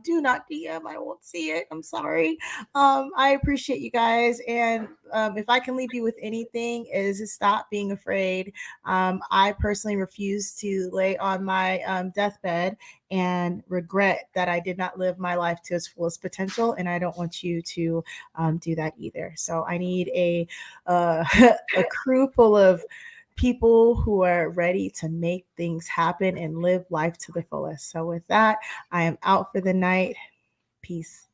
S1: Do not DM. I won't see it. I'm sorry. I appreciate you guys. And if I can leave you with anything, is stop being afraid. I personally refuse to lay on my deathbed and regret that I did not live my life to its fullest potential. And I don't want you to do that either. So I need a crew full of people who are ready to make things happen and live life to the fullest. So with that, I am out for the night. Peace.